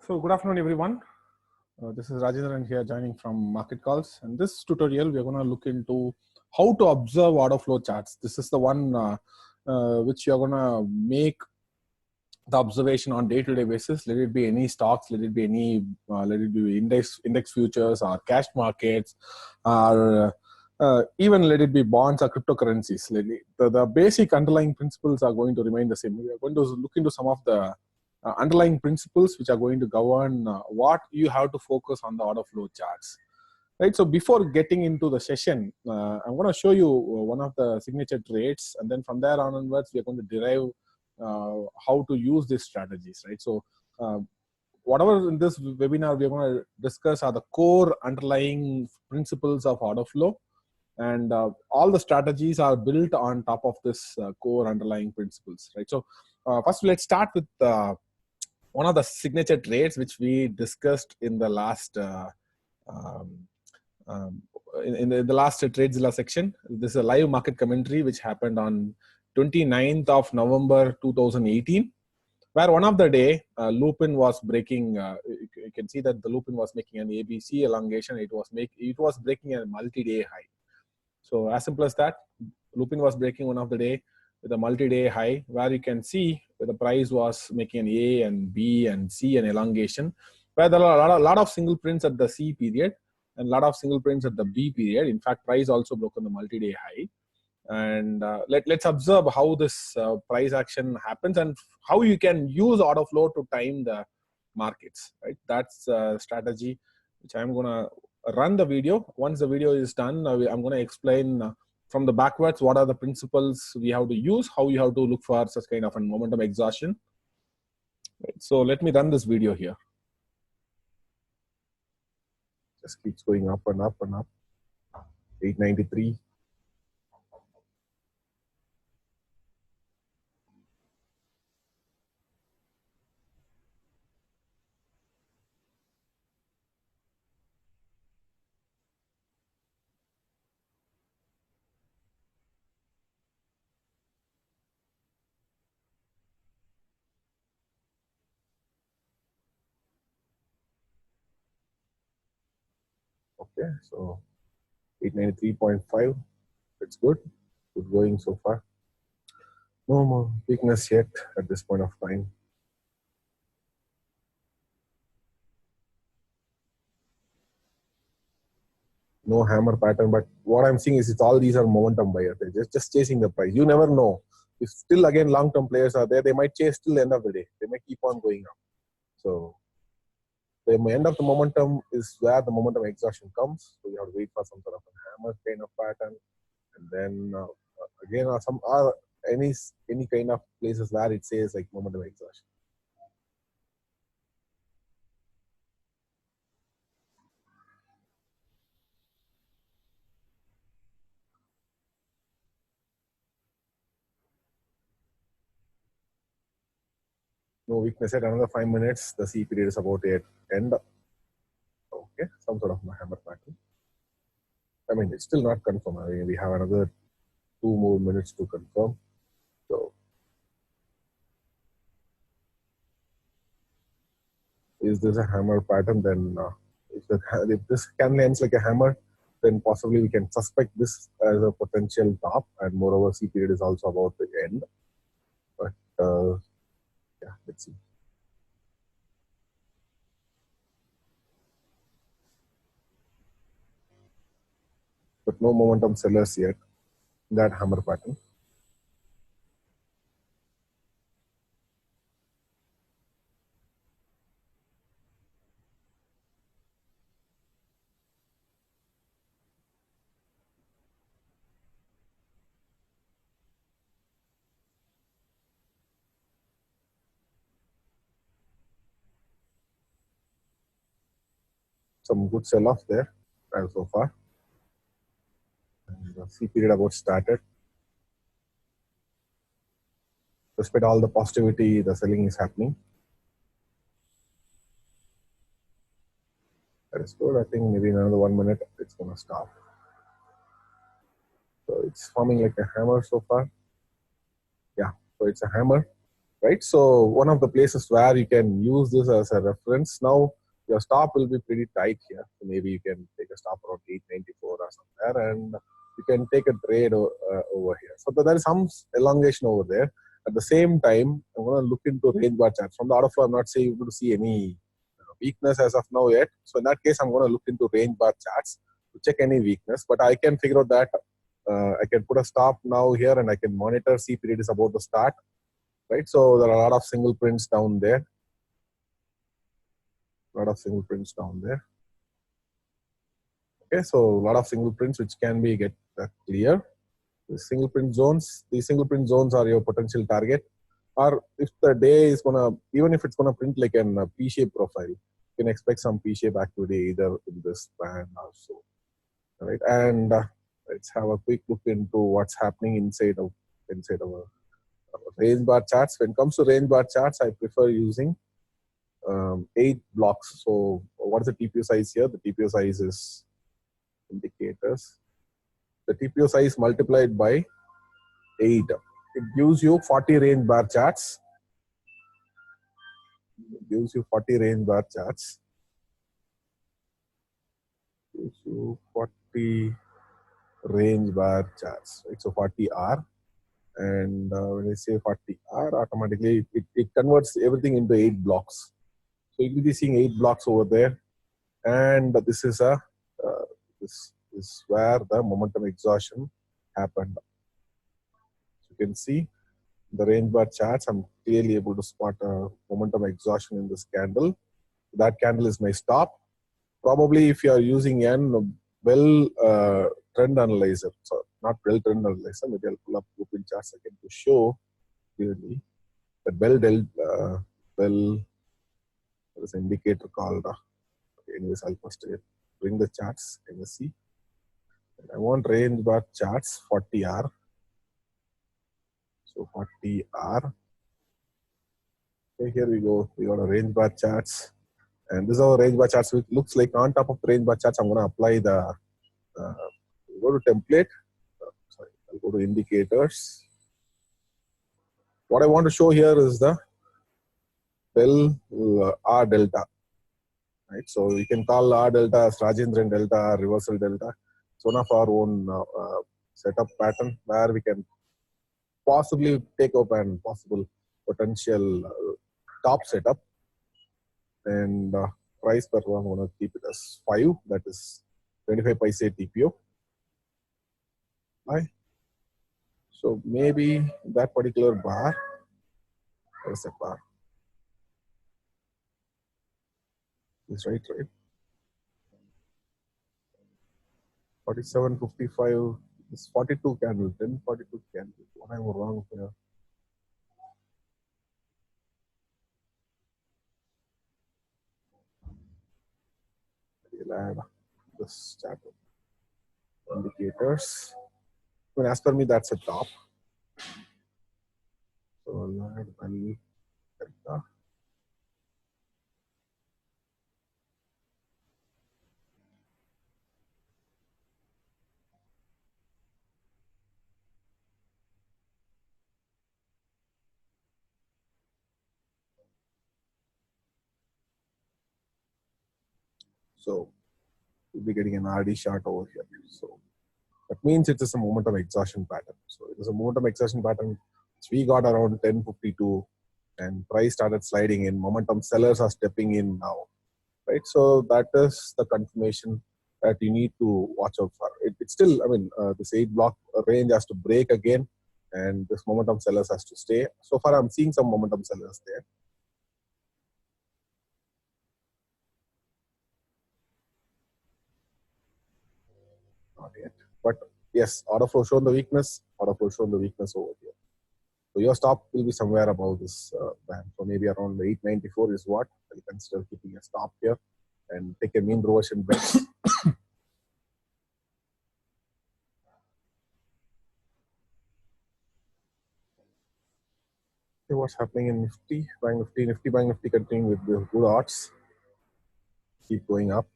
So good afternoon, everyone. This is Rajendran here joining from Market Calls. And this tutorial, we're going to look into how to observe order flow charts. This is the one which you're going to make the observation on day-to-day basis. Let it be any stocks, let it be any, let it be index futures or cash markets, or even let it be bonds or cryptocurrencies. The basic underlying principles are going to remain the same. We are going to look into some of the underlying principles which are going to govern what you have to focus on the order flow charts. Right. So before getting into the session, I'm going to show you one of the signature trades, and then from there onwards, we are going to derive how to use these strategies. Right. So whatever in this webinar we are going to discuss are the core underlying principles of order flow, and all the strategies are built on top of this core underlying principles. Right. So first, let's start with one of the signature trades which we discussed in the last in the last trade zila section. This is a live market commentary which happened on 29th of November 2018, where one of the day Lupin was breaking. You can see that the Lupin was making an ABC elongation. It was breaking a multi-day high. So as simple as that, Lupin was breaking one of the day with a multi-day high, where you can see where the price was making an A and B and C and elongation, where there are a lot of single prints at the C period and a lot of single prints at the B period. In fact, price also broke on the multi-day high. And let's observe how this price action happens and how you can use order flow to time the markets. Right, that's a strategy which I'm gonna run the video. Once the video is done, I'm going to explain from the backwards what are the principles we have to use, how you have to look for such kind of a momentum exhaustion. Right. So let me run this video here. Just keeps going up and up and up. 893. Okay, so 893.5, it's good going so far. No more weakness yet at this point of time. No hammer pattern, but what I'm seeing is all these are momentum buyers. They're just chasing the price. You never know. If still again long-term players are there, they might chase till the end of the day. They may keep on going up. So the end of the momentum is where the momentum exhaustion comes. So you have to wait for some sort of a hammer kind of pattern, and then again any kind of places where it says like momentum exhaustion. No weakness at another 5 minutes. The C period is about to end. Okay, some sort of hammer pattern. I mean, it's still not confirmed. I mean, we have another 2 more minutes to confirm. So, is this a hammer pattern? Then, if this candle ends like a hammer, then possibly we can suspect this as a potential top. And moreover, C period is also about to end. But yeah, let's see. But no momentum sellers yet. That hammer pattern. Some good sell-off there so far. And the C period about started. Despite all the positivity, the selling is happening. That is good. I think maybe in another 1 minute it's going to stop. So it's forming like a hammer so far. Yeah, so it's a hammer. right? So one of the places where you can use this as a reference. Now your stop will be pretty tight here. So maybe you can take a stop around 894 or somewhere, and you can take a trade over here. So there is some elongation over there. At the same time, I'm going to look into range bar charts. From the order flow, I'm not saying able to see any weakness as of now yet. So in that case, I'm going to look into range bar charts to check any weakness. But I can figure out that I can put a stop now here, and I can monitor C period is about to start, right? So there are a lot of single prints down there. Okay, so a lot of single prints which can be get clear. The single print zones, these single print zones are your potential target. Or if the day is gonna, even if it's gonna print like an P-shape profile, you can expect some P-shape activity either in this band or so. Right, and let's have a quick look into what's happening inside our range bar charts. When it comes to range bar charts, I prefer using 8 blocks. So what is the TPO size here? The TPO size is indicators. The TPO size multiplied by 8. It gives you 40 range bar charts. It gives you 40 range bar charts. It gives you 40 range bar charts. Right? So 40R. And when I say 40R, automatically it converts everything into 8 blocks. So you'll be seeing 8 blocks over there. And this is a this is where the momentum exhaustion happened. So you can see the range bar charts. I'm clearly able to spot a momentum exhaustion in this candle. That candle is my stop. Probably if you are using an well trend analyzer, so not well trend analyzer, maybe I'll pull up grouping charts again to show clearly that well there is an indicator called anyways. I'll first bring the charts. Can you see? I want range bar charts 40R. So 40R. Okay, here we go. We got a range bar charts, and this is our range bar charts. Which looks like on top of the range bar charts, I'm going to apply the go to template. Sorry, I'll go to indicators. What I want to show here is the R delta. Right, so we can call R delta as Rajendran delta or reversal delta. It's one of our own setup pattern where we can possibly take up an possible potential top setup, and price per one, I'm going to keep it as 5, that is 25 paise TPO. Right. So maybe that particular bar, where's that bar? Is right. 47.55 is 42 candle, 1042 candle. What am I wrong here? We'll add this chart indicators. I mean, as per me, that's a top. So I'll add value delta. So we'll be getting an RD chart over here. So that means it is a momentum exhaustion pattern. So it is a momentum exhaustion pattern which we got around 1052, and price started sliding in. Momentum sellers are stepping in now, right? So that is the confirmation that you need to watch out for. It's still, I mean, this 8 block range has to break again, and this momentum sellers has to stay. So far, I'm seeing some momentum sellers there. Not yet, but yes, order flow shown the weakness. Order flow shown the weakness over here. So your stop will be somewhere above this band. So maybe around 894 is what I'll consider keeping a stop here and take a mean reversion bet. Okay, what's happening in Nifty? Buying Nifty continuing with the good odds. Keep going up.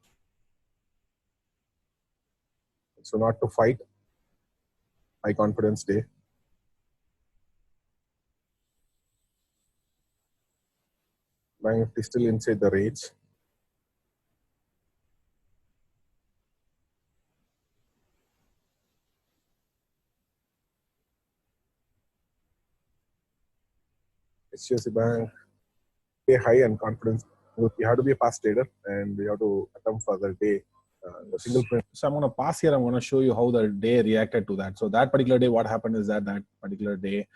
So not to fight. High confidence day. Bank Nifty still inside the range. HDFC Bank, pay high and confidence. You have to be a fast trader and you have to attempt for the day. The single print. So I'm going to pass here. I'm going to show you how the day reacted to that. So that particular day, what happened is that particular day,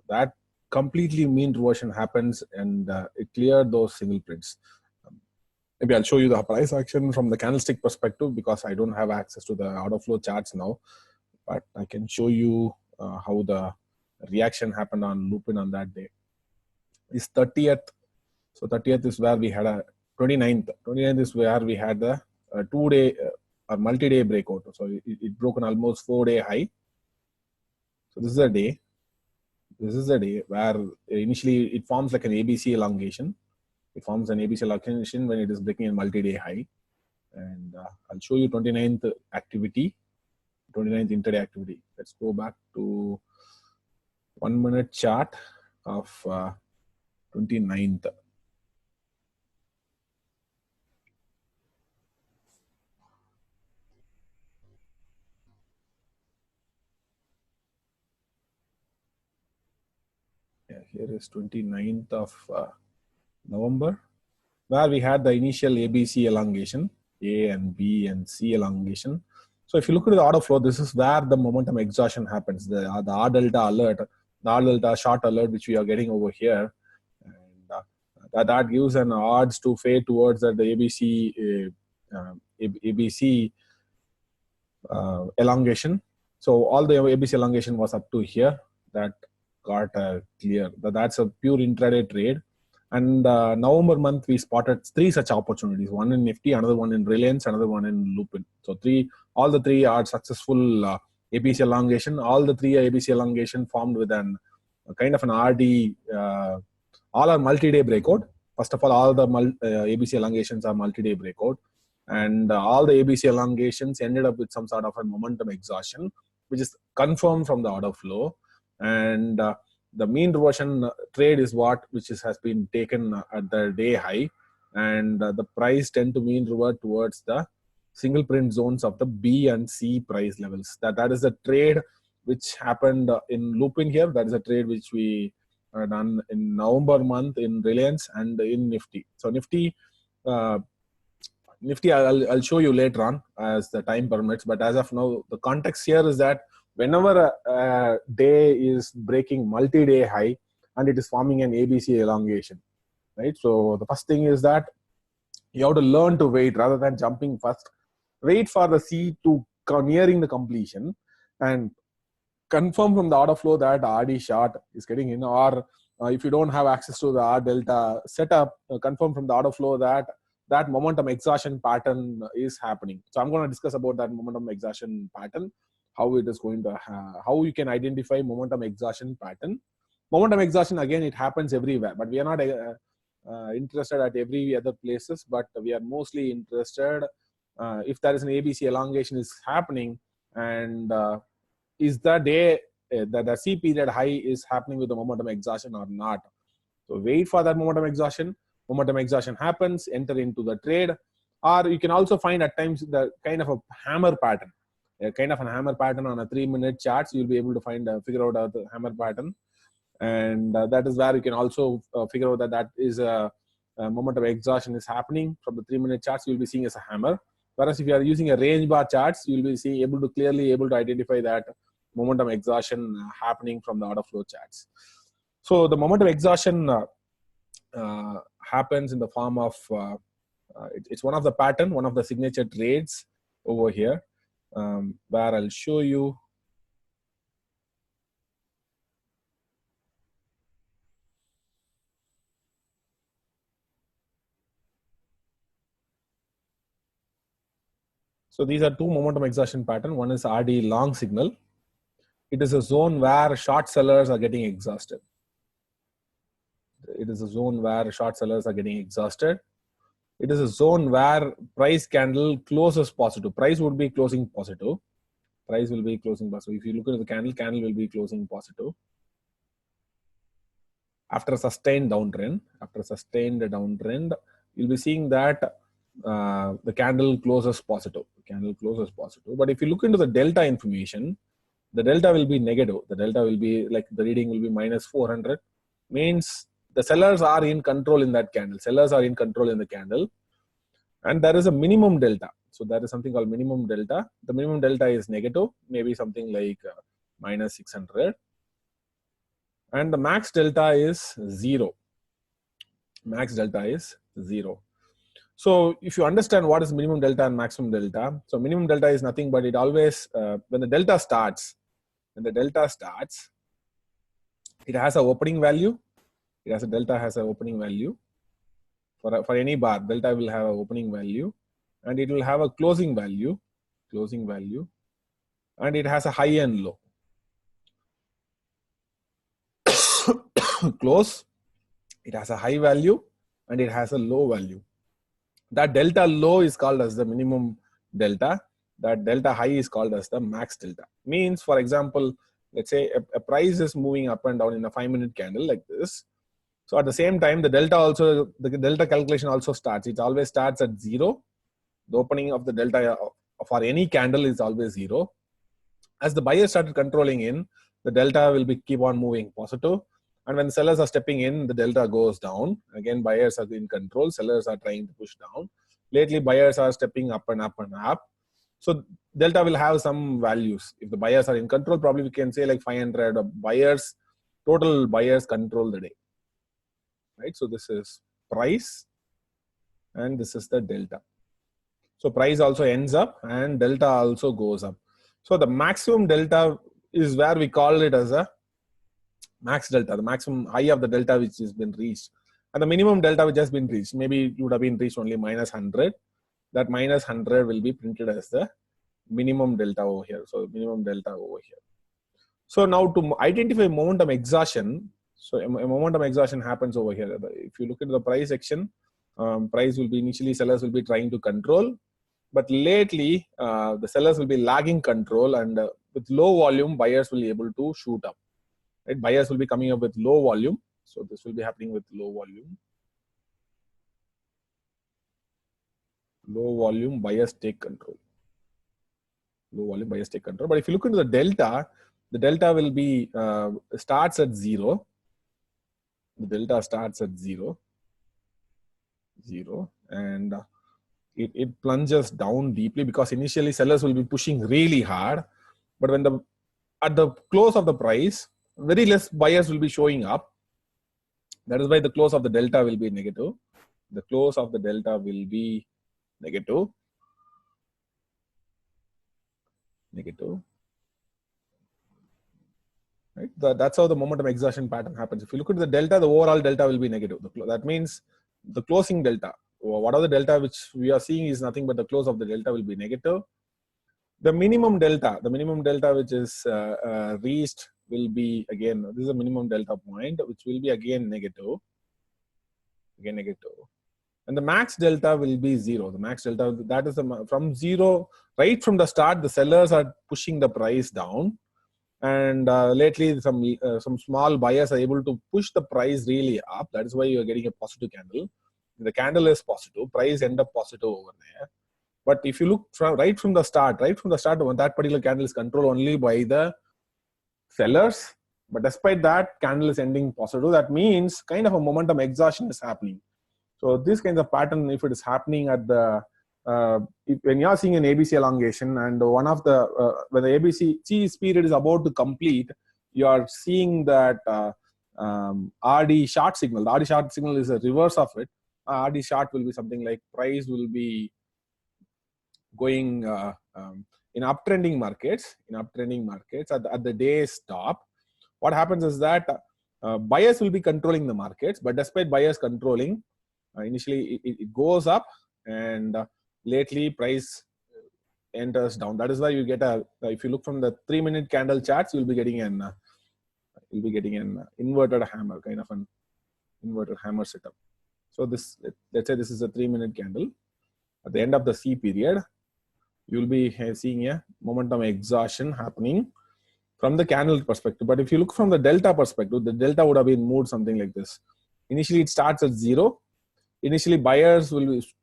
that completely mean reversion happens and it cleared those single prints. Maybe I'll show you the price action from the candlestick perspective because I don't have access to the order flow charts now, but I can show you how the reaction happened on Lupin on that day. Is 30th. So 30th is where we had a 29th. 29th is where we had the 2-day or multi-day breakout. So it broke an almost 4-day high. So this is a day. This is a day where initially it forms like an ABC elongation. It forms an ABC elongation when it is breaking a multi-day high. And I'll show you 29th activity, 29th intraday activity. Let's go back to 1 minute chart of 29th. Yeah, here is 29th of November, where we had the initial ABC elongation, A and B and C elongation. So if you look at the order flow, this is where the momentum exhaustion happens. The R delta alert, the R delta short alert, which we are getting over here, and that gives an odds to fade towards the ABC elongation. So all the ABC elongation was up to here. That got clear. That's a pure intraday trade. And November month, we spotted 3 such opportunities, one in Nifty, another one in Reliance, another one in Lupin. So all the 3 are successful ABC elongation. All the 3 ABC elongation formed with a kind of an RD, all are multi-day breakout. First of all the ABC elongations are multi-day breakout. And all the ABC elongations ended up with some sort of a momentum exhaustion, which is confirmed from the order flow. And the mean reversion trade is which has been taken at the day high, and the price tend to mean revert towards the single print zones of the B and C price levels. That is the trade which happened in Lupin here. That is a trade which we done in November month in Reliance and in Nifty. So Nifty, I'll show you later on as the time permits. But as of now, the context here is that whenever a day is breaking multi-day high and it is forming an ABC elongation, right? So the first thing is that you have to learn to wait rather than jumping first. Wait for the C to nearing the completion and confirm from the order flow that RD short is getting in, or if you don't have access to the R delta setup, confirm from the order flow that momentum exhaustion pattern is happening. So I'm going to discuss about that momentum exhaustion pattern, how it is going to how you can identify momentum exhaustion pattern. Momentum exhaustion, again, it happens everywhere, but we are not interested at every other places, but we are mostly interested if there is an ABC elongation is happening, and is the day the C period high is happening with the momentum exhaustion or not. So wait for that momentum exhaustion. Momentum exhaustion happens, enter into the trade, or you can also find at times the kind of a hammer pattern. A kind of a hammer pattern on a 3-minute charts, you'll be able to figure out the hammer pattern, and that is where you can also figure out that is a momentum exhaustion is happening from the 3-minute charts. You'll be seeing as a hammer. Whereas if you are using a range bar charts, you'll be clearly able to identify that momentum exhaustion happening from the order flow charts. So the momentum exhaustion happens in the form of it's one of the pattern, one of the signature trades over here, where I'll show you. So these are 2 momentum exhaustion pattern. One is RD long signal. It is a zone where short sellers are getting exhausted. It is a zone where short sellers are getting exhausted. It is a zone where price candle closes positive. Price would be closing positive. Price will be closing positive. If you look at the candle will be closing positive. after a sustained downtrend, you'll be seeing that the candle closes positive. But if you look into the delta information, the delta will be negative. The delta will be like the reading will be minus 400. Means the sellers are in control in that candle. Sellers are in control in the candle. And there is a minimum delta. So there is something called minimum delta. The minimum delta is negative, maybe something like minus 600. And the max delta is 0. Max delta is 0. So if you understand what is minimum delta and maximum delta, so minimum delta is nothing but it always, when the delta starts, it has an opening value. Delta has an opening value. For any bar, delta will have an opening value, and it will have a closing value, and it has a high and low. Close, it has a high value, and it has a low value. That delta low is called as the minimum delta. That delta high is called as the max delta. Means, for example, let's say a price is moving up and down in a 5-minute candle like this. So at the same time, the delta calculation also starts. It always starts at 0. The opening of the delta for any candle is always 0. As the buyers started controlling in, the delta will keep on moving positive. And when sellers are stepping in, the delta goes down. Again, buyers are in control. Sellers are trying to push down. Lately, buyers are stepping up and up and up. So delta will have some values. If the buyers are in control, probably we can say like 500 buyers, total buyers control the day. Right? So this is price and this is the delta. So price also ends up and delta also goes up. So the maximum delta is where we call it as a max delta, the maximum high of the delta which has been reached. And the minimum delta which has been reached, maybe it would have been reached only minus 100. That minus 100 will be printed as the minimum delta over here. So minimum delta over here. So now to identify momentum exhaustion, so a momentum exhaustion happens over here. If you look into the price section, price will be initially sellers will be trying to control, but lately the sellers will be lagging control, and with low volume, buyers will be able to shoot up. Right? Buyers will be coming up with low volume. So this will be happening with low volume. Low volume, buyers take control. Low volume, buyers take control. But if you look into the delta will be starts at 0. The delta starts at 0, and it plunges down deeply because initially sellers will be pushing really hard, but when at the close of the price, very less buyers will be showing up. That is why the close of the delta will be negative. The close of the delta will be negative. Right? That's how the momentum exhaustion pattern happens. If you look at the delta, the overall delta will be negative. That means the closing delta, whatever the delta which we are seeing is nothing but the close of the delta will be negative. The minimum delta which is reached will be again, this is a minimum delta point which will be again negative. And the max delta will be 0. The max delta, that is from 0, right from the start, the sellers are pushing the price down. And lately, some small buyers are able to push the price really up. That is why you are getting a positive candle. The candle is positive, price end up positive over there. But if you look right from the start, that particular candle is controlled only by the sellers. But despite that, candle is ending positive. That means kind of a momentum exhaustion is happening. So this kind of pattern, if it is happening at the when you are seeing an ABC elongation, and one of the when the ABC period is about to complete, you are seeing that RD short signal. The RD short signal is a reverse of it. RD short will be something like price will be going in uptrending markets. At the day's top, what happens is that buyers will be controlling the markets, but despite buyers controlling, initially it goes up, and lately price enters down. That is why you get if you look from the 3-minute candle charts, you'll be getting an inverted hammer, kind of an inverted hammer setup. So this, let's say this is a 3-minute candle. At the end of the C period, you'll be seeing a momentum exhaustion happening, from the candle perspective. But if you look from the delta perspective, the delta would have been moved something like this. Initially, it starts at 0. Initially,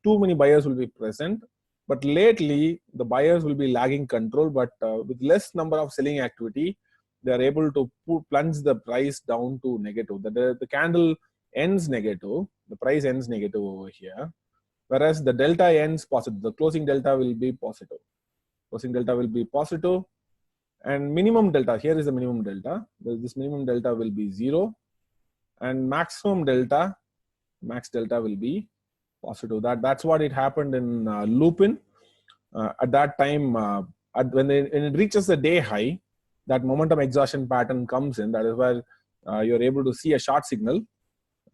too many buyers will be present, but lately the buyers will be lagging control. But with less number of selling activity, they are able to plunge the price down to negative. The candle ends negative, the price ends negative over here, whereas the delta ends positive. The closing delta will be positive. Closing delta will be positive, and minimum delta, here is the minimum delta. This minimum delta will be 0, and maximum delta, max delta will be positive. That's what it happened in Lupin. At that time, when it reaches the day high, that momentum exhaustion pattern comes in. That is where you're able to see a short signal.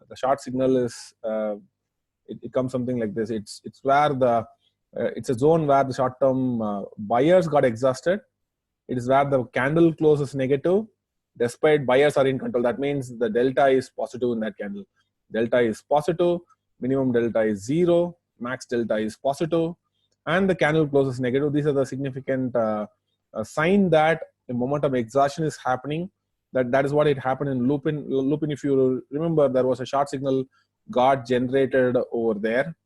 The short signal is it comes something like this. It's where it's a zone where the short-term buyers got exhausted. It is where the candle closes negative, despite buyers are in control. That means the delta is positive in that candle. Delta is positive, minimum delta is 0, max delta is positive, and the candle closes negative. These are the significant sign that the momentum exhaustion is happening. That is what it happened in Lupin. Lupin, if you remember, there was a short signal got generated over there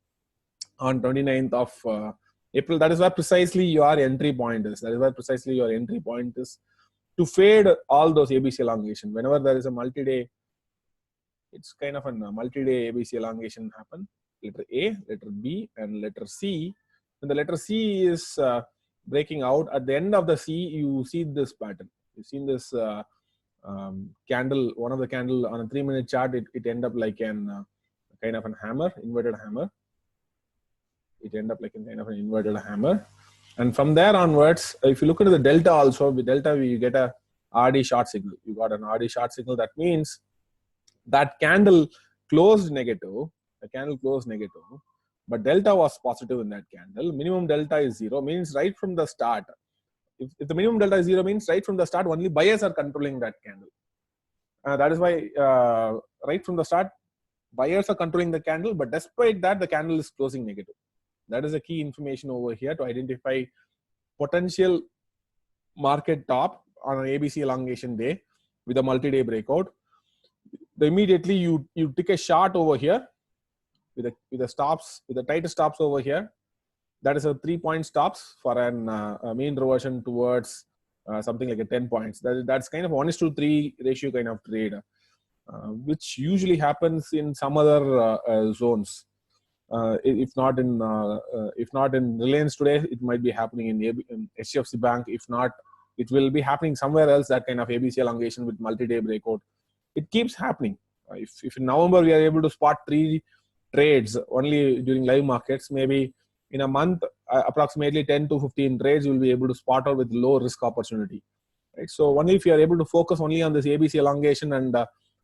on 29th of April. That is where precisely your entry point is. That is where precisely your entry point is to fade all those ABC elongation. Whenever there is a multi-day, it's kind of a multi-day ABC elongation happen. Letter A, letter B, and letter C. When the letter C is breaking out, at the end of the C, you see this pattern. You've seen this candle, one of the candle on a 3-minute chart, it end up like an kind of a hammer, inverted hammer. It end up like a kind of an inverted hammer. And from there onwards, if you look at the delta also, with delta, you get a RD short signal. You got an RD short signal. That means that candle closed negative, the candle closed negative, but delta was positive in that candle. Minimum delta is 0, means right from the start. If the minimum delta is 0, means right from the start, only buyers are controlling that candle. That is why right from the start, buyers are controlling the candle, but despite that, the candle is closing negative. That is a key information over here to identify potential market top on an ABC elongation day with a multi-day breakout. Immediately you take a shot over here with the tightest stops over here. That is a 3-point stops for a mean reversion towards something like a 10 points. That's kind of 1:3 ratio kind of trade, which usually happens in some other zones. If not in Reliance today, it might be happening in HDFC Bank. If not, it will be happening somewhere else. That kind of ABC elongation with multi-day breakout, it keeps happening. If in November we are able to spot 3 trades only during live markets, maybe in a month approximately 10 to 15 trades you will be able to spot out with low risk opportunity. Right? So only if you are able to focus only on this ABC elongation and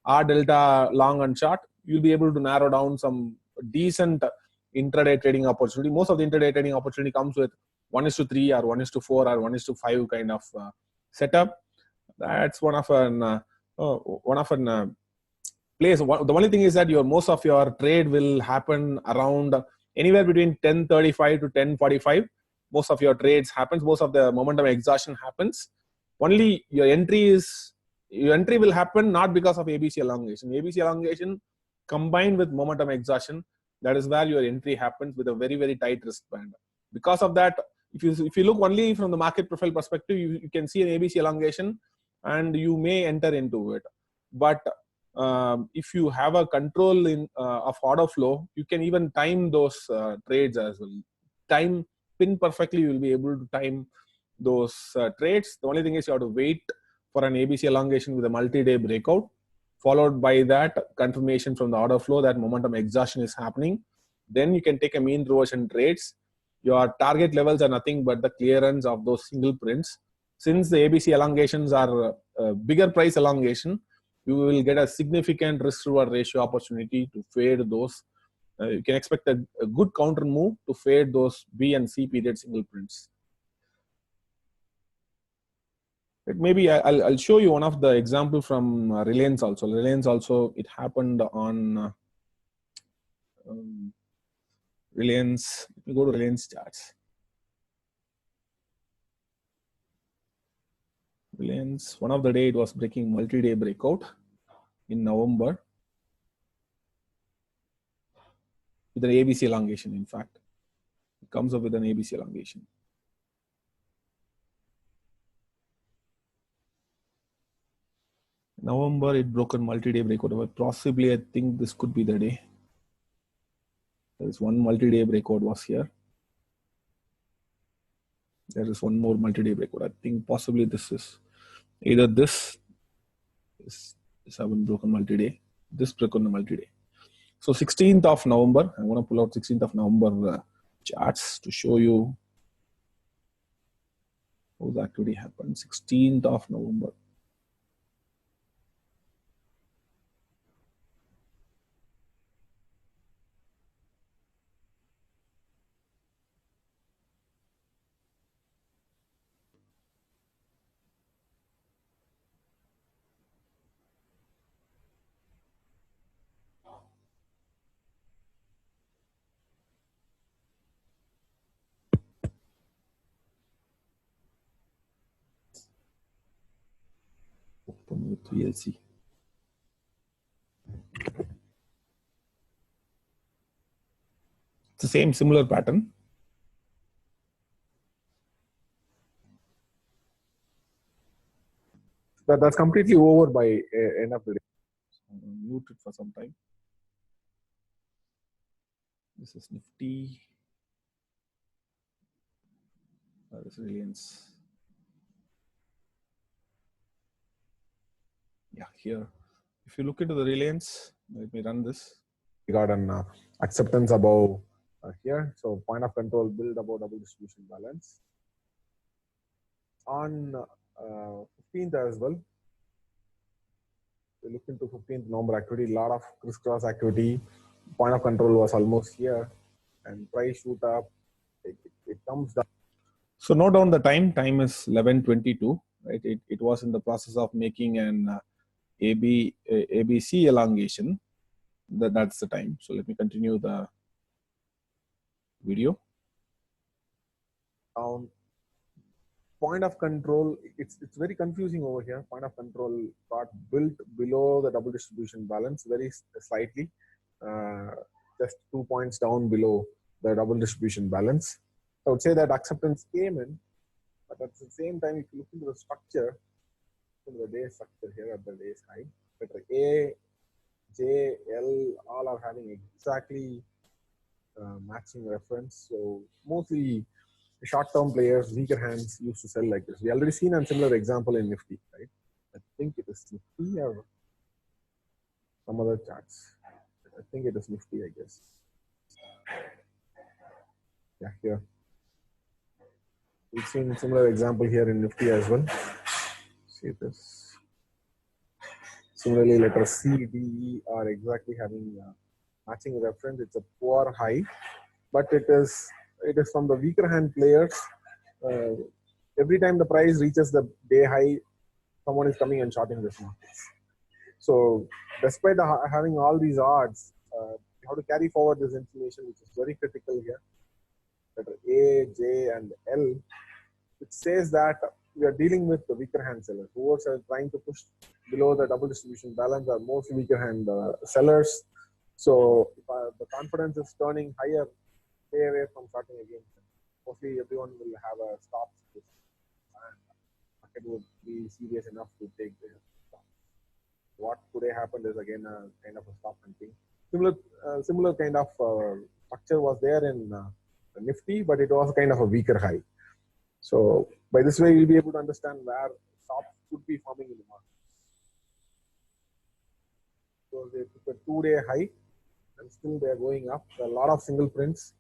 R delta long and short, you'll be able to narrow down some decent intraday trading opportunity. Most of the intraday trading opportunity comes with 1:3 or 1:4 or 1:5 kind of setup. That's one of an place. The only thing is that most of your trade will happen around anywhere between 10:35 to 10:45. Most of your trades happens. Most of the momentum exhaustion happens. Only your entry will happen not because of ABC elongation. ABC elongation combined with momentum exhaustion, that is where your entry happens with a very, very tight risk band. Because of that, if you look only from the market profile perspective, you can see an ABC elongation and you may enter into it. But if you have a control of order flow, you can even time those trades as well. Pin perfectly, you will be able to time those trades. The only thing is you have to wait for an ABC elongation with a multi-day breakout, followed by that confirmation from the order flow that momentum exhaustion is happening. Then you can take a mean reversion trades. Your target levels are nothing but the clearance of those single prints. Since the ABC elongations are bigger price elongation, you will get a significant risk reward ratio opportunity to fade those. You can expect a good counter move to fade those B and C period single prints. Maybe I'll show you one of the example from Reliance also. Reliance also, it happened on Reliance. Let me go to Reliance charts. Reliance, one of the day it was breaking multi-day breakout in November with an ABC elongation. In fact, it comes up with an ABC elongation. November, it broke a multi-day breakout. But possibly, I think this could be the day. There is one multi-day breakout was here. There is one more multi-day breakout. I think possibly this is either this haven't broken multi-day. This broke on the multi-day. So 16th of November, I'm going to pull out 16th of November charts to show you how the activity happened. 16th of November. Open with VLC. It's the same similar pattern. That's completely over by end of the day. So I'm going to mute it for some time. This is Nifty. That is Reliance. Yeah, here. If you look into the Reliance, let me run this. We got an acceptance above here. So point of control build above double distribution balance. On 15th as well, we look into 15th November activity, a lot of crisscross activity. Point of control was almost here and price shoot up. It comes down. So note down the time. Time is 11:22. Right? It was in the process of making an ABC elongation. That's the time. So let me continue the video. Point of control, it's very confusing over here. Point of control got built below the double distribution balance very slightly, just 2 points down below the double distribution balance. I would say that acceptance came in, but at the same time, if you look into the structure, the day structure here at the day's high, A, J, L, all are having exactly matching reference. So mostly short-term players, weaker hands used to sell like this. We already seen a similar example in Nifty, right? I think it is Nifty or some other charts. I think it is Nifty, I guess. Yeah, here. We've seen a similar example here in Nifty as well. See this. Similarly, letters C, D, E are exactly having matching reference. It's a poor high, but it is from the weaker hand players. Every time the price reaches the day high, someone is coming and shorting this market. So despite having all these odds, you have to carry forward this information, which is very critical here. Letter A, J, and L, which says that we are dealing with the weaker hand sellers. Who are trying to push below the double distribution balance are most weaker hand sellers. So if the confidence is turning higher, stay away from starting again. Mostly everyone will have a stop. And market would be serious enough to take the stop. What today happened is again a kind of a stop hunting. Similar kind of structure was there in Nifty, but it was kind of a weaker high. So by this way, we'll be able to understand where stops could be forming in the market. So they took a 2-day high, and still they are going up. There are a lot of single prints.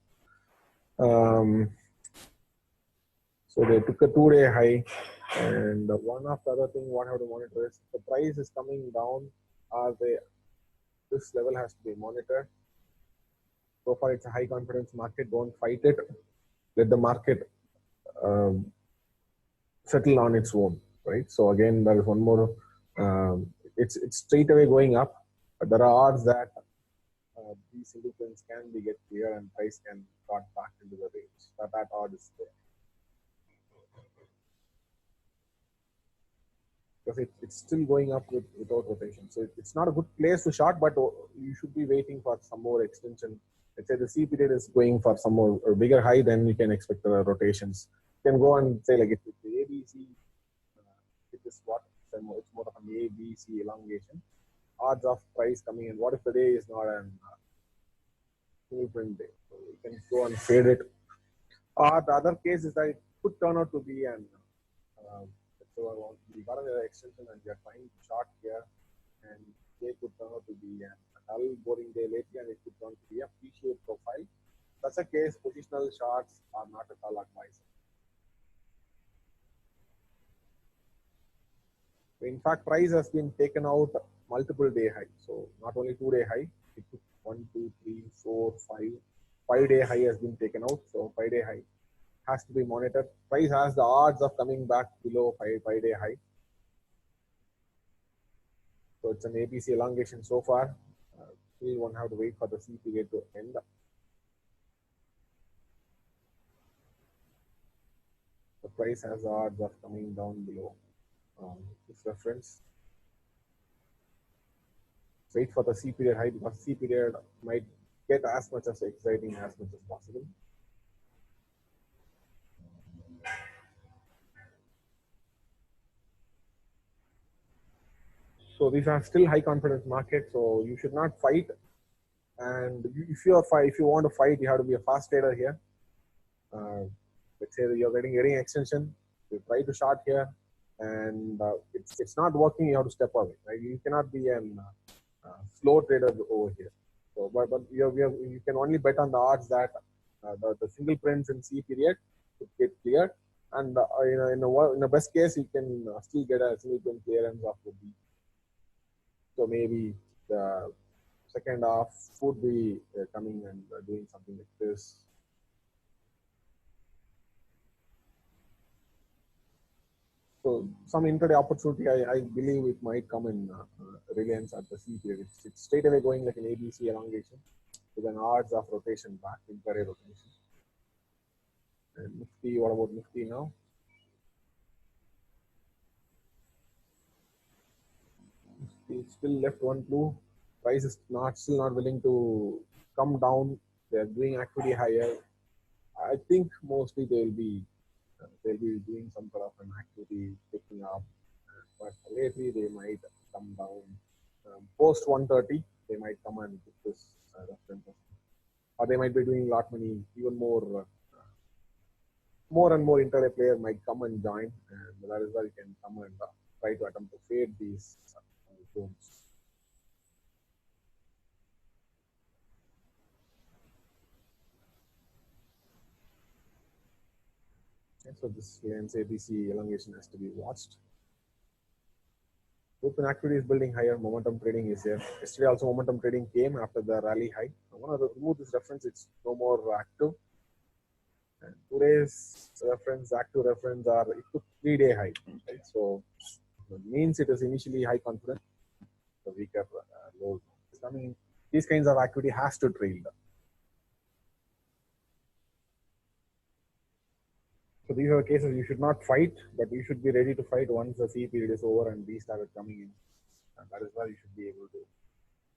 So they took a 2-day high, and one of the other thing what I have to monitor is the price is coming down. This level has to be monitored. So far, it's a high confidence market. Don't fight it. Let the market settle on its own, right? So again, there is one more. It's straight away going up, but there are odds that these single prints can get clear and price can got back into the range. That odd is there. because it's still going up without rotation. So it's not a good place to short, but you should be waiting for some more extension. Let's say the C period is going for some more or bigger high, then you can expect the rotations. You can go and say like if it's the ABC, it is what it's more of an ABC elongation. Odds of price coming in. What if the day is not an single print day? So you can go and fade it. Or the other case is that it could turn out to be an so we got an extension and we are trying to short here, and they could turn out to be a dull, boring day lately, and it could turn to be a P-shaped profile. That's a case, positional shorts are not at all advised. In fact, price has been taken out multiple day high. So not only 2-day high, it took 1, 2, 3, 4, 5. 5-day high has been taken out. So 5-day high has to be monitored. Price has the odds of coming back below 5-day high. So it's an ABC elongation so far. Still one have to wait for the C period to end. The price has the odds of coming down below this reference. Wait for the C period high because C period might get as much as exciting as much as possible. So these are still high confidence markets, so you should not fight. And if you want to fight, you have to be a fast trader here. Let's say you're getting extension, you try to short here, and it's not working. You have to step away. Right? You cannot be a slow trader over here. So, but you can only bet on the odds that the single prints in C period could get cleared, and in the best case you can still get a single print clearance of the B. So maybe the second half would be coming and doing something like this. So some intraday opportunity, I believe it might come in Reliance at the C period. It's straight away going like an ABC elongation with an odds of rotation back, intraday rotation. And Nifty, what about Nifty now? Nifty still left one blue. Price is still not willing to come down. They're doing activity higher. I think mostly they'll be doing some sort of an activity picking up, but lately they might come down. Post 130, they might come and put this reference, or they might be doing a lot many even more and more intraday player might come and join, and that is where you can come and try to attempt to fade these zones. Okay, so this Reliance ABC elongation has to be watched. Open activity is building higher. Momentum trading is here. Yesterday also momentum trading came after the rally high. I want to remove this reference. It's no more active. And today's reference, active reference, it took 3-day high. Right? So it means it is initially high confidence. The weaker low. I mean, these kinds of activity has to trail. So these are the cases you should not fight, but you should be ready to fight once the C period is over and these started coming in. And that is where you should be able to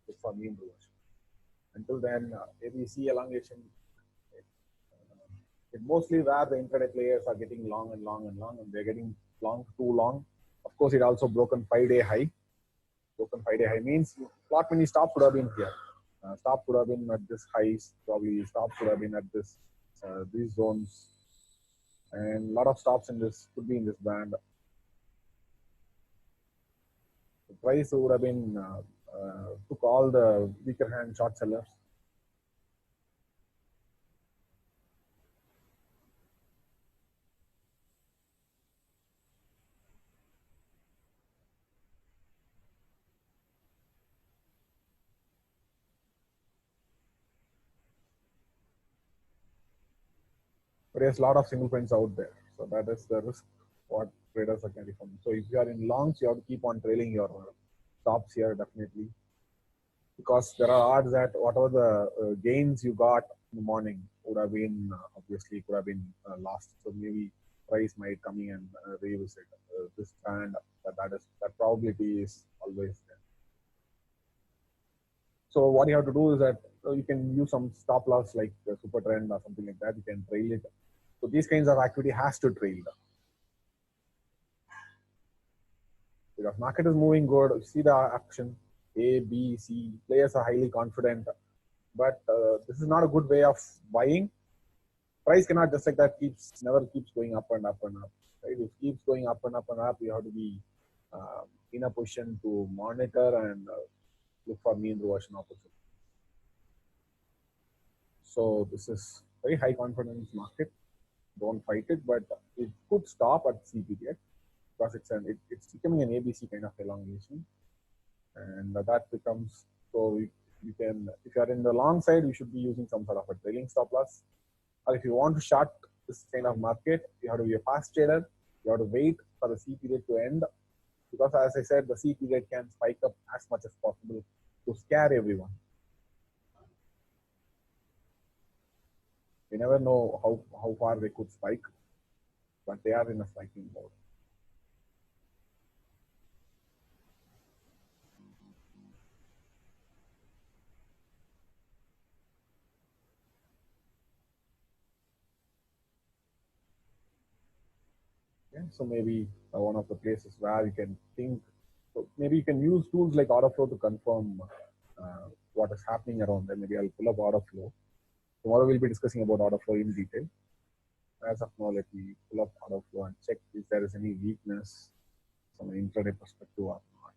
look for mean reversion. Until then, ABC elongation, it mostly where the intraday players are getting long and long and long, and they're getting long too long. Of course, it also broken 5-day high. Broken 5-day high means not many stops would have been here. Stop would have been at this highs, probably stops would have been at this these zones, and a lot of stops in this could be in this band. The price would have been took all the weaker hand short sellers. But there's a lot of single prints out there. So that is the risk what traders are carrying from. So if you are in longs, you have to keep on trailing your stops here definitely. Because there are odds that whatever the gains you got in the morning would have been, obviously could have been lost. So maybe price might come in and revisit this band that probability is always there. So what you have to do is that you can use some stop loss like super trend or something like that. You can trail it. So these kinds of activity has to trail because market is moving good. You see the action A, B, C. Players are highly confident, but this is not a good way of buying. Price cannot just like that never keeps going up and up and up. Right? If it keeps going up and up and up, you have to be in a position to monitor and look for mean reversion opportunity. So this is very high confidence market. Don't fight it, but it could stop at C period because it's becoming an ABC kind of elongation, and that becomes so you can, if you are in the long side, you should be using some sort of a trailing stop loss, or if you want to short this kind of market, you have to be a fast trader. You have to wait for the C period to end because, as I said, the C period can spike up as much as possible to scare everyone. You never know how far they could spike, but they are in a spiking mode. Okay? So maybe one of the places where you can think, so maybe you can use tools like order flow to confirm what is happening around them. Maybe I'll pull up order flow. Tomorrow we'll be discussing about order flow in detail. As of now, let me pull up order flow and check if there is any weakness from an intraday perspective or not.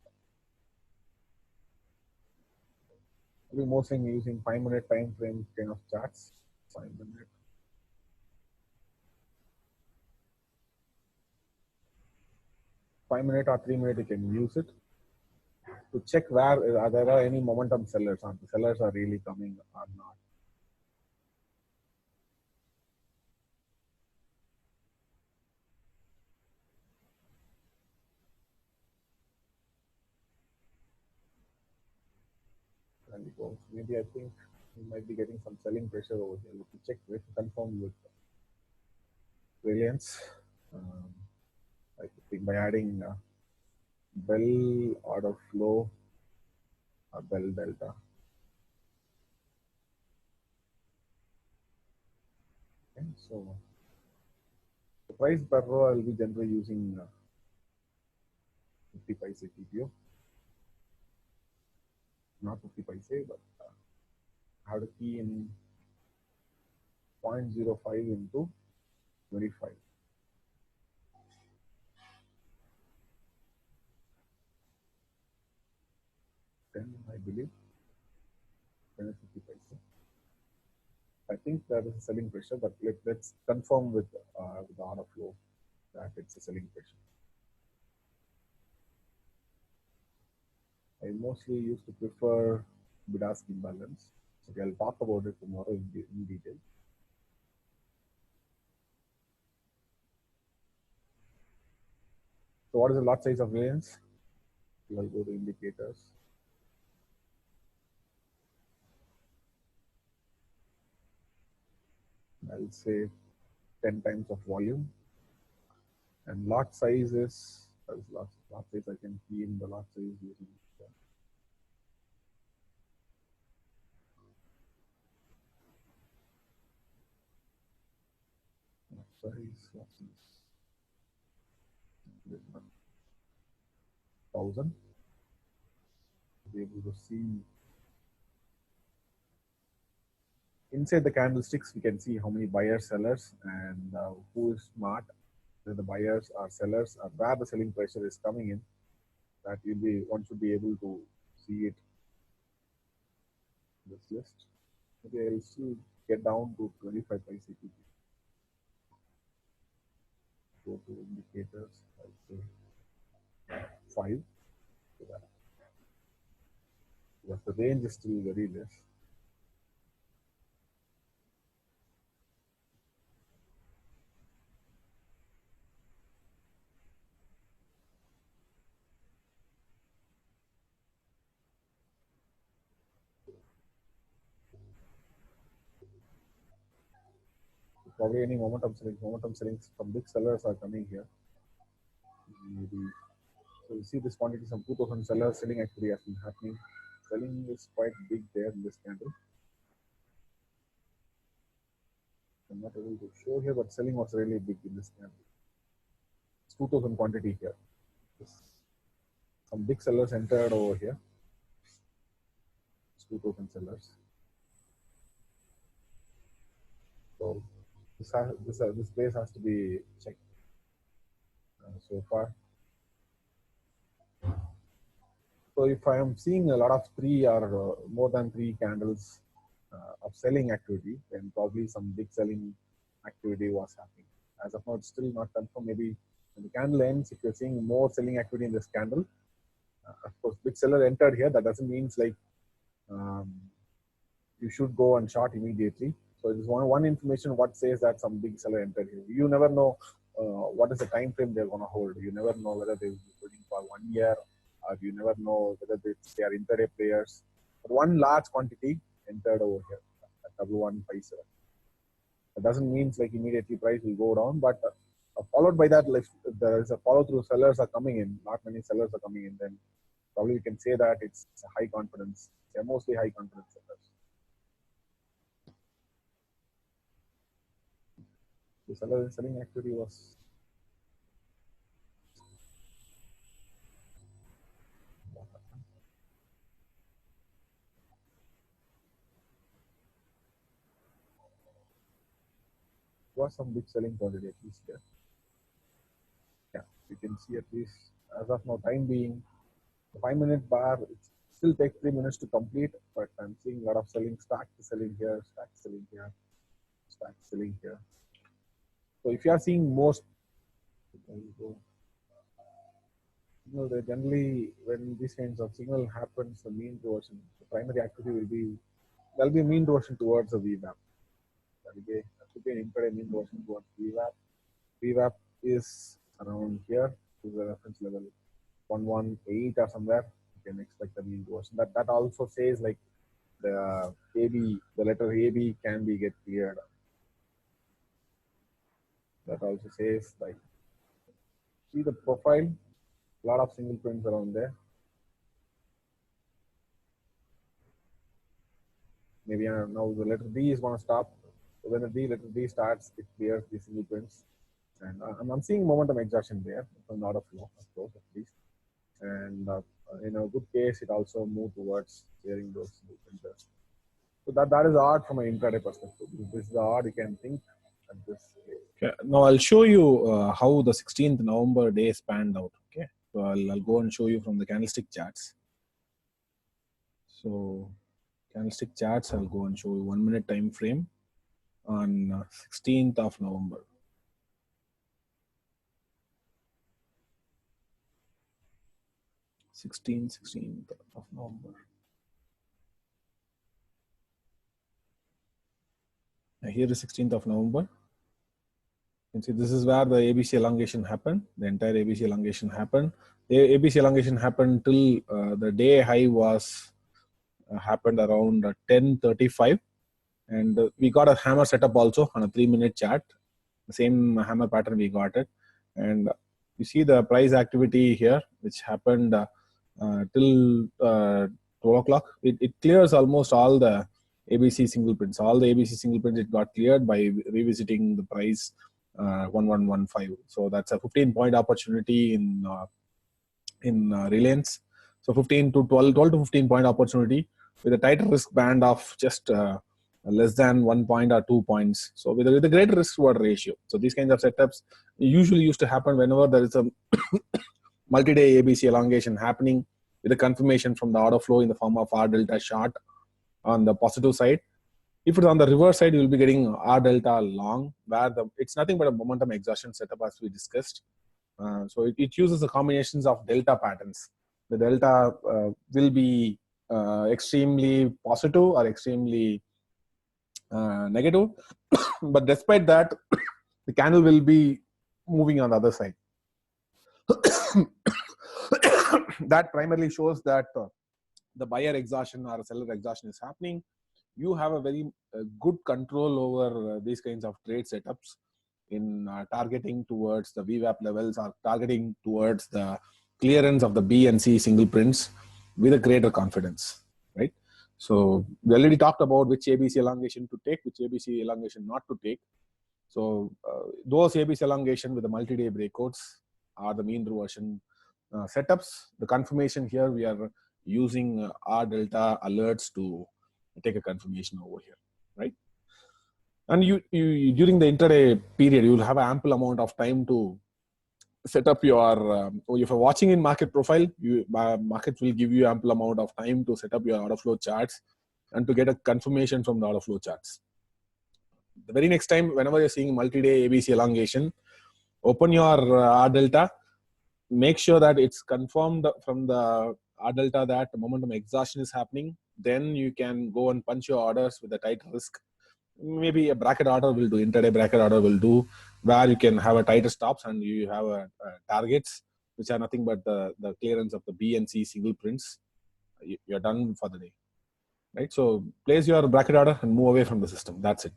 I'll be mostly using 5-minute time frame kind of charts. 5-minute. 5-minute or 3-minute, you can use it to check where there are any momentum sellers, or the sellers are really coming or not. And it goes. Maybe I think we might be getting some selling pressure over here. Let me check with confirm with Reliance. I think by adding bell order flow or bell delta. Okay, so the price per row I'll be generally using 50 paise TPO, not 50 paise, but I have to key in 0.05 into 25. 10, I believe. 10 is 50 paise. I think that is a selling pressure, but let's confirm with the order flow that it's a selling pressure. I mostly used to prefer bid-ask imbalance. Okay, I'll talk about it tomorrow in detail. So what is the lot size of variance? I'll go to indicators. I'll say 10 times of volume. And lot size is, lot size I can key in the lot size using lot size, 1000. Be able to see inside the candlesticks, we can see how many buyers, sellers, and who is smart, whether the buyers or sellers, or where the selling pressure is coming in. That one should be able to see it in this list. Maybe I'll still get down to 25 paise. Go to indicators. I'll say 5. Because the range is still very less. Probably any momentum selling from big sellers are coming here. Maybe So you see this quantity, some 2000 sellers, selling activity has been happening. Selling is quite big there in this candle. I'm not able to show here, but selling was really big in this candle. It's 2000 quantity here. Some big sellers entered over here. It's 2000 sellers. So this place has to be checked so far. So if I am seeing a lot of 3 or more than 3 candles of selling activity, then probably some big selling activity was happening. As of now, it's still not confirmed. Maybe when the candle ends, if you're seeing more selling activity in this candle, of course, big seller entered here. That doesn't mean like you should go and short immediately. So it is one information what says that some big seller entered here. You never know what is the time frame they're going to hold. You never know whether they will be holding for 1 year, or you never know whether they are intraday players. But one large quantity entered over here at W157. That doesn't mean like immediately price will go down, but followed by that, if there is a follow through, sellers are coming in, not many sellers are coming in, then probably we can say that it's a high confidence. They're mostly high confidence sellers. The selling activity was some big selling quantity at least here. Yeah, you can see at least as of now, time being, the 5-minute bar, it still takes 3 minutes to complete, but I'm seeing a lot of selling, stack selling here, stack selling here, stack selling here. So if you are seeing most, they generally, when these kinds of signal happens, the mean reversion, the primary activity will be, there'll be a mean reversion towards the VWAP. There will be an intraday mean reversion towards VWAP. VWAP is around here, to the reference level 118 or somewhere. You can expect the mean reversion. That also says like the letter AB can be get cleared. That also says like, see the profile, a lot of single prints around there. Maybe now the letter D is going to stop. So when the letter D starts, it clears the single prints. And I'm seeing momentum exhaustion there from order flow, of course, at least. And in a good case, it also moved towards clearing those single prints. So that is odd from an intraday perspective. This is odd you can think at this case. Okay. Now I'll show you how the 16th November day spanned out. Okay, so I'll go and show you from the candlestick charts. So candlestick charts, I'll go and show you 1 minute time frame on 16th of November. 16th of November. Now here is 16th of November. You can see this is where the ABC elongation happened. The entire ABC elongation happened. The ABC elongation happened till the day high was happened around 10:35, and we got a hammer setup also on a 3-minute chart. The same hammer pattern we got it, and you see the price activity here, which happened till 12 o'clock. It clears almost all the ABC single prints. All the ABC single prints it got cleared by revisiting the price 1115. So that's a 15-point opportunity in Reliance. So 15 to 12 to 15-point opportunity with a tighter risk band of just less than 1 point or 2 points. So with a greater risk reward ratio. So these kinds of setups usually used to happen whenever there is a multi-day ABC elongation happening with a confirmation from the order flow in the form of R delta short on the positive side. If it's on the reverse side, you will be getting R delta long, where it's nothing but a momentum exhaustion setup as we discussed. So it uses the combinations of delta patterns. The delta will be extremely positive or extremely negative, but despite that, the candle will be moving on the other side. That primarily shows that the buyer exhaustion or seller exhaustion is happening. You have a very good control over these kinds of trade setups in targeting towards the VWAP levels or targeting towards the clearance of the B and C single prints with a greater confidence, right? So we already talked about which ABC elongation to take, which ABC elongation not to take. So those ABC elongation with the multi-day breakouts are the mean reversion setups. The confirmation here, we are using R delta alerts to take a confirmation over here, right? And you during the intraday period, you will have an ample amount of time to set up your, if you're watching in market profile, markets will give you ample amount of time to set up your order flow charts and to get a confirmation from the order flow charts. The very next time, whenever you're seeing multi-day ABC elongation, open your R delta, make sure that it's confirmed from the R delta that momentum exhaustion is happening. Then you can go and punch your orders with a tight risk. Maybe a bracket order will do, intraday bracket order will do, where you can have a tighter stops and you have targets, which are nothing but the clearance of the B and C single prints. You're done for the day, right? So place your bracket order and move away from the system. That's it.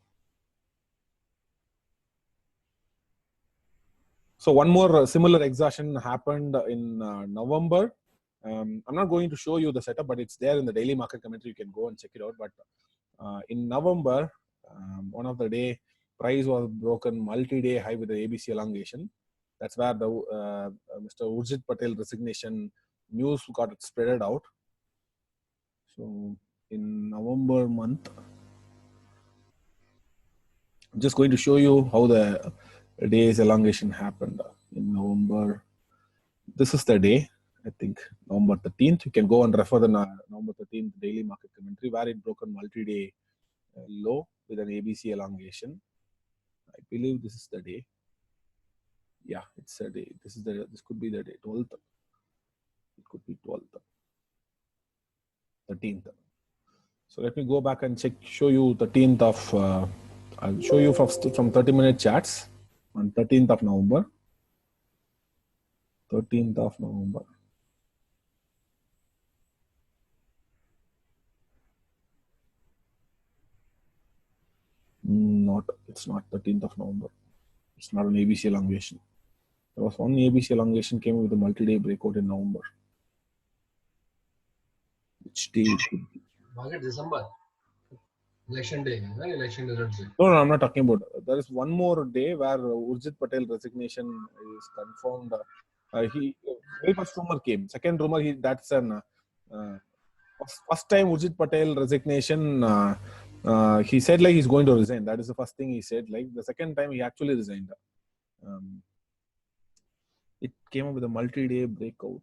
So one more similar exhaustion happened in November. I'm not going to show you the setup, but it's there in the daily market commentary. You can go and check it out. But in November, one of the day, price was broken multi-day high with the ABC elongation. That's where the Mr. Urjit Patel resignation news got spread out. So in November month, I'm just going to show you how the day's elongation happened in November. This is the day, I think, November 13th. You can go and refer the November 13th daily market commentary where it broke a multi-day low with an ABC elongation. I believe this is the day. Yeah, it's a day. This could be the day, 12th. It could be 12th, 13th. So let me go back and show you 13th of, I'll show you from 30-minute charts on 13th of November. 13th of November. It's not 13th of November. It's not an ABC elongation. There was one ABC elongation came with a multi-day breakout in November. Which day it could be? Market December. Election day. Election results day. No, I'm not talking about. There is one more day where Urjit Patel resignation is confirmed. Very first rumor came. Second rumor, that's an first time Urjit Patel resignation. He said like he's going to resign. That is the first thing he said. Like the second time he actually resigned. It came up with a multi-day breakout.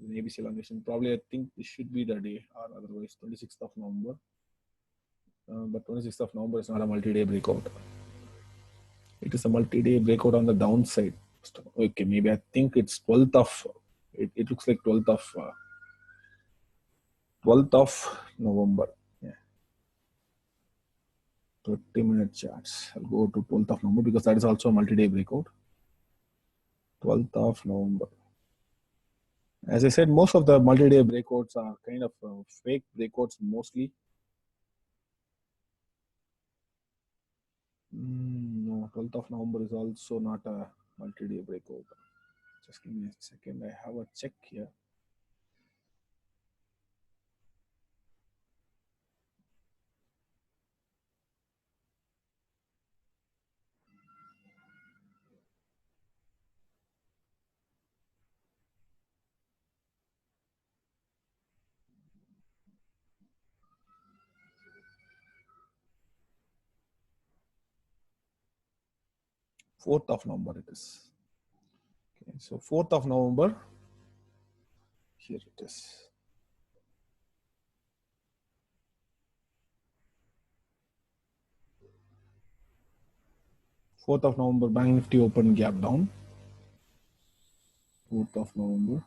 ABC elongation. Probably I think this should be the day, or otherwise 26th of November. But 26th of November is not a multi-day breakout. It is a multi-day breakout on the downside. Okay, maybe I think it's 12th of. It looks like 12th of November. Yeah. 30-minute charts. I'll go to 12th of November because that is also a multi-day breakout. 12th of November. As I said, most of the multi-day breakouts are kind of fake breakouts mostly. No, 12th of November is also not a multi-day breakout. Just give me a second. I have a check here. Fourth of November it is. Okay, so 4th of November. Here it is. Fourth of November, Bank Nifty open gap down. 4th of November.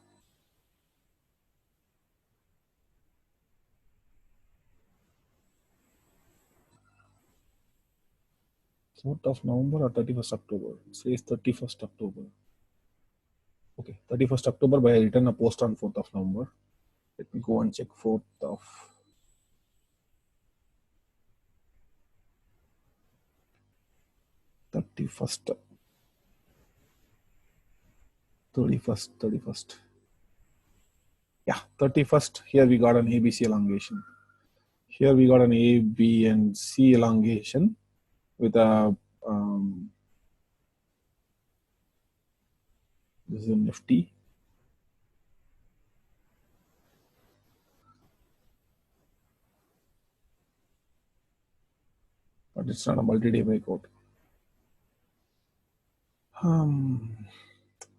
Fourth of November or 31st October? It says 31st October. Okay, 31st October, but I written a post on 4th of November. Let me go and check 4th of. 31st 31st. Yeah, 31st. Here we got an ABC elongation. Here we got an A, B, and C elongation with a this is a Nifty. But it's not a multi-day breakout.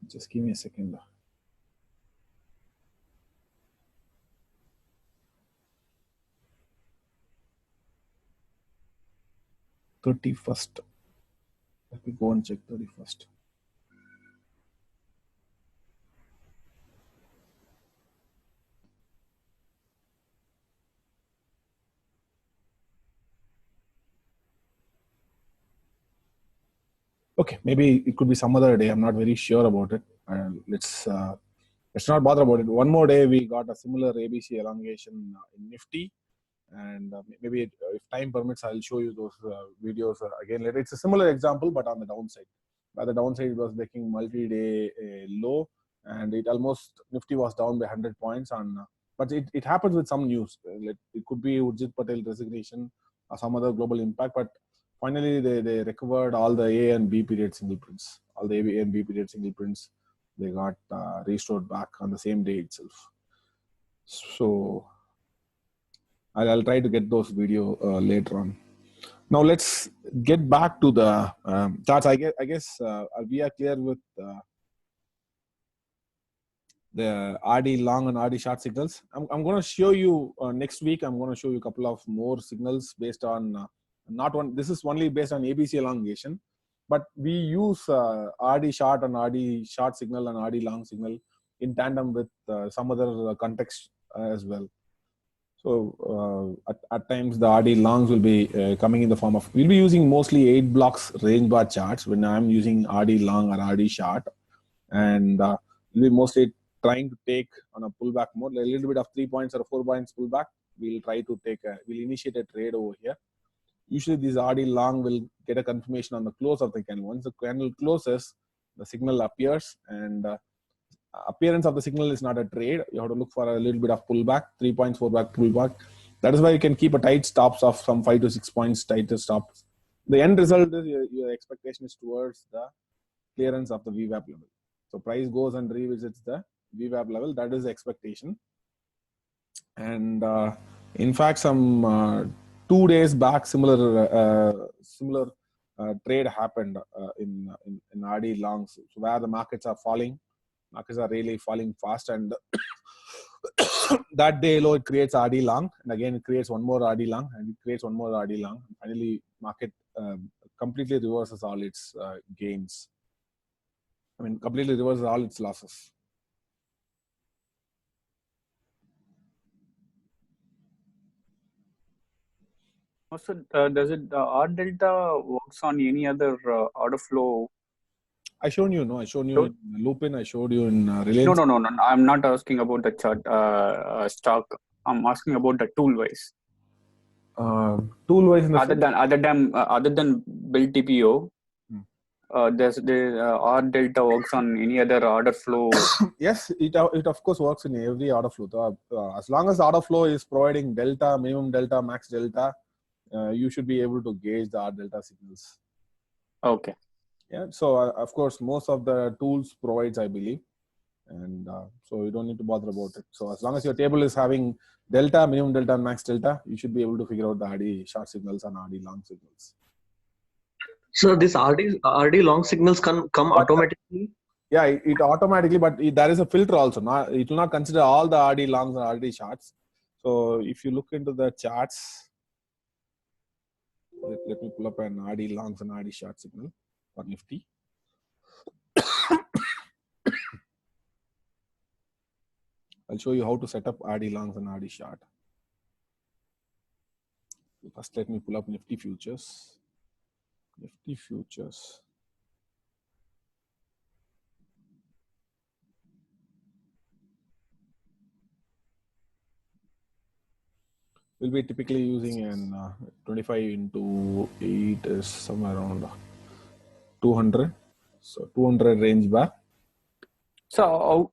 Just give me a second. Let me go and check 31st. Okay, maybe it could be some other day. I'm not very sure about it. Let's not bother about it. One more day, we got a similar ABC elongation in Nifty, and maybe if time permits, I'll show you those videos again later. It's a similar example, but on the downside. By the downside, it was making multi-day low, and it almost Nifty was down by 100 points on. But it happens with some news. It could be Urjit Patel resignation or some other global impact, but finally they recovered all the A and B period single prints. All the A and B period single prints, they got restored back on the same day itself. So I'll try to get those video later on. Now let's get back to the charts. I guess we are clear with the RD long and RD short signals. I'm going to show you next week. I'm going to show you a couple of more signals based on not one. This is only based on ABC elongation, but we use RD short and RD short signal and RD long signal in tandem with some other context as well. So at times the RD longs will be coming in the form of, we'll be using mostly 8 blocks range bar charts when I'm using RD long or RD short, and we'll be mostly trying to take on a pullback mode, a little bit of 3 points or 4 points pullback. We'll try to we'll initiate a trade over here. Usually this RD long will get a confirmation on the close of the candle. Once the candle closes, the signal appears, and appearance of the signal is not a trade. You have to look for a little bit of pullback, 3 points, 4 back pullback. That is why you can keep a tight stops of some 5 to 6 points tighter stops. The end result is your expectation is towards the clearance of the VWAP level. So price goes and revisits the VWAP level. That is the expectation. And in fact, some 2 days back, similar trade happened in RD longs, so where the markets are falling. Markets are really falling fast, and that day low, it creates RD long, and again it creates one more RD long, and it creates one more RD long. And finally, market completely reverses all its gains. I mean, completely reverses all its losses. Also, does it R delta works on any other order flow? I showed you, no? I showed you in Lupin. I showed you in Reliance. No. I'm not asking about the chart stock. I'm asking about the tool wise. Tool wise, Other than build TPO, there's the R delta works on any other order flow. Yes, it of course works in every order flow. As long as the order flow is providing delta, minimum delta, max delta, you should be able to gauge the R delta signals. Okay. Yeah. So of course, most of the tools provides, I believe, and so you don't need to bother about it. So as long as your table is having delta, minimum delta, and max delta, you should be able to figure out the RD short signals and RD long signals. So this RD long signals can come automatically? Yeah, it automatically, but there is a filter also. It will not consider all the RD longs and RD shorts. So if you look into the charts, let me pull up an RD longs and RD short signal for Nifty. I'll show you how to set up RD longs and RD short. First, let me pull up Nifty futures. Nifty futures. We'll be typically using an 25 into 8 is somewhere around 200. So 200 range bar. So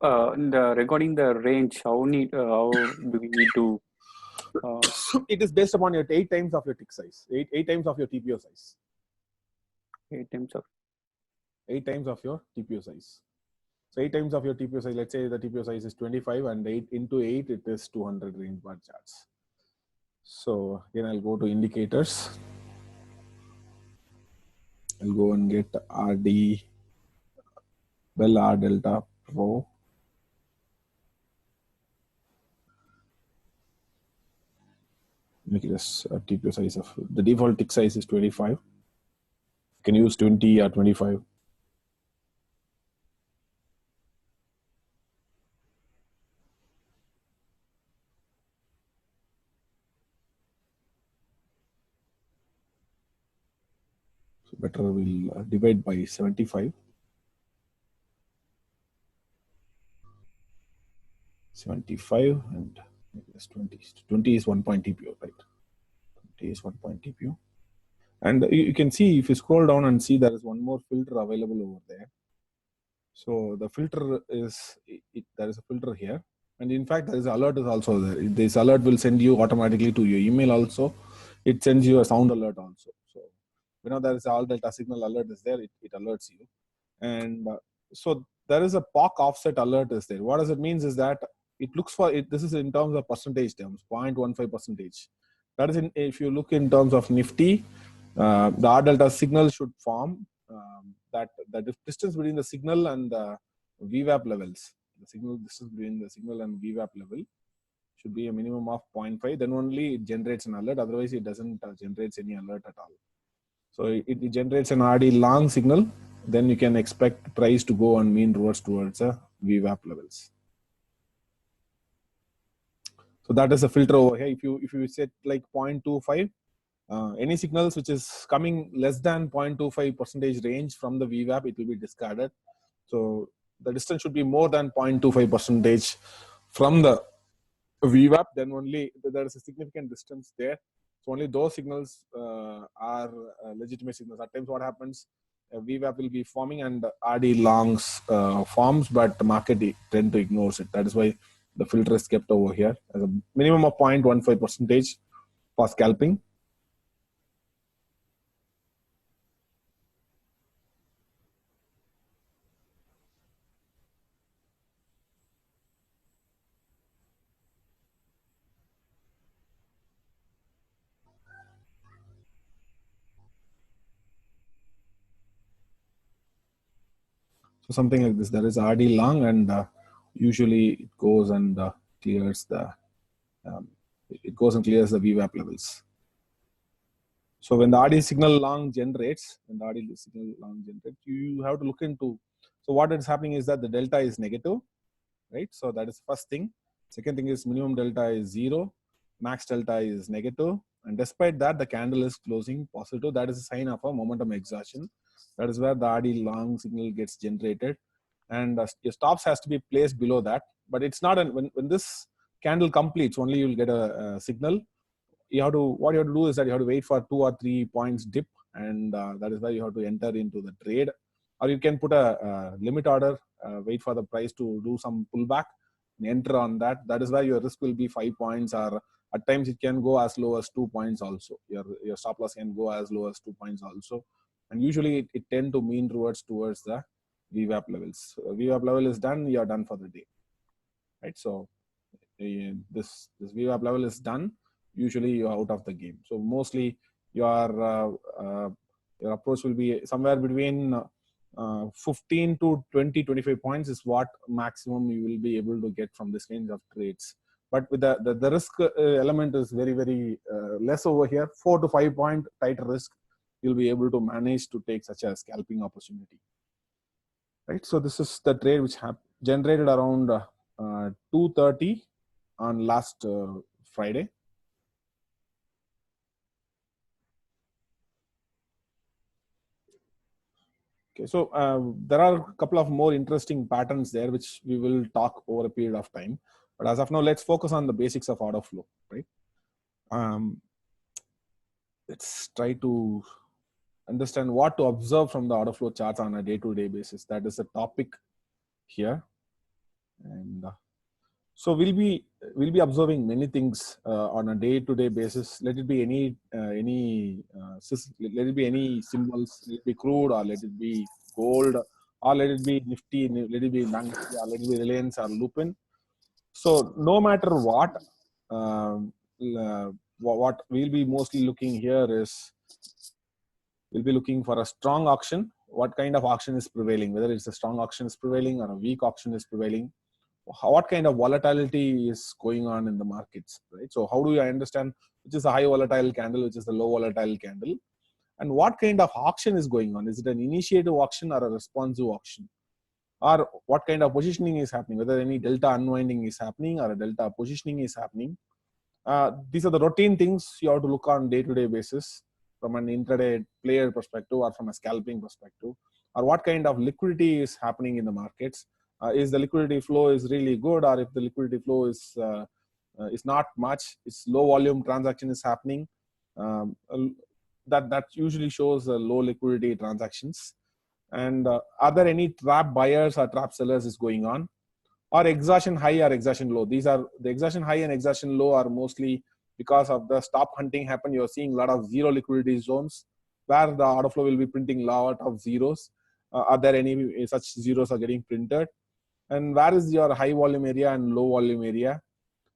regarding the range, how do we need to? It is based upon your 8 times of your tick size, 8 times of your TPO size. 8 times of 8 times of your TPO size. So 8 times of your TPO size, let's say the TPO size is 25 and 8 into 8, it is 200 range bar charts. So again, I'll go to indicators. I'll go and get RD, Bell R Delta Pro. Make it as a TPO size of, the default tick size is 25. You can use 20 or 25. So better we'll divide by 75. 75 and make it as 20. 20 is 1 point TPO, right? 20 is 1 point TPO. And you can see, if you scroll down and see, there is one more filter available over there. So the filter is, there is a filter here. And in fact, there is alert is also there. This alert will send you automatically to your email also. It sends you a sound alert also. So, there is all delta signal alert is there, it alerts you. And so there is a POC offset alert is there. What does it means is that it looks for it. This is in terms of percentage terms, 0.15%. That is if you look in terms of Nifty, the R delta signal should form that the distance between the signal and the VWAP levels, the signal distance between the signal and VWAP level should be a minimum of 0.5. Then only it generates an alert. Otherwise, it doesn't generate any alert at all. So it generates an RD long signal. Then you can expect price to go and mean reverse towards VWAP levels. So that is a filter over here. If you set like 0.25, any signals which is coming less than 0.25% range from the VWAP, it will be discarded. So the distance should be more than 0.25% from the VWAP. Then only there is a significant distance there. So only those signals are legitimate signals. At times what happens, VWAP will be forming and RD longs forms, but the market tend to ignore it. That is why the filter is kept over here as a minimum of 0.15% for scalping. So something like this, there is RD long, and usually it goes and clears the VWAP levels. So when the RD signal long generates, you have to look into. So what is happening is that the delta is negative, right? So that is first thing. Second thing is minimum delta is 0, max delta is negative, and despite that, the candle is closing positive. That is a sign of a momentum exhaustion. That is where the RD long signal gets generated, and your stops has to be placed below that. But it's not when this candle completes, only you'll get a signal. What you have to do is that you have to wait for 2 or 3 points dip, and that is why you have to enter into the trade, or you can put a limit order, wait for the price to do some pullback, enter on that. That is why your risk will be 5 points, or at times it can go as low as 2 points also. Your stop loss can go as low as 2 points also, and usually it tend to mean towards the VWAP levels. So VWAP level is done, you are done for the day, right? So this VWAP level is done, usually you're out of the game. So mostly your approach will be somewhere between 15 to 20, 25 points is what maximum you will be able to get from this kind of trades. But with the risk element is very, very less over here. 4 to 5 point tighter risk, you'll be able to manage to take such a scalping opportunity. Right. So this is the trade which generated around 2:30 on last Friday. Okay, so there are a couple of more interesting patterns there, which we will talk over a period of time. But as of now, let's focus on the basics of order flow, right? Let's try to understand what to observe from the order flow charts on a day-to-day basis. That is the topic here. And so we'll be observing many things on a day-to-day basis. Let it be let it be any symbols, let it be crude or let it be gold or let it be Nifty, let it be Bank Nifty or let it be Reliance or Lupin. So no matter what, what we'll be mostly looking here is we'll be looking for a strong auction. What kind of auction is prevailing? Whether it's a strong auction is prevailing or a weak auction is prevailing. What kind of volatility is going on in the markets, right? So how do you understand which is a high volatile candle, which is a low volatile candle, and what kind of auction is going on? Is it an initiative auction or a responsive auction? Or what kind of positioning is happening? Whether any delta unwinding is happening or a delta positioning is happening. These are the routine things you have to look on day-to-day basis from an intraday player perspective or from a scalping perspective, or what kind of liquidity is happening in the markets. Is the liquidity flow is really good, or if the liquidity flow is not much, it's low volume transaction is happening. That usually shows low liquidity transactions. And are there any trap buyers or trap sellers is going on, or exhaustion high or exhaustion low? These are the exhaustion high and exhaustion low are mostly because of the stop hunting happen. You're seeing a lot of zero liquidity zones where the order flow will be printing a lot of zeros. Are there any such zeros are getting printed? And where is your high volume area and low volume area?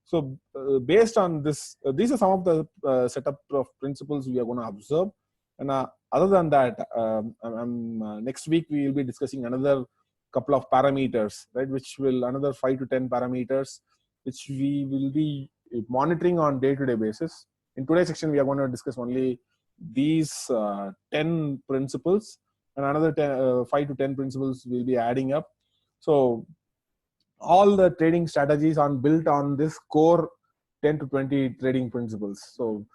So based on this, these are some of the setup of principles we are going to observe. And other than that, next week we will be discussing another couple of parameters, right? Which will another 5 to 10 parameters, which we will be monitoring on day-to-day basis. In today's section, we are going to discuss only these 10 principles, and another 5 to 10 principles will be adding up. So all the trading strategies are built on this core 10 to 20 trading principles. So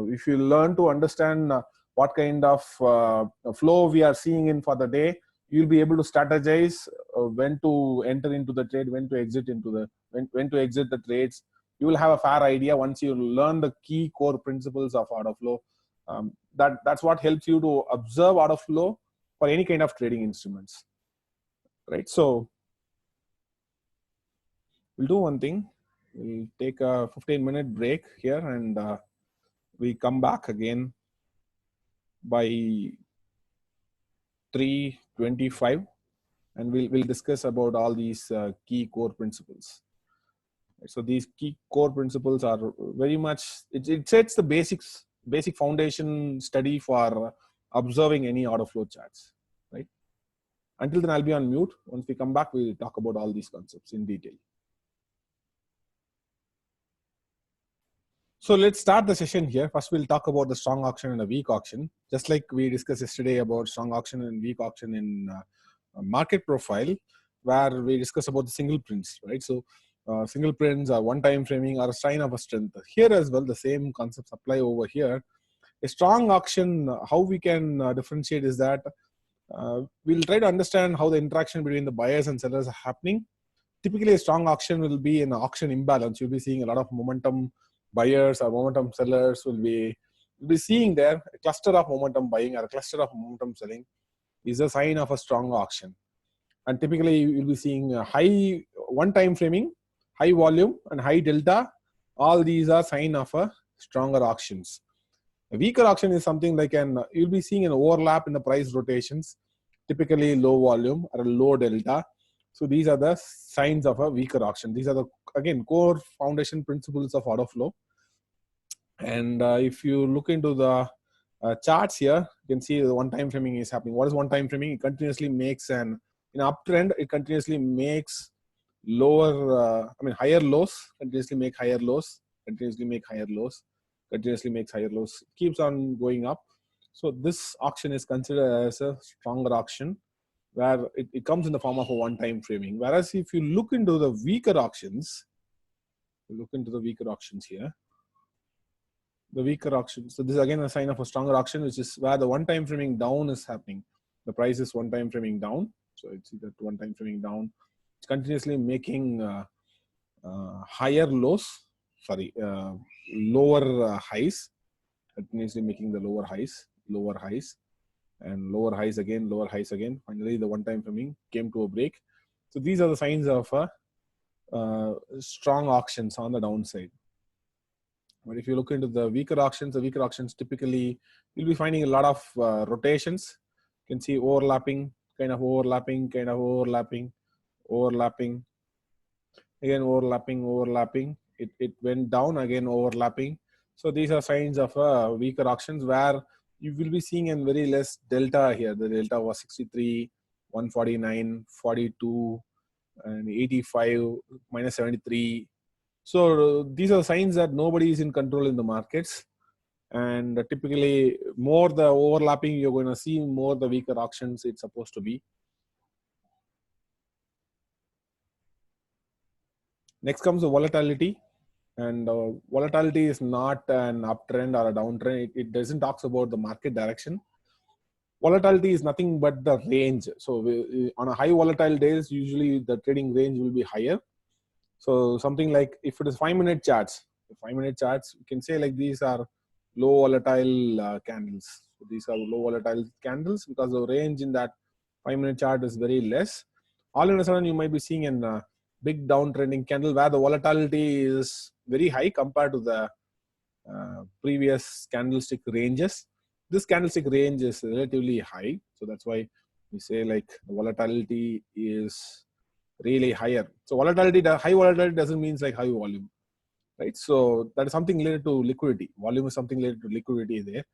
if you learn to understand what kind of flow we are seeing in for the day, you'll be able to strategize when to enter into the trade, when to exit into the when to exit the trades. You will have a fair idea once you learn the key core principles of order flow. That's what helps you to observe order flow for any kind of trading instruments, right? So we'll do one thing. We'll take a 15-minute break here, and we come back again by 3:25, and we'll discuss about all these key core principles. So these key core principles are very much, it sets the basic foundation study for observing any order flow charts, right? Until then, I'll be on mute. Once we come back, we'll talk about all these concepts in detail. So let's start the session here. First, we'll talk about the strong auction and a weak auction. Just like we discussed yesterday about strong auction and weak auction in market profile, where we discussed about the single prints, right? So single prints are one-time framing are a sign of a strength. Here as well, the same concepts apply over here. A strong auction, how we can differentiate is that we'll try to understand how the interaction between the buyers and sellers are happening. Typically, a strong auction will be an auction imbalance. You'll be seeing a lot of momentum buyers or momentum sellers will be seeing there. A cluster of momentum buying or a cluster of momentum selling is a sign of a strong auction. And typically, you'll be seeing a high one-time framing, high volume, and high delta. All these are sign of a stronger auctions. A weaker auction is something like you'll be seeing an overlap in the price rotations, typically low volume or a low delta. So these are the signs of a weaker auction. These are the, again, core foundation principles of order flow. And if you look into the charts here, you can see the one-time framing is happening. What is one-time framing? It continuously makes in uptrend, it continuously makes lower, higher lows, continuously make higher lows, continuously make higher lows, continuously makes higher lows. It keeps on going up. So this auction is considered as a stronger auction, where it comes in the form of a one-time framing. Whereas if you look into the weaker auctions, here, the weaker auction. So this is again a sign of a stronger auction, which is where the one-time framing down is happening. The price is one-time framing down. So it's either one-time framing down. It's continuously making higher lows, lower highs, continuously making the lower highs, and lower highs again, lower highs again. Finally, the one-time framing came to a break. So these are the signs of a strong auctions on the downside. But if you look into the weaker auctions typically you'll be finding a lot of rotations. You can see overlapping, kind of overlapping, overlapping, again overlapping. It went down, again overlapping. So these are signs of weaker auctions where you will be seeing a very less delta here. The delta was 63, 149, 42, and 85, minus 73. So these are signs that nobody is in control in the markets. And typically more the overlapping you're going to see, more the weaker auctions it's supposed to be. Next comes the volatility. And volatility is not an uptrend or a downtrend. It doesn't talk about the market direction. Volatility is nothing but the range. So on a high volatile days, usually the trading range will be higher. So something like if it is 5-minute charts, you can say like these are low volatile candles. So these are low volatile candles because the range in that 5-minute chart is very less. All of a sudden, you might be seeing a big downtrending candle where the volatility is very high compared to the previous candlestick ranges. This candlestick range is relatively high, so that's why we say like the volatility is really higher. So high volatility doesn't mean like high volume, right? So that is something related to liquidity. Volume is something related to liquidity there.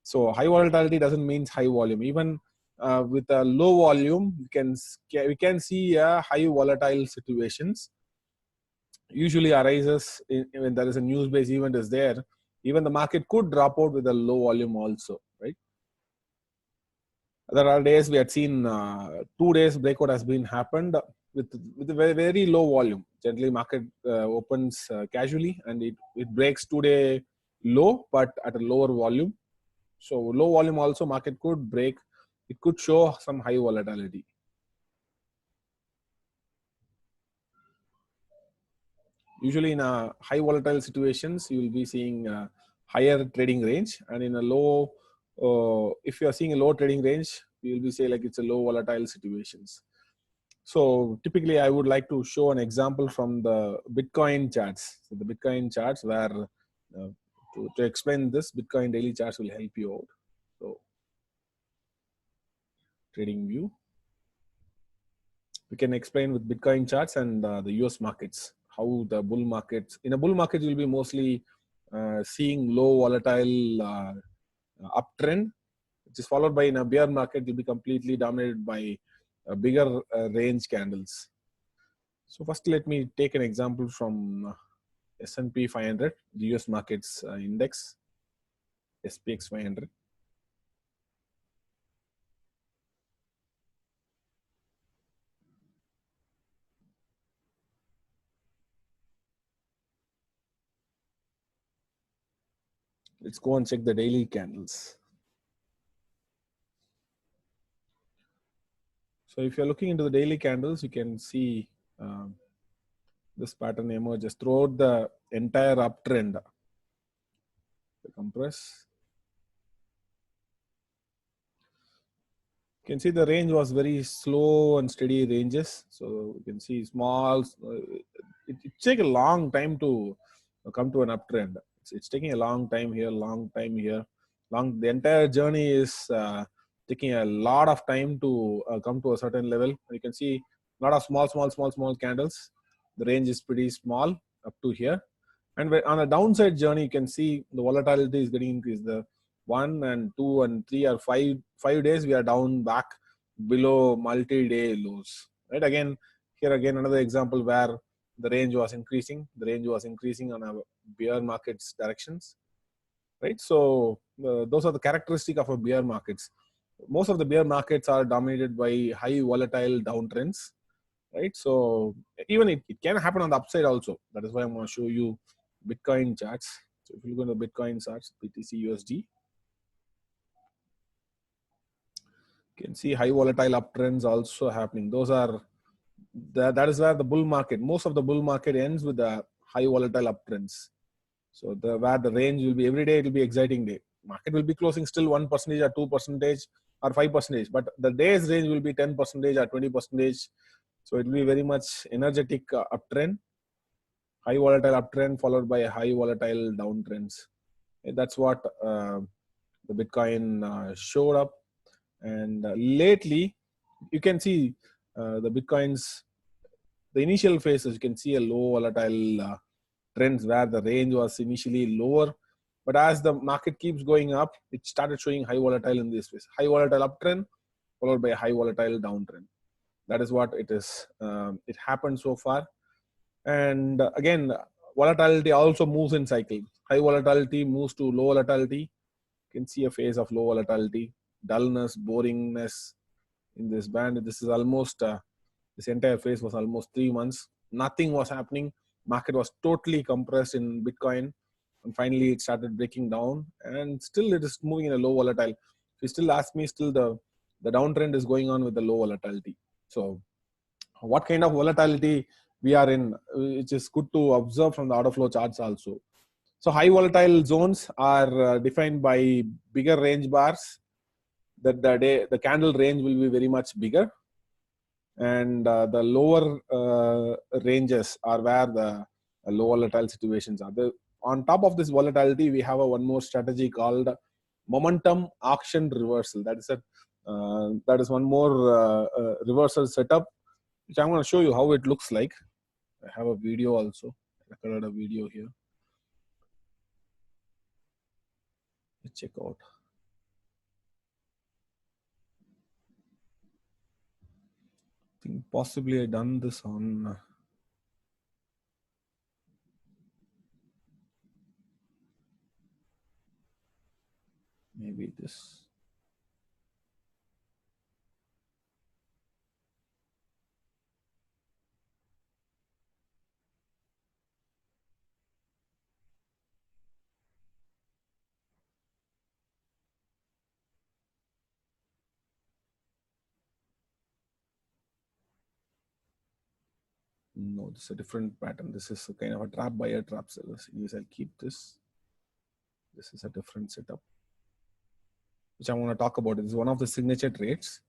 So high volatility doesn't mean high volume. Even with a low volume, we can see high volatile situations. Usually arises when there is a news-based event is there. Even the market could drop out with a low volume also, right? There are days we had seen 2 days breakout has been happened with a very, very low volume. Generally, market opens casually and it breaks 2-day low, but at a lower volume. So low volume also market could break. It could show some high volatility. Usually in a high volatile situations, you will be seeing a higher trading range, and in a low, if you are seeing a low trading range, you will be say like it's a low volatile situations. So typically, I would like to show an example from the Bitcoin charts. So the Bitcoin charts where to explain this, Bitcoin daily charts will help you out. So trading view, we can explain with Bitcoin charts and the US markets, how the bull markets, in a bull market, you'll be mostly seeing low volatile uptrend, which is followed by in a bear market, you'll be completely dominated by bigger range candles. So first, let me take an example from S&P 500, the US markets index, SPX 500. Let's go and check the daily candles. So if you're looking into the daily candles, you can see this pattern emerges throughout the entire uptrend. Compress. You can see the range was very slow and steady ranges. So you can see small. It takes a long time to come to an uptrend. It's taking a long time here, The entire journey is taking a lot of time to come to a certain level. You can see a lot of small candles. The range is pretty small up to here. And on a downside journey, you can see the volatility is getting increased. The 1 and 2 and 3 or 5 days, we are down back below multi-day lows. Right? Again, here again, another example where the range was increasing. The range was increasing on a bear market's directions. Right? So those are the characteristic of a bear markets. Most of the bear markets are dominated by high volatile downtrends. Right? So even it can happen on the upside also. That is why I'm going to show you Bitcoin charts. So if you look at the Bitcoin charts, BTC USD, you can see high volatile uptrends also happening. Those are that is where the bull market, most of the bull market ends with the high volatile uptrends. So where the range will be every day, it will be exciting day. Market will be closing still 1% or 2% or 5%, but the day's range will be 10% or 20%. So it will be very much energetic uptrend, high volatile uptrend followed by a high volatile downtrends. That's what the Bitcoin showed up. And lately, you can see the Bitcoins, the initial phases, you can see a low volatile trends where the range was initially lower. But as the market keeps going up, it started showing high volatile in this phase. High volatile uptrend followed by a high volatile downtrend. That is what it is. It happened so far. And again, volatility also moves in cycles. High volatility moves to low volatility. You can see a phase of low volatility, dullness, boringness in this band. This is almost, this entire phase was almost 3 months. Nothing was happening. Market was totally compressed in Bitcoin. And finally, it started breaking down. And still, it is moving in a low volatile. If you still ask me, still the downtrend is going on with the low volatility. So what kind of volatility we are in, which is good to observe from the order flow charts also. So high volatile zones are defined by bigger range bars. That the candle range will be very much bigger, and the lower ranges are where the low volatile situations are. On top of this volatility, we have one more strategy called momentum auction reversal. That is one more reversal setup, which I'm going to show you how it looks like. I have a video also. I recorded a video here. Let's check out. I think possibly I done this on maybe this. No, this is a different pattern. This is a kind of a trap buyer, trap seller. Anyways, I'll keep this. This is a different setup, which I want to talk about. This is one of the signature trades.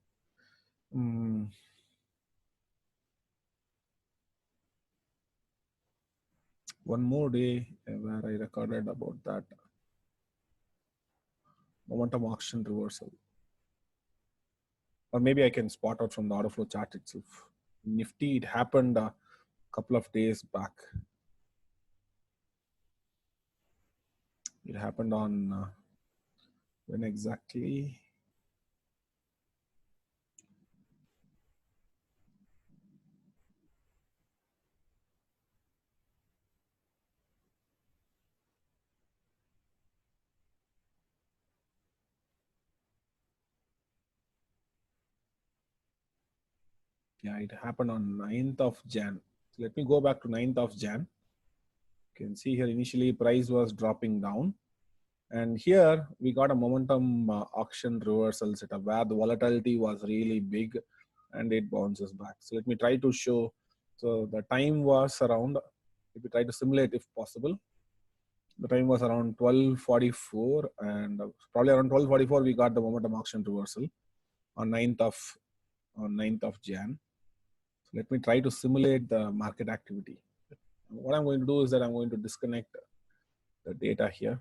One more day where I recorded about that momentum auction reversal. Or maybe I can spot out from the order flow chart itself. Nifty, it happened a couple of days back. It happened on when exactly? Yeah, it happened on 9th of Jan. So let me go back to 9th of Jan. You can see here initially price was dropping down. And here we got a momentum auction reversal setup where the volatility was really big and it bounces back. So let me try to show. So the time was around, if we try to simulate if possible, the time was around 12:44 and probably around 12:44 we got the momentum auction reversal on 9th of Jan. So let me try to simulate the market activity. What I'm going to do is that I'm going to disconnect the data here.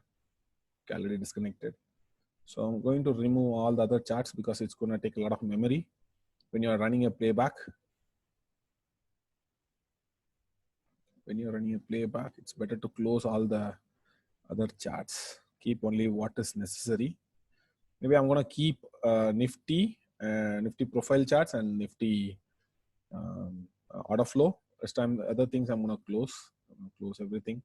Already disconnected. So I'm going to remove all the other charts because it's going to take a lot of memory when you're running a playback. When you're running a playback, it's better to close all the other charts. Keep only what is necessary. Maybe I'm going to keep Nifty profile charts and Nifty order flow. This time, the other things I'm going to close. I'm going to close everything.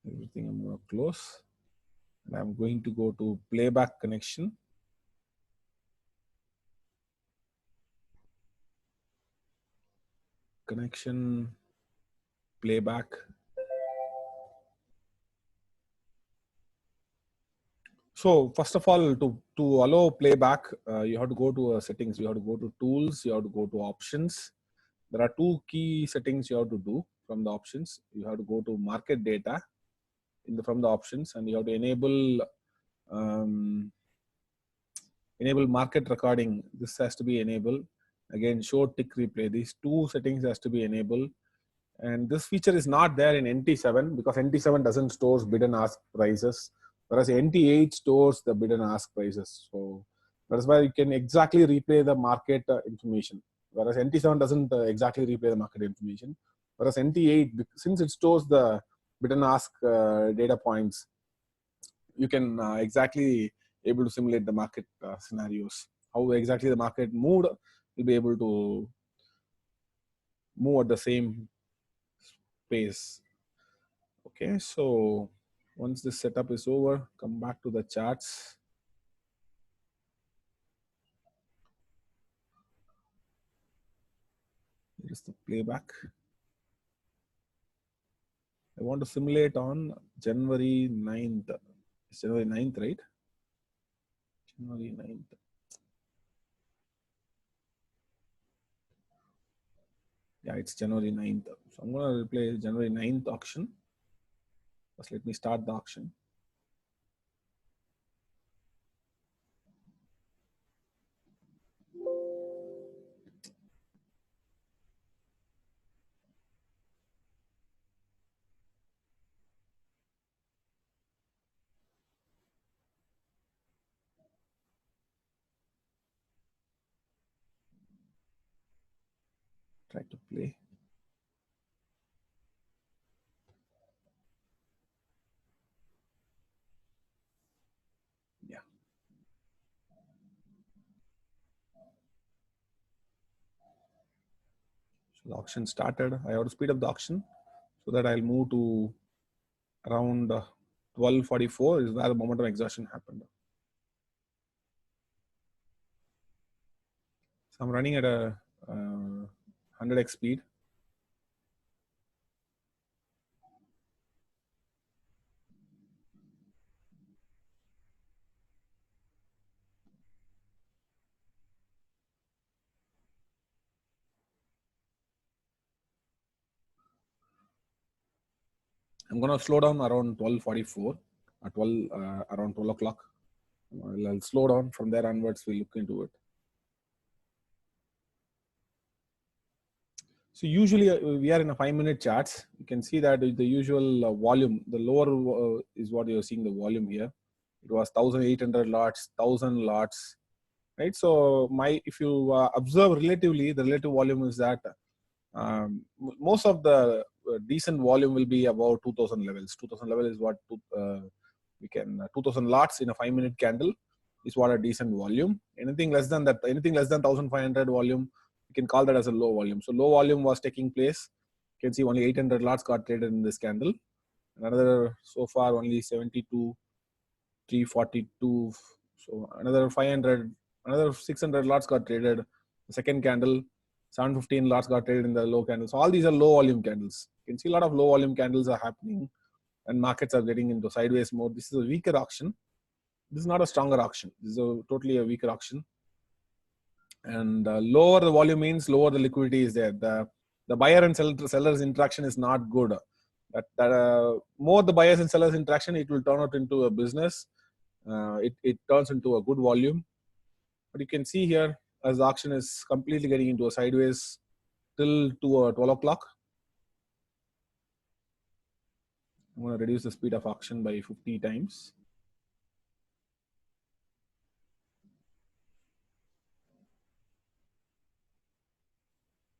Everything I'm going to close. And I'm going to go to playback connection. Connection, playback. So first of all, to allow playback, you have to go to settings. You have to go to tools. You have to go to options. There are two key settings you have to do from the options. You have to go to market data. from the options, and you have to enable market recording. This has to be enabled. Again, show tick replay. These two settings has to be enabled. And this feature is not there in NT7 because NT7 doesn't store bid and ask prices, whereas NT8 stores the bid and ask prices. So that's why you can exactly replay the market information, whereas NT7 doesn't exactly replay the market information. Whereas NT8, since it stores the bid and ask data points, you can exactly able to simulate the market scenarios. How exactly the market moved, you'll be able to move at the same pace. Okay, so once this setup is over, come back to the charts. Here's the playback. I want to simulate on January 9th. It's January 9th, right? January 9th. Yeah, it's January 9th. So I'm going to replay January 9th auction. First, let me start the auction. Try to play. Yeah. So the auction started. I have to speed up the auction so that I'll move to around 12:44 is where the momentum exhaustion happened. So I'm running at a 100x speed. I'm going to slow down around 12:44 at around 12 o'clock. I'll slow down from there onwards. We'll look into it. So usually we are in a 5-minute charts. You can see that the usual volume, the lower is what you're seeing the volume here. It was 1,800 lots, 1,000 lots, right? So if you observe relatively, the relative volume is that most of the decent volume will be about 2,000 levels. 2,000 level is what we can 2,000 lots in a 5-minute candle is what a decent volume. Anything less than that, anything less than 1,500 volume, you can call that as a low volume. So low volume was taking place. You can see only 800 lots got traded in this candle. Another so far only 72, 342. So another 500, another 600 lots got traded. The second candle, 715 lots got traded in the low candles. So all these are low volume candles. You can see a lot of low volume candles are happening and markets are getting into sideways mode. This is a weaker auction. This is not a stronger auction. This is totally a weaker auction. And lower the volume means lower the liquidity is there. The buyer and sellers interaction is not good. More the buyers and sellers interaction, it will turn out into a business. It turns into a good volume. But you can see here as the auction is completely getting into a sideways till 12 o'clock. I'm going to reduce the speed of auction by 50 times.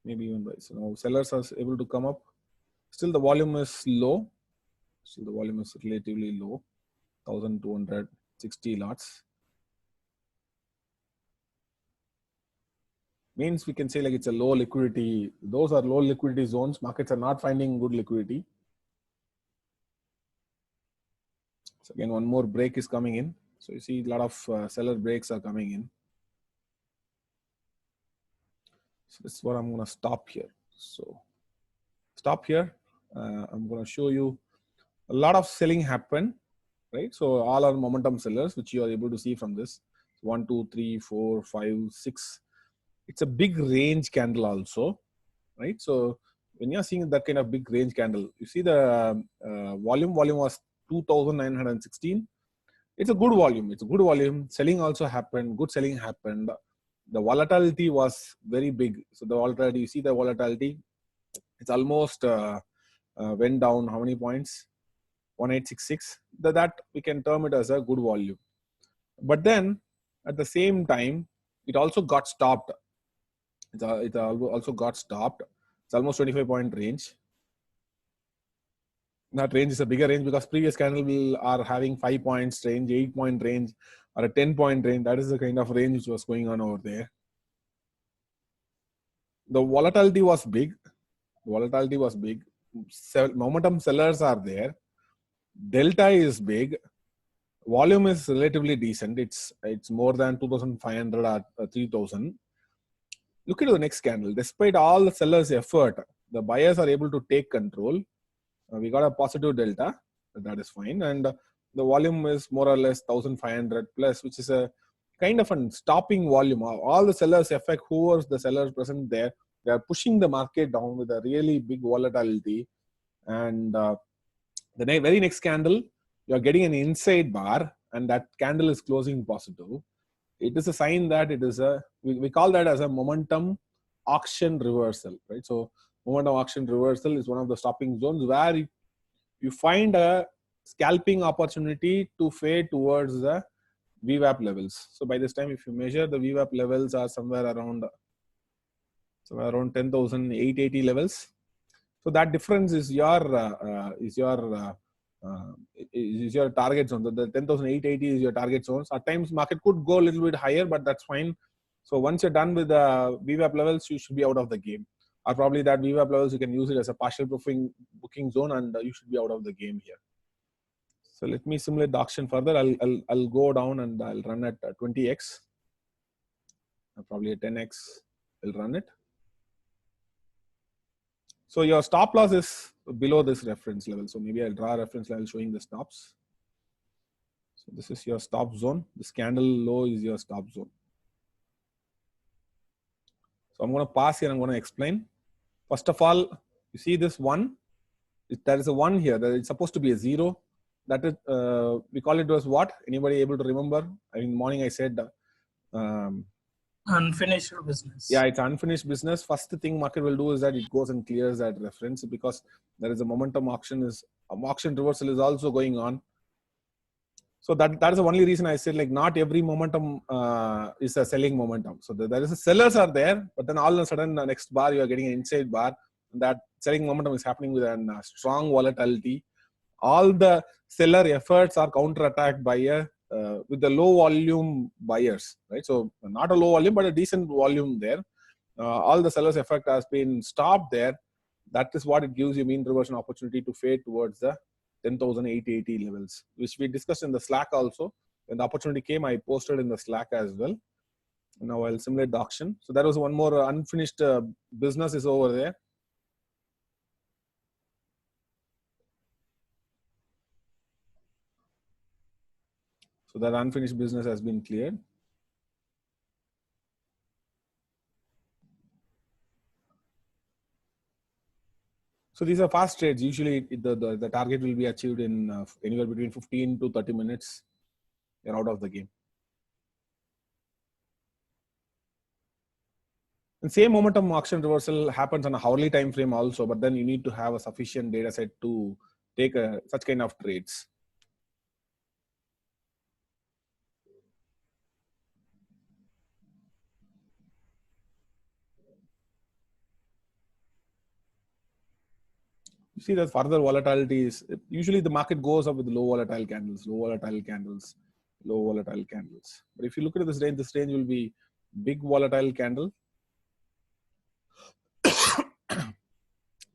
Maybe even by, so now sellers are able to come up. Still the volume is low. Still the volume is relatively low, 1,260 lots. Means we can say like it's a low liquidity. Those are low liquidity zones. Markets are not finding good liquidity. So again, one more break is coming in. So you see a lot of seller breaks are coming in. So this is what I'm going to stop here. So stop here. I'm going to show you a lot of selling happen, right? So all are momentum sellers, which you are able to see from this. 1, 2, 3, 4, 5, 6. It's a big range candle also, right? So when you're seeing that kind of big range candle, you see the volume was 2,916. It's a good volume. It's a good volume. Selling also happened. Good selling happened. The volatility was very big. So the volatility, you see the volatility, it's almost went down how many points? 1866. That we can term it as a good volume. But then at the same time, it also got stopped. It also got stopped. It's almost 25-point range. That range is a bigger range because previous candle are having 5 points range, 8-point range, or a 10-point range. That is the kind of range which was going on over there. The volatility was big. Momentum sellers are there. Delta is big. Volume is relatively decent. It's more than 2,500 or 3,000. Look at the next candle. Despite all the sellers' effort, the buyers are able to take control. We got a positive delta. That is fine. And the volume is more or less 1,500 plus, which is a kind of a stopping volume. All the sellers' effect, who was the sellers present there, they are pushing the market down with a really big volatility. And the very next candle, you are getting an inside bar, and that candle is closing positive. It is a sign that it is we call that as a momentum auction reversal, right? So momentum auction reversal is one of the stopping zones where you find a scalping opportunity to fade towards the VWAP levels. So by this time, if you measure, the VWAP levels are somewhere around 10,880 levels. So that difference is your target zone. The 10,880 is your target zone. At times, market could go a little bit higher, but that's fine. So once you're done with the VWAP levels, you should be out of the game. Or probably that VWAP levels, you can use it as a partial booking zone, and you should be out of the game here. So let me simulate the auction further. I'll go down and I'll run at 20x. Probably at 10x, I'll run it. So your stop loss is below this reference level. So maybe I'll draw a reference level showing the stops. So this is your stop zone. This candle low is your stop zone. So I'm going to pause here. I'm going to explain. First of all, you see this one. There is a 1 here. It's supposed to be a 0. That is, we call it as what? Anybody able to remember? In the morning I said unfinished business. Yeah, it's unfinished business. First thing market will do is that it goes and clears that reference because there is a momentum auction reversal is also going on. So that is the only reason I said like not every momentum is a selling momentum. So there is a sellers are there, but then all of a sudden the next bar you are getting an inside bar. And that selling momentum is happening with a strong volatility. All the seller efforts are counterattacked by with the low volume buyers, right? So not a low volume, but a decent volume there. All the sellers' effect has been stopped there. That is what it gives you mean reversion opportunity to fade towards the 10,880 levels, which we discussed in the Slack also. When the opportunity came, I posted in the Slack as well. Now I'll simulate the auction. So there was one more unfinished business is over there. So that unfinished business has been cleared. So these are fast trades. Usually the target will be achieved in anywhere between 15 to 30 minutes. You're out of the game. And same momentum auction reversal happens on a hourly time frame also, but then you need to have a sufficient data set to take such kind of trades. You see that further volatility is usually the market goes up with low volatile candles. But if you look at this range will be big volatile candle.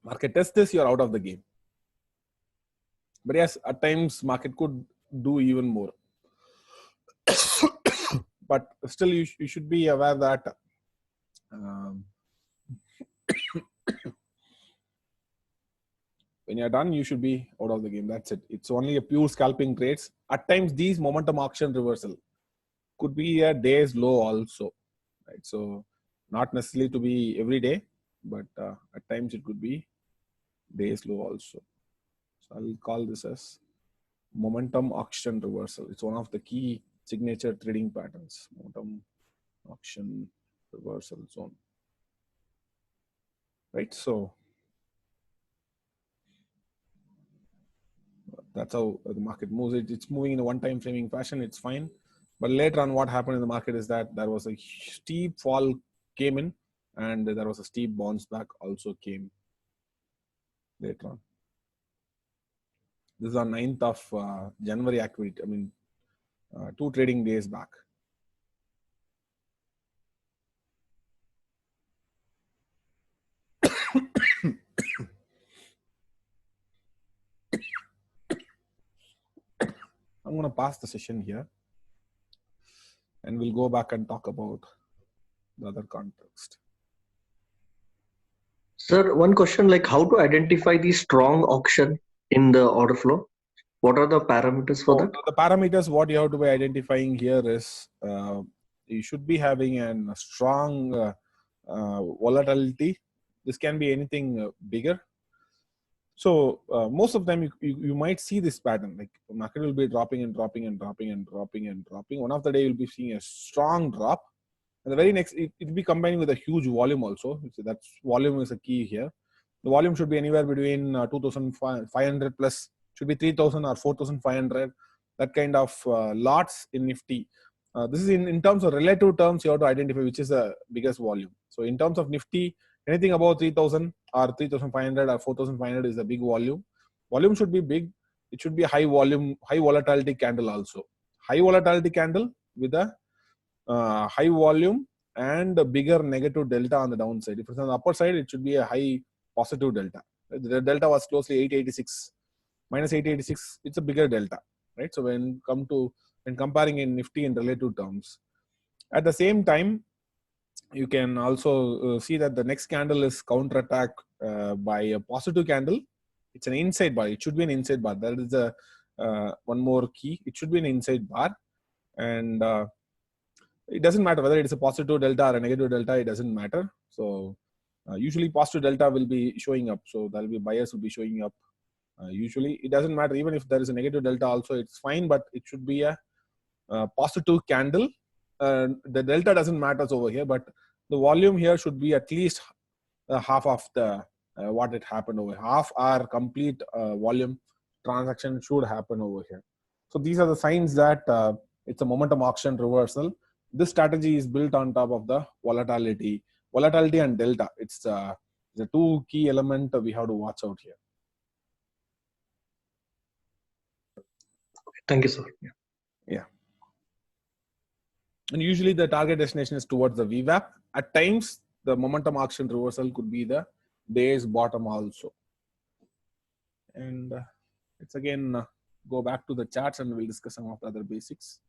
Market test this, you're out of the game. But yes, at times market could do even more. But still, you should be aware that when you're done, you should be out of the game. That's it. It's only a pure scalping trades. At times, these momentum auction reversal could be a day's low also, right? So not necessarily to be every day, but at times it could be day's low also. So I'll call this as momentum auction reversal. It's one of the key signature trading patterns. Momentum auction reversal zone. Right. So that's how the market moves. It's moving in a one-time framing fashion. It's fine. But later on, what happened in the market is that there was a steep fall came in, and there was a steep bounce back also came later on. This is on 9th of January activity. I mean, 2 trading days back. I'm going to pass the session here, and we'll go back and talk about the other context. Sir, one question, like how to identify the strong auction in the order flow? What are the parameters for that? The parameters, what you have to be identifying here is you should be having a strong volatility. This can be anything bigger. So most of the time you might see this pattern, like the market will be dropping and dropping and dropping and dropping and dropping. One of the day you'll be seeing a strong drop, and the very next it will be combining with a huge volume also. So that's volume is a key here. The volume should be anywhere between 2,500 plus, should be 3,000 or 4,500. That kind of lots in Nifty. This is in terms of relative terms, you have to identify which is the biggest volume. So in terms of Nifty, anything above 3,000 or 3,500 or 4,500 is a big volume. Volume should be big. It should be a high volume, high volatility candle also. High volatility candle with a high volume and a bigger negative delta on the downside. If it's on the upper side, it should be a high positive delta. The delta was closely 886, minus 886. It's a bigger delta, right? So when comparing in Nifty in relative terms, at the same time, you can also see that the next candle is counterattack by a positive candle. It's an inside bar. It should be an inside bar. That is a one more key. It should be an inside bar, and it doesn't matter whether it is a positive delta or a negative delta. It doesn't matter. So usually positive delta will be showing up. So there will be buyers will be showing up. Usually it doesn't matter even if there is a negative delta also. It's fine, but it should be a positive candle. The delta doesn't matter over here, but the volume here should be at least half of the what it happened over here. Half our complete volume transaction should happen over here. So these are the signs that it's a momentum auction reversal. This strategy is built on top of the volatility and delta. It's the 2 key element we have to watch out here. Thank you, sir. Yeah. And usually the target destination is towards the VWAP. At times, the momentum auction reversal could be the day's bottom also. And let's again go back to the charts and we'll discuss some of the other basics.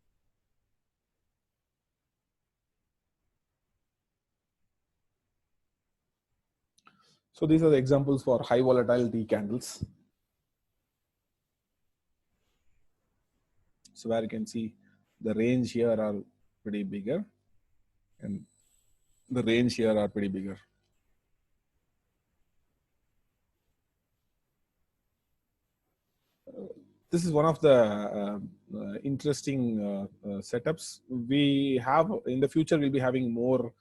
So these are the examples for high volatility candles. So where you can see the range here are pretty bigger and the range here are pretty bigger. This is one of the interesting setups. We have in the future, we'll be having more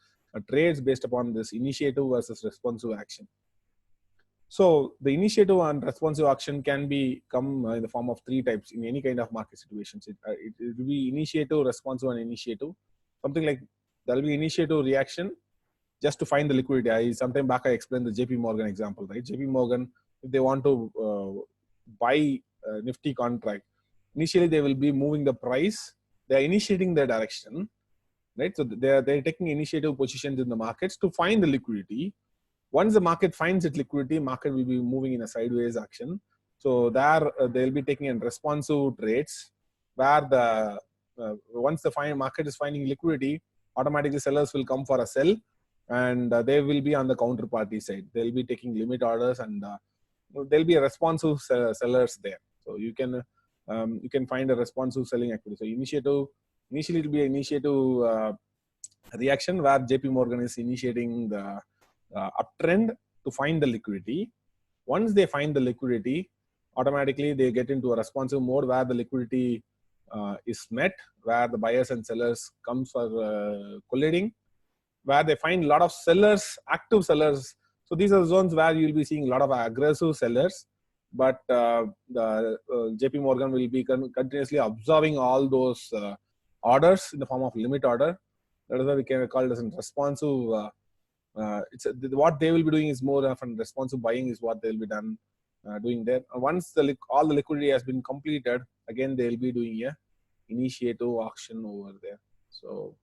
trades based upon this initiative versus responsive action. So the initiative and responsive action can be come in the form of 3 types in any kind of market situations. It will be initiative, responsive, and initiative. Something like there will be initiative reaction just to find the liquidity. Sometime back I explained the JP Morgan example, right? JP Morgan, if they want to buy Nifty contract, initially they will be moving the price. They are initiating their direction, right? So they're taking initiative positions in the markets to find the liquidity. Once the market finds its liquidity, market will be moving in a sideways action. So there they'll be taking in responsive trades where the once the market is finding liquidity, automatically sellers will come for a sell, and they will be on the counterparty side. They'll be taking limit orders, and there'll be a responsive sellers there. So you can find a responsive selling activity. So initially it will be an initiative reaction where JP Morgan is initiating the uptrend to find the liquidity. Once they find the liquidity, automatically they get into a responsive mode where the liquidity is met, where the buyers and sellers comes for colliding, where they find a lot of sellers, active sellers. So these are zones where you'll be seeing a lot of aggressive sellers, but the JP Morgan will be continuously observing all those orders in the form of limit order. That is why we can call it as a responsive. What they will be doing is more of a responsive buying is what they will be done doing there. Once all the liquidity has been completed, again they will be doing a initiative auction over there. So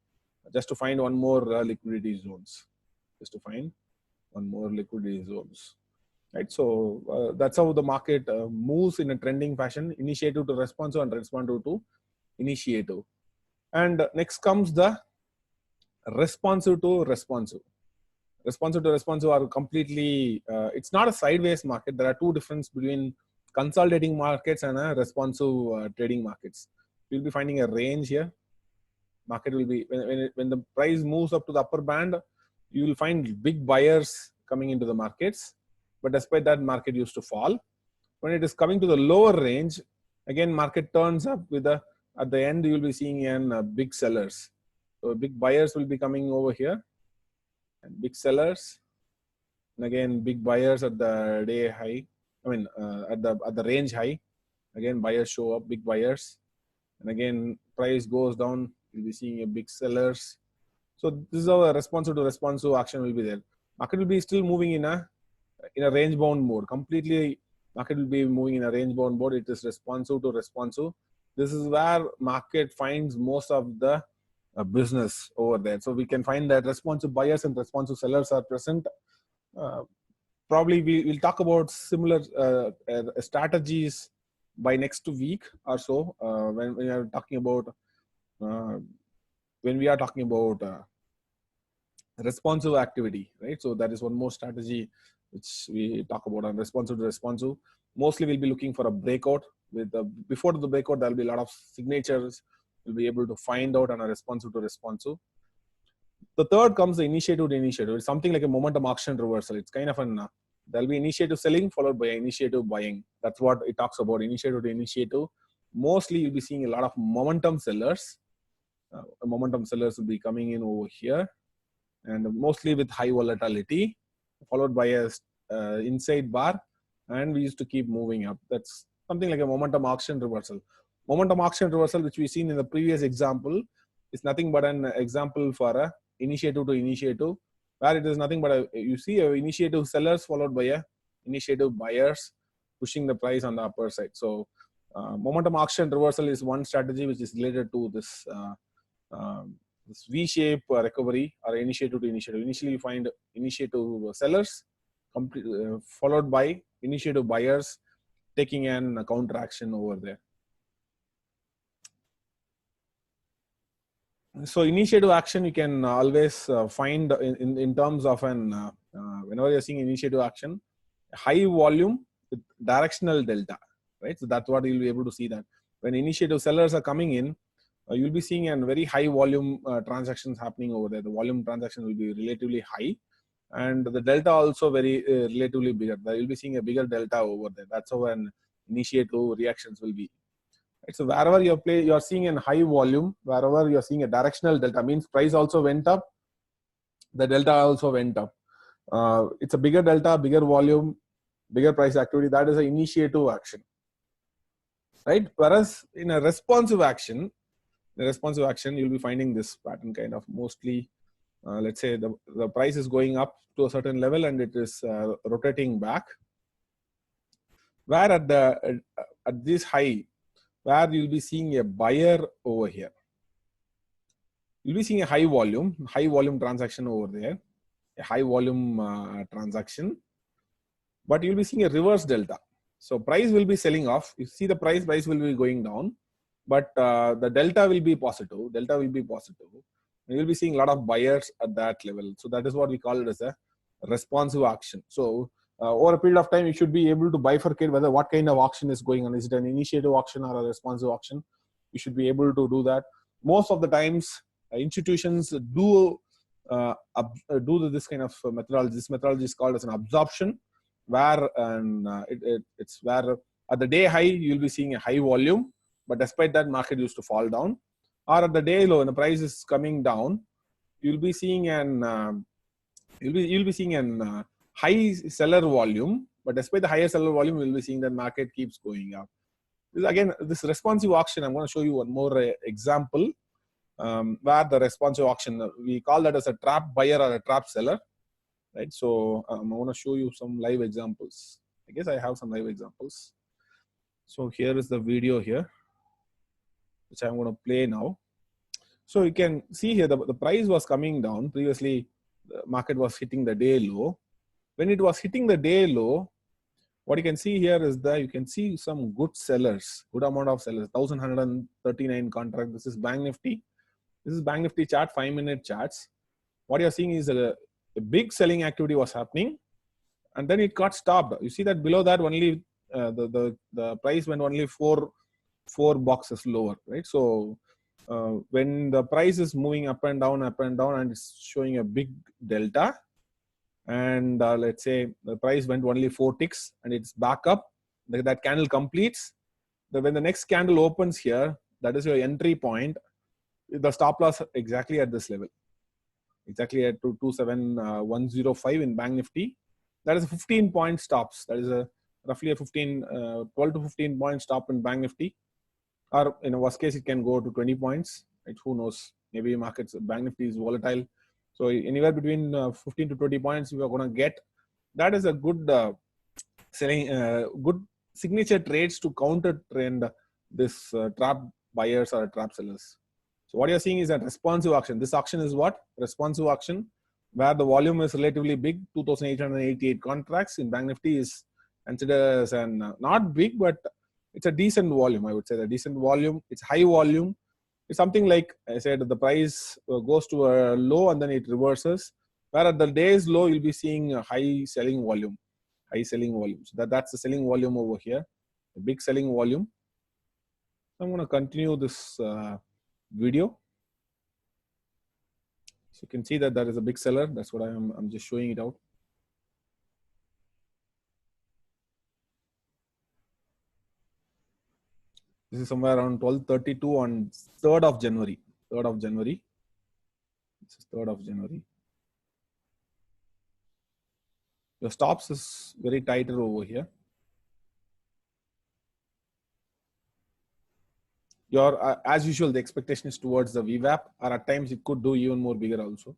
just to find one more liquidity zones, right? So that's how the market moves in a trending fashion: initiative to responsive and responsive to initiative. And next comes the responsive to responsive. Responsive to responsive are completely, it's not a sideways market. There are two differences between consolidating markets and responsive trading markets. You'll be finding a range here. Market will be, when the price moves up to the upper band, you will find big buyers coming into the markets. But despite that, market used to fall. When it is coming to the lower range, again, market turns up with at the end, you will be seeing big sellers. So big buyers will be coming over here, and big sellers, and again big buyers at the day high. I mean at the range high. Again buyers show up, big buyers, and again price goes down. You'll be seeing a big sellers. So this is how a responsive to responsive action will be there. Market will be still moving in a range bound mode. Completely, market will be moving in a range bound mode. It is responsive to responsive. This is where market finds most of the business over there. So we can find that responsive buyers and responsive sellers are present. Probably we will talk about similar strategies by next week or so when we are talking about responsive activity, right? So that is one more strategy which we talk about on responsive to responsive. Mostly we'll be looking for a breakout. Before the breakout, there will be a lot of signatures. We'll be able to find out on a responsive to responsive. The third comes the initiative to initiative. It's something like a momentum auction reversal. It's kind of there'll be initiative selling followed by initiative buying. That's what it talks about, initiative to initiative. Mostly you'll be seeing a lot of momentum sellers. Momentum sellers will be coming in over here, and mostly with high volatility, followed by a inside bar, and we used to keep moving up. That's something like a momentum auction reversal. Momentum auction reversal, which we've seen in the previous example, is nothing but an example for a initiative to initiative, where it is nothing but you see a initiative sellers followed by a initiative buyers pushing the price on the upper side. So momentum auction reversal is one strategy which is related to this V-shape recovery or initiative to initiative. Initially, you find initiative sellers followed by initiative buyers taking an counter action over there. So initiative action you can always find in terms of whenever you're seeing initiative action, high volume with directional delta, right? So that's what you'll be able to see that when initiative sellers are coming in, you'll be seeing a very high volume transactions happening over there. The volume transaction will be relatively high, and the delta also very relatively bigger. You'll be seeing a bigger delta over there. That's how an initiative reactions will be. Right? So wherever you're seeing a high volume, wherever you're seeing a directional delta, means price also went up, the delta also went up. It's a bigger delta, bigger volume, bigger price activity. That is an initiative action, right? Whereas in a responsive action, you'll be finding this pattern kind of mostly. Let's say the price is going up to a certain level and it is rotating back. Where at this high, where you'll be seeing a buyer over here. You'll be seeing a high volume transaction over there, a high volume transaction, but you'll be seeing a reverse delta. So price will be selling off. You see the price will be going down, but the delta will be positive. And you'll be seeing a lot of buyers at that level. So that is what we call it as a responsive action. So over a period of time, you should be able to bifurcate whether what kind of auction is going on. Is it an initiative auction or a responsive auction? You should be able to do that. Most of the times, institutions do this kind of methodology. This methodology is called as an absorption, where it's where At the day high, you'll be seeing a high volume, but despite that, market used to fall down. Or at the day low, when the price is coming down, you'll be seeing an high seller volume, but despite the higher seller volume, you'll be seeing that market keeps going up. This responsive auction, I'm going to show you one more example where the responsive auction, we call that as a trap buyer or a trap seller, right? So I'm going to show you some live examples. I guess I have some live examples. So here is the video here, which I'm going to play now. So you can see here the price was coming down. Previously, the market was hitting the day low. When it was hitting the day low, what you can see here is that you can see some good sellers, good amount of sellers, 1,139 contract. This is Bank Nifty. This is Bank Nifty chart, 5-minute charts. What you're seeing is a big selling activity was happening, and then it got stopped. You see that below that only the price went only four boxes lower, right? So when the price is moving up and down, and it's showing a big delta, and let's say the price went only 4 ticks and it's back up, that candle completes. When the next candle opens here, that is your entry point. The stop loss exactly at this level, exactly at 227,105 in Bank Nifty. That is a 15-point stops. That is roughly a 12 to 15 point stop in Bank Nifty. Or in a worst case, it can go to 20 points. Right? Who knows? Maybe markets, Bank Nifty is volatile. So anywhere between 15 to 20 points, you are going to get. That is a good selling, good signature trades to counter trend this trap buyers or trap sellers. So what you're seeing is a responsive auction. This auction is what? Responsive auction, where the volume is relatively big. 2,888 contracts in Bank Nifty is considered as an not big, but it's a decent volume. I would say a decent volume. It's high volume. It's something like I said, the price goes to a low and then it reverses. Where at the day's low, you'll be seeing a high selling volume. High selling volume. So that's the selling volume over here. The big selling volume. So I'm going to continue this video. So you can see that there is a big seller. That's what I'm just showing it out. This is somewhere around 12:32 on 3rd of January. 3rd of January. This is 3rd of January. Your stops is very tighter over here. Your as usual, the expectation is towards the VWAP, or at times it could do even more bigger also.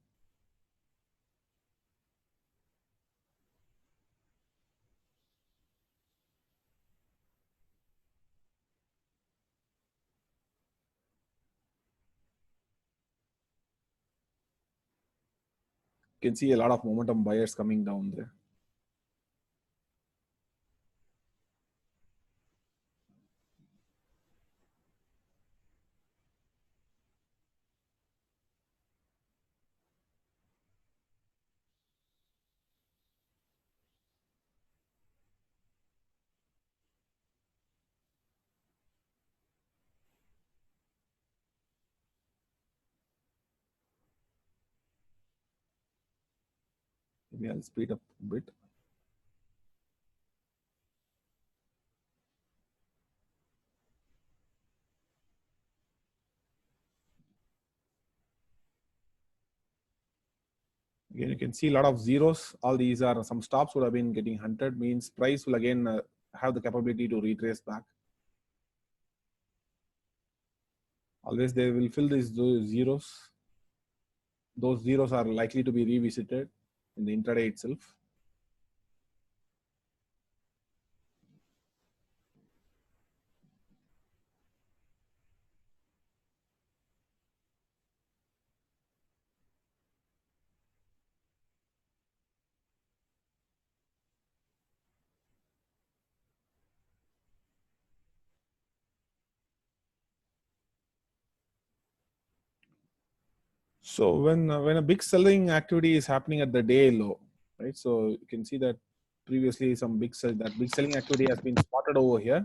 You can see a lot of momentum buyers coming down there. Maybe I'll speed up a bit. Again, you can see a lot of zeros. All these are some stops would have been getting hunted. Means price will again have the capability to retrace back. Always they will fill those zeros. Those zeros are likely to be revisited in the intraday itself. So when a big selling activity is happening at the day low, right? So you can see that previously some big selling activity has been spotted over here.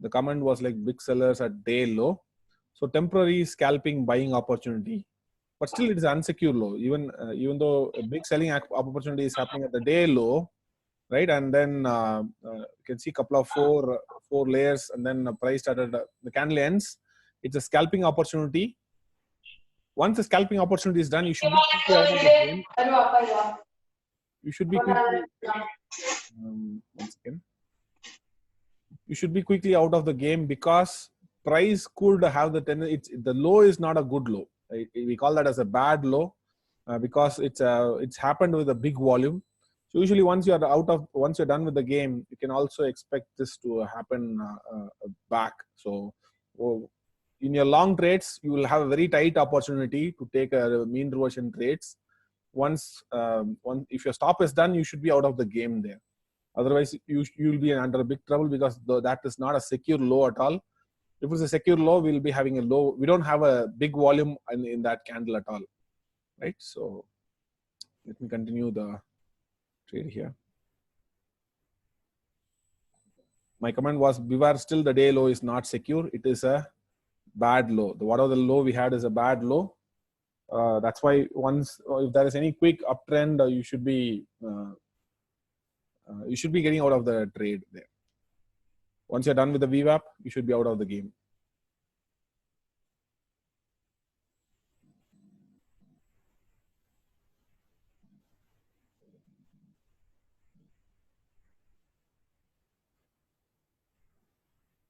The comment was like big sellers at day low. So temporary scalping buying opportunity, but still it is unsecured low. Even though a big selling opportunity is happening at the day low, right? And then you can see a couple of four 4 layers, and then the price started, the candle ends. It's a scalping opportunity. Once the scalping opportunity is done, you should be quickly out of the game. You should be quickly, once again, you should be quickly out of the game because price could have the tendency. The low is not a good low. We call that as a bad low because it's happened with a big volume. So usually once you're done with the game, you can also expect this to happen back. So in your long trades, you will have a very tight opportunity to take a mean reversion trades. Once if your stop is done, you should be out of the game there. Otherwise, you'll be under a big trouble because that is not a secure low at all. If it's a secure low, we'll be having a low. We don't have a big volume in that candle at all, right? So let me continue the trade here. My comment was beware, still the day low is not secure. It is a bad low. Whatever the low we had is a bad low. That's why once, if there is any quick uptrend, you should be getting out of the trade there. Once you're done with the VWAP, you should be out of the game.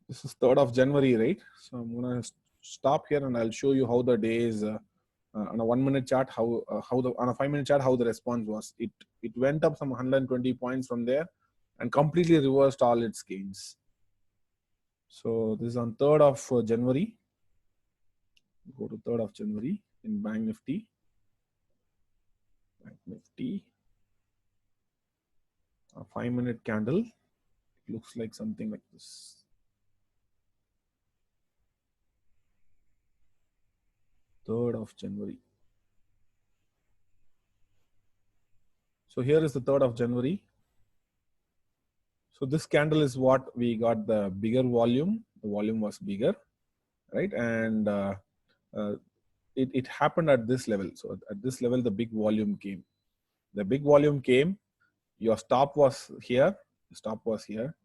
This is 3rd of January, right? So I'm gonna stop here and I'll show you how the day is on a 1 minute chart, on a 5 minute chart, how the response was. It went up some 120 points from there and completely reversed all its gains. So this is on 3rd of January. Go to 3rd of January in Bank Nifty. Bank Nifty. A 5 minute candle. It looks like something like this. Third of January. So here is the 3rd of January. So this candle is what we got the bigger volume. The volume was bigger, right? And it happened at this level. So at this level, the big volume came. The big volume came. Your stop was here. The stop was here.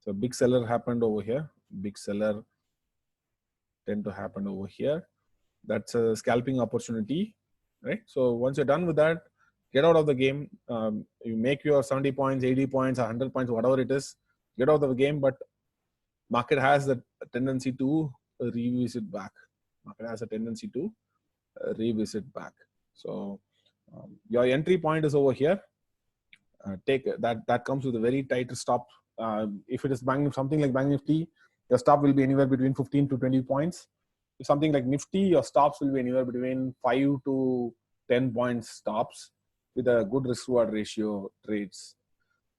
So big seller happened over here. Big seller tend to happen over here. That's a scalping opportunity, right? So once you're done with that, get out of the game. You make your 70 points, 80 points, 100 points, whatever it is, get out of the game. But market has the tendency to revisit back. Market has a tendency to revisit back. So your entry point is over here. Take that comes with a very tight stop. If it is something like Bank Nifty, your stop will be anywhere between 15 to 20 points. If something like Nifty, your stops will be anywhere between 5 to 10 points stops with a good risk reward ratio trades,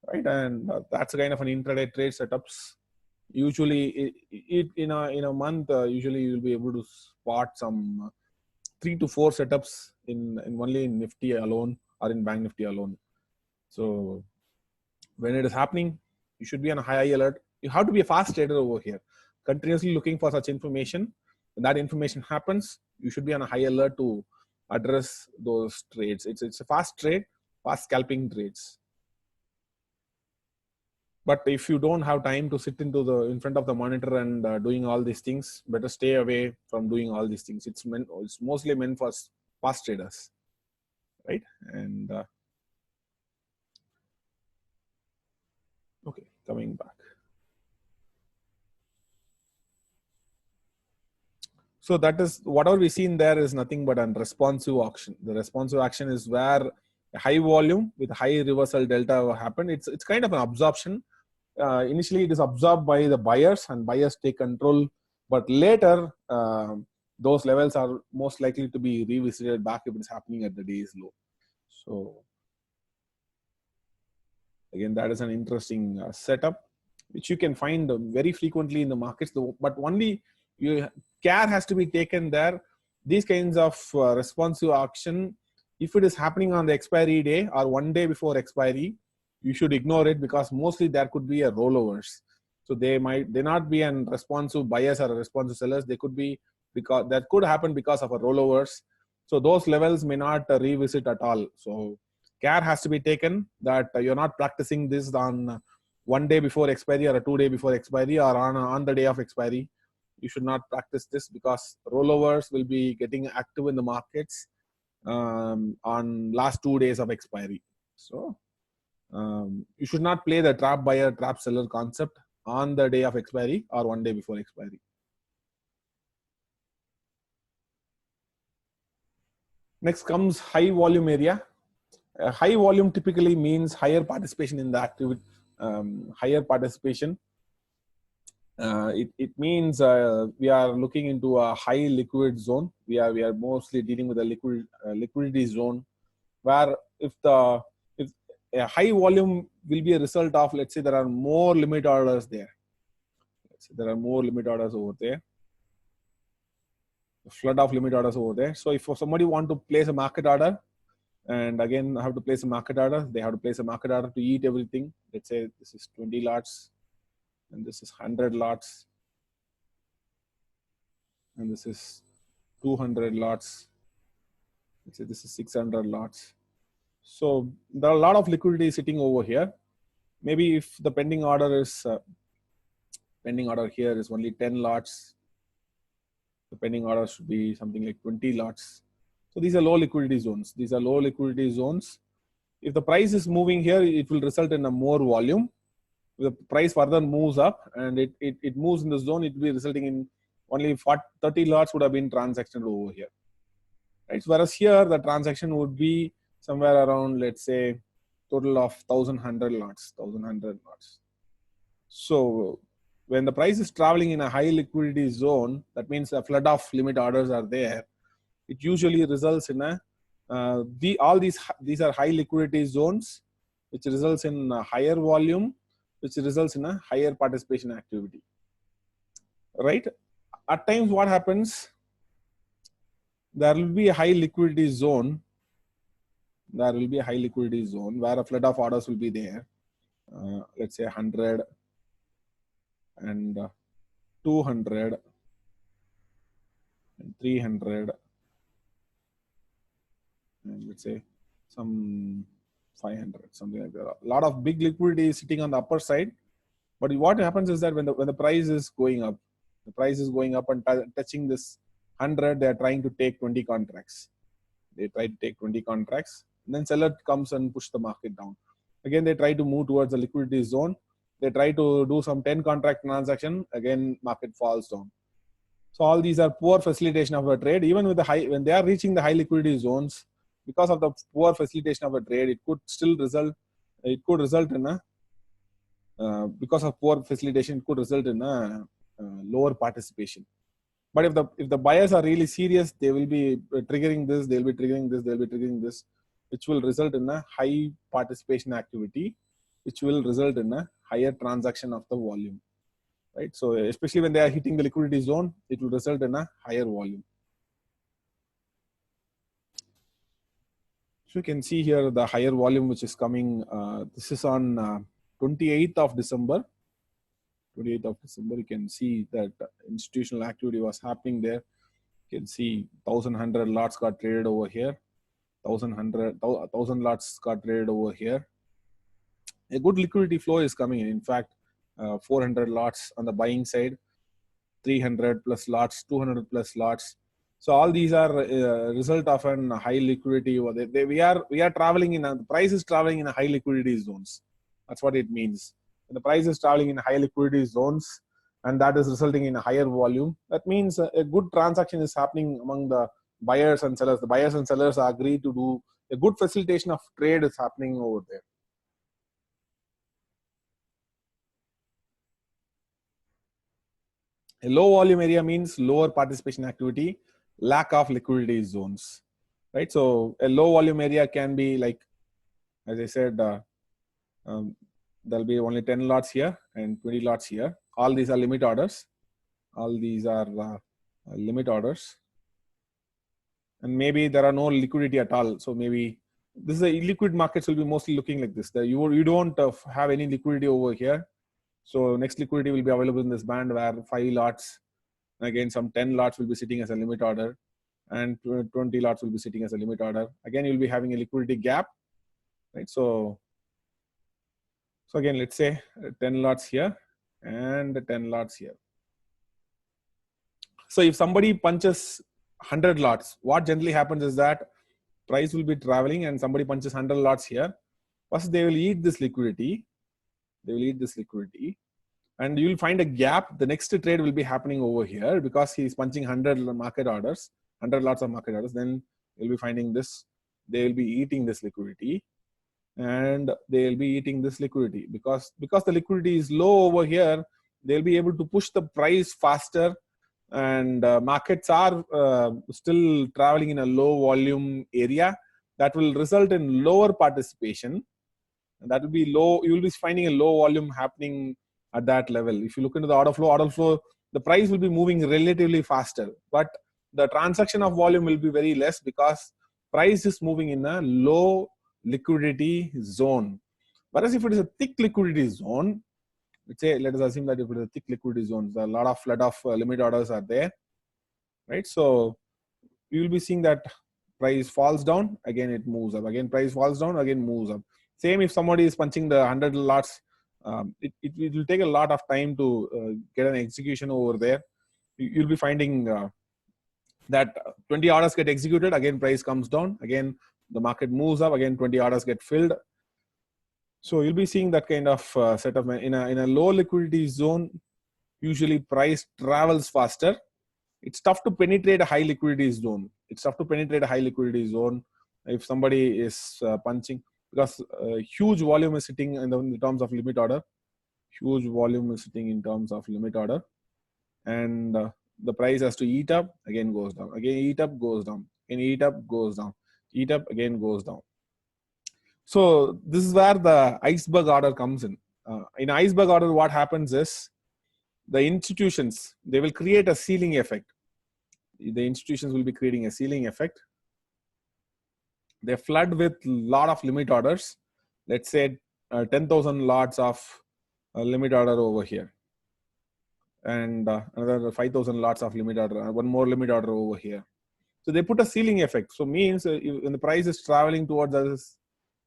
right? And that's a kind of an intraday trade setups. Usually, in a month, usually you'll be able to spot some 3 to 4 setups in only in Nifty alone or in Bank Nifty alone. So when it is happening, you should be on a high alert. You have to be a fast trader over here, continuously looking for such information. When that information happens, you should be on a high alert to address those trades. It's a fast trade, fast scalping trades. But if you don't have time to sit in front of the monitor and doing all these things, better stay away from doing all these things. It's mostly meant for fast traders, right? And okay, coming back. So that is whatever we see in there is nothing but a responsive auction. The responsive action is where a high volume with high reversal delta happened. It's kind of an absorption. Initially, it is absorbed by the buyers and buyers take control. But later, those levels are most likely to be revisited back if it's happening at the day's low. So again, that is an interesting setup, which you can find very frequently in the markets. But only care has to be taken there. These kinds of responsive auction, if it is happening on the expiry day or one day before expiry, you should ignore it because mostly there could be a rollovers. So they not be an responsive buyers or responsive sellers. They could be because that could happen because of a rollovers. So those levels may not revisit at all. So care has to be taken that you're not practicing this on 1 day before expiry or a 2 day before expiry or on the day of expiry. You should not practice this because rollovers will be getting active in the markets on last 2 days of expiry. So you should not play the trap buyer, trap seller concept on the day of expiry or 1 day before expiry. Next comes high volume area. High volume typically means higher participation in the activity, higher participation. It means we are looking into a high liquid zone. We are mostly dealing with a liquidity zone, where if a high volume will be a result of, let's say there are more limit orders there. Let's say there are more limit orders over there. A flood of limit orders over there. So if somebody want to place a market order, and again have to place a market order, they have to place a market order to eat everything. Let's say this is 20 lots, and this is 100 lots, and this is 200 lots. Let's say this is 600 lots. So there are a lot of liquidity sitting over here. Maybe if the pending order here is only 10 lots, the pending order should be something like 20 lots. So these are low liquidity zones. These are low liquidity zones. If the price is moving here, it will result in a more volume. If the price further moves up and it moves in the zone, it will be resulting in only 30 lots would have been transacted over here. Right? So whereas here, the transaction would be somewhere around, let's say, total of 1,100 lots, 1,100 lots. So when the price is traveling in a high liquidity zone, that means a flood of limit orders are there. It usually results in all these are high liquidity zones, which results in a higher volume, which results in a higher participation activity. Right? At times, what happens? There will be a high liquidity zone. There will be a high liquidity zone where a flood of orders will be there. Let's say 100 and 200 and 300 and let's say some 500, something like that. A lot of big liquidity is sitting on the upper side. But what happens is that when the price is going up, and touching this 100, they are trying to take 20 contracts. They try to take 20 contracts. And then seller comes and push the market down. Again, they try to move towards the liquidity zone. They try to do some 10 contract transaction. Again, market falls down. So all these are poor facilitation of a trade. Even with the high, when they are reaching the high liquidity zones, because of the poor facilitation of a trade, it could still result. It could result in a because of poor facilitation, it could result in a lower participation. But if the buyers are really serious, they will be triggering this. They'll be triggering this. They'll be triggering this, which will result in a high participation activity, which will result in a higher transaction of the volume. Right. So especially when they are hitting the liquidity zone, it will result in a higher volume. So you can see here the higher volume which is coming. This is on 28th of December. 28th of December, you can see that institutional activity was happening there. You can see 1,100 lots got traded over here. 1,000 lots got traded over here. A good liquidity flow is coming in. In fact, 400 lots on the buying side, 300 plus lots, 200 plus lots. So all these are result of an high liquidity. We are traveling in the price is traveling in a high liquidity zones. That's what it means. When the price is traveling in high liquidity zones, and that is resulting in a higher volume. That means a good transaction is happening among the buyers and sellers. The buyers and sellers agree to do a good facilitation of trade is happening over there. A low volume area means lower participation activity, lack of liquidity zones, right? So a low volume area can be like, as I said, there'll be only 10 lots here and 20 lots here. All these are limit orders. All these are limit orders. And maybe there are no liquidity at all. So maybe this is a illiquid markets will be mostly looking like this. You don't have any liquidity over here. So next liquidity will be available in this band where 5 lots, again some 10 lots will be sitting as a limit order, and 20 lots will be sitting as a limit order. Again, you'll be having a liquidity gap, right? So So again, let's say 10 lots here and 10 lots here. So if somebody punches 100 lots, what generally happens is that price will be traveling and somebody punches 100 lots here. First, they will eat this liquidity. They will eat this liquidity. And you will find a gap. The next trade will be happening over here because he is punching 100 market orders, 100 lots of market orders. Then you'll be finding this. They will be eating this liquidity. And they will be eating this liquidity because the liquidity is low over here. They'll be able to push the price faster, and markets are still traveling in a low volume area. That will result in lower participation, and that will be low. You will be finding a low volume happening at that level. If you look into the order flow, the price will be moving relatively faster, but the transaction of volume will be very less because price is moving in a low liquidity zone. Whereas if it is a thick liquidity zone, let us assume that if it is a thick liquidity zone, a lot of flood of limit orders are there, right? So you will be seeing that price falls down, again it moves up, again price falls down, again moves up. Same if somebody is punching the 100 lots, it will take a lot of time to get an execution over there. You'll be finding that 20 orders get executed, again price comes down, again the market moves up, again 20 orders get filled. So you'll be seeing that kind of setup in a low liquidity zone. Usually price travels faster. It's tough to penetrate a high liquidity zone. If somebody is punching, because huge volume is sitting in terms of limit order. And the price has to eat up, again goes down, again eat up, goes down, again eat up, goes down, eat up, again goes down. So this is where the iceberg order comes in. In iceberg order, what happens is the institutions, they will create a ceiling effect. The institutions will be creating a ceiling effect. They flood with a lot of limit orders. Let's say 10,000 lots of limit order over here. And another 5,000 lots of limit order, one more limit order over here. So they put a ceiling effect. So means when the price is traveling towards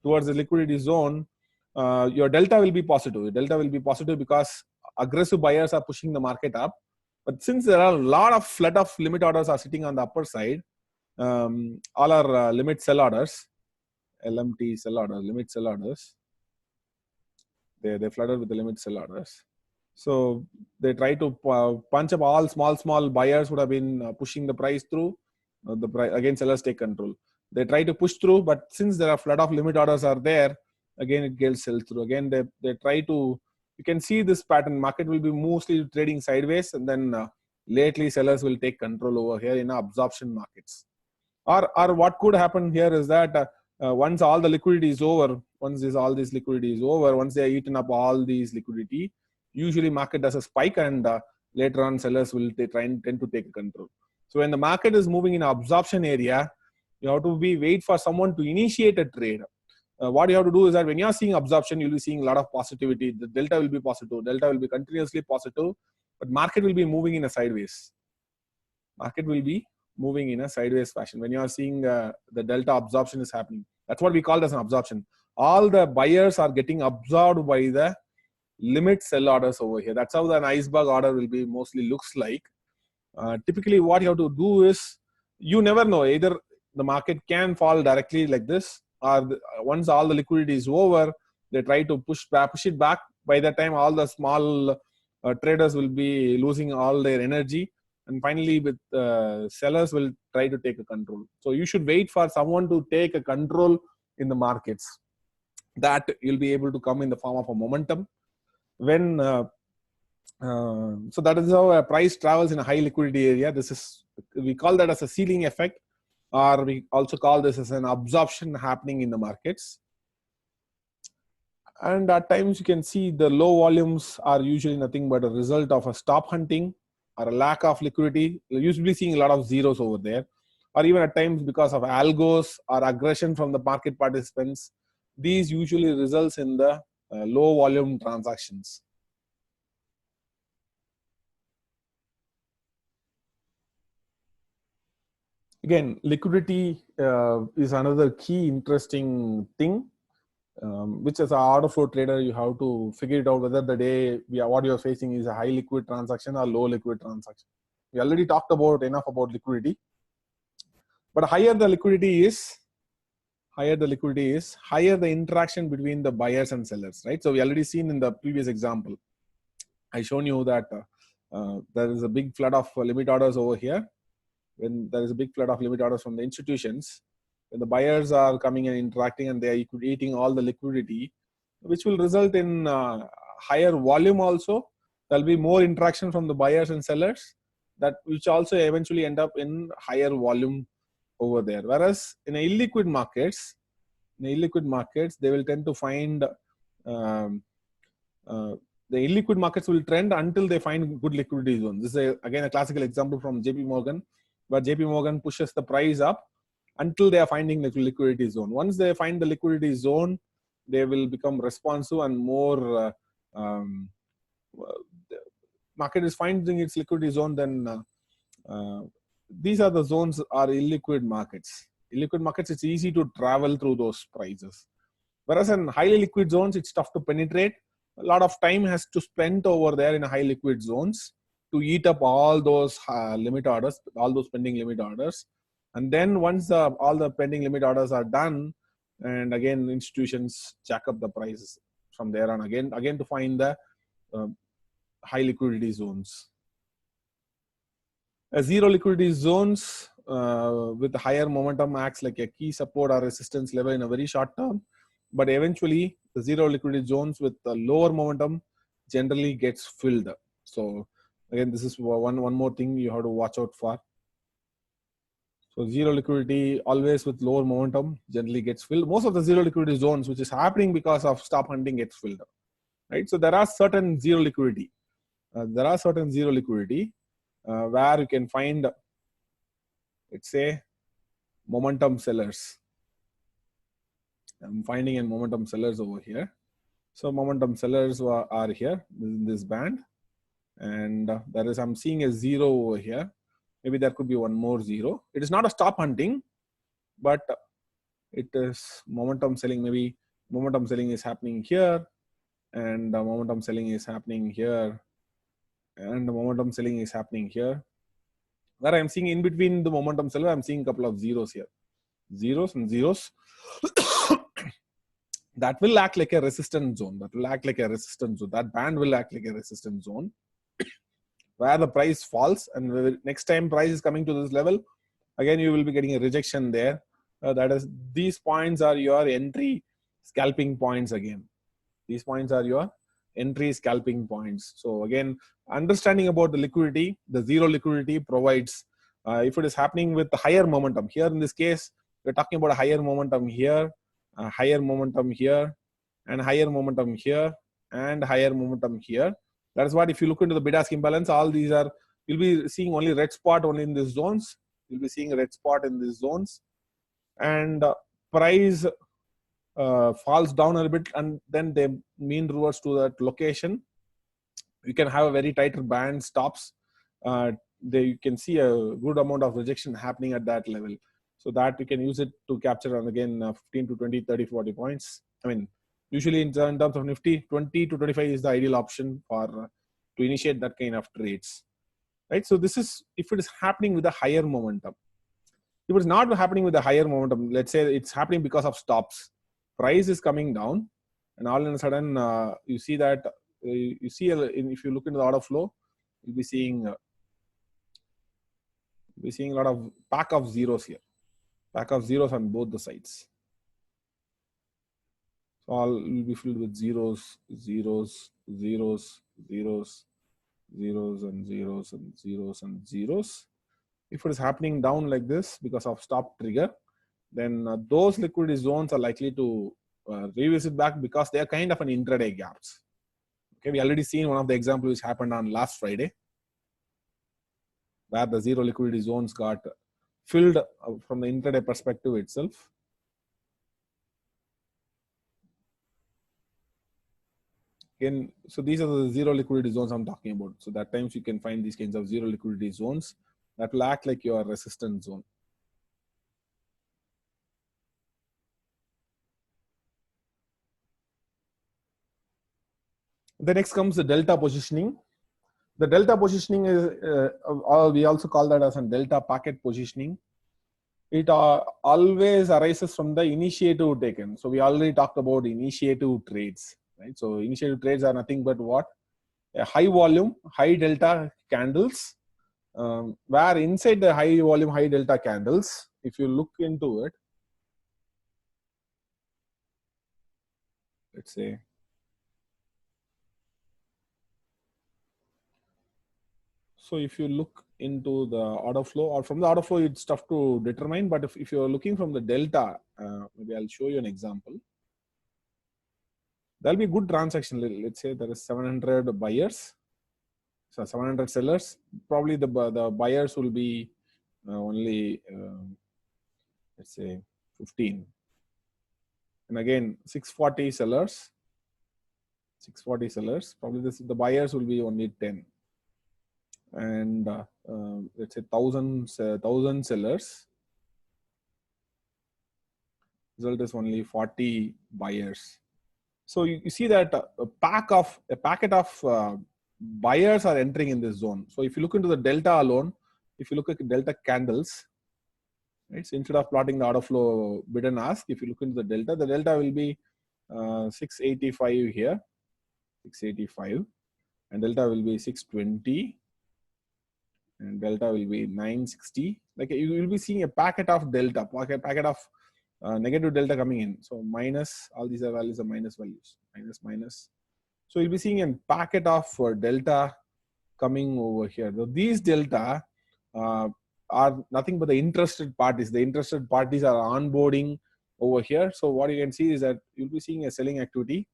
the liquidity zone, your delta will be positive. Delta will be positive because aggressive buyers are pushing the market up. But since there are a lot of flood of limit orders are sitting on the upper side, all are limit sell orders, LMT sell orders, limit sell orders. They flooded with the limit sell orders. So they try to punch up all small buyers would have been pushing the price through. The price, again, sellers take control. They try to push through, but since there are flood of limit orders are there, again it gets sell through. Again, they try to. You can see this pattern. Market will be mostly trading sideways, and then lately sellers will take control over here in absorption markets. Or what could happen here is that once all the liquidity is over, once they are eaten up all these liquidity, usually market does a spike, and later on sellers will tend to take control. So when the market is moving in absorption area, you have to wait for someone to initiate a trade. What you have to do is that when you are seeing absorption, you'll be seeing a lot of positivity. The delta will be positive. Delta will be continuously positive, but market will be moving in a sideways. Fashion. When you are seeing the delta absorption is happening, that's what we call as an absorption. All the buyers are getting absorbed by the limit sell orders over here. That's how an iceberg order will be mostly looks like. Typically, what you have to do is, you never know, either the market can fall directly like this, or once all the liquidity is over, they try to push it back. By that time, all the small traders will be losing all their energy, and finally with sellers will try to take a control. So you should wait for someone to take a control in the markets. That you'll be able to come in the form of a momentum. When so that is how a price travels in a high liquidity area. We call that as a ceiling effect, or we also call this as an absorption happening in the markets. And at times you can see the low volumes are usually nothing but a result of a stop hunting or a lack of liquidity. You're usually seeing a lot of zeros over there, or even at times because of algos or aggression from the market participants. These usually results in the low volume transactions. Again, liquidity is another key interesting thing. which as an order flow trader, you have to figure it out whether the day what you're facing is a high liquid transaction or low liquid transaction. We already talked about enough about liquidity, but higher the liquidity is, higher the interaction between the buyers and sellers, right? So we already seen in the previous example, I shown you that there is a big flood of limit orders over here. When there is a big flood of limit orders from the institutions, when the buyers are coming and interacting and they are eating all the liquidity, which will result in higher volume also. There will be more interaction from the buyers and sellers, that which also eventually end up in higher volume over there. Whereas in illiquid markets, they will tend to find um, the illiquid markets will trend until they find good liquidity zones. This is again a classical example from JP Morgan, where JP Morgan pushes the price up until they are finding the liquidity zone. Once they find the liquidity zone, they will become responsive and more the market is finding its liquidity zone, then these are the zones are illiquid markets. Illiquid markets, it's easy to travel through those prices. Whereas in highly liquid zones, it's tough to penetrate. A lot of time has to spend over there in high liquid zones to eat up all those limit orders, all those pending limit orders. And then once all the pending limit orders are done, and again institutions jack up the prices from there on again to find the high liquidity zones. Zero liquidity zones with higher momentum acts like a key support or resistance level in a very short term, but eventually the zero liquidity zones with the lower momentum generally gets filled. So again, this is one more thing you have to watch out for. So zero liquidity always with lower momentum generally gets filled. Most of the zero liquidity zones, which is happening because of stop hunting, gets filled, right? So there are certain zero liquidity. Where you can find, let's say, momentum sellers. I'm finding in momentum sellers over here. So momentum sellers are here in this band, and I'm seeing a zero over here. Maybe there could be one more zero. It is not a stop hunting, but it is momentum selling. Maybe momentum selling is happening here, and momentum selling is happening here, and momentum selling is happening here. Where I'm seeing in between the momentum seller, I'm seeing a couple of zeros here. Zeros and zeros. That will act like a resistance zone. That band will act like a resistance zone where the price falls, and the next time price is coming to this level, again you will be getting a rejection there. That is, these points are your entry scalping points again. These points are your entry scalping points. So again, understanding about the liquidity, the zero liquidity provides, if it is happening with higher momentum, here in this case, we're talking about a higher momentum here, higher momentum here, and higher momentum here, and higher momentum here. That is what, if you look into the bid-ask imbalance, all these are, you'll be seeing only red spot only in these zones. You'll be seeing a red spot in these zones, and price falls down a little bit, and then they mean reverse to that location. You can have a very tighter band stops. You can see a good amount of rejection happening at that level. So that you can use it to capture, and again, 15 to 20, 30, 40 points. I mean, usually in terms of Nifty, 20 to 25 is the ideal option for to initiate that kind of trades, right? So this is if it is happening with a higher momentum. If it's not happening with a higher momentum, let's say it's happening because of stops, price is coming down, and all of a sudden you see that if you look into the order flow, you'll be seeing a lot of pack of zeros here, pack of zeros on both the sides. So all will be filled with zeros, zeros, zeros, zeros, zeros, and zeros, and zeros, and zeros. If it is happening down like this because of stop trigger, then those liquidity zones are likely to revisit back, because they are kind of an intraday gaps. Okay, we already seen one of the examples which happened on last Friday, where the zero liquidity zones got filled from the intraday perspective itself. Again, so these are the zero liquidity zones I'm talking about. So that times you can find these kinds of zero liquidity zones that will act like your resistance zone. The next comes the delta positioning. The delta positioning is, we also call that as a delta packet positioning. It always arises from the initiative taken. So we already talked about initiative trades, right? So initiative trades are nothing but what? A high volume, high delta candles, where inside the high volume, high delta candles, if you look into it, let's say, so if you look into the order flow, or from the order flow, it's tough to determine, but if you're looking from the delta, maybe I'll show you an example. There'll be good transaction. Let's say there is 700 buyers, so 700 sellers. Probably the buyers will be only, let's say, 15. And again, 640 sellers. 640 sellers. Probably the buyers will be only 10. And let's say 1,000 sellers. Result is only 40 buyers. So you see that a packet of buyers are entering in this zone. So if you look into the delta alone, if you look at delta candles, right? So instead of plotting the order flow bid and ask, if you look into the delta will be 685 here, 685, and delta will be 620, and delta will be 960. Like you will be seeing a packet of delta, packet of negative delta coming in. So minus, all these are values are minus values, minus. So you'll be seeing a packet of delta coming over here. So these delta are nothing but the interested parties. The interested parties are onboarding over here. So what you can see is that you'll be seeing a selling activity.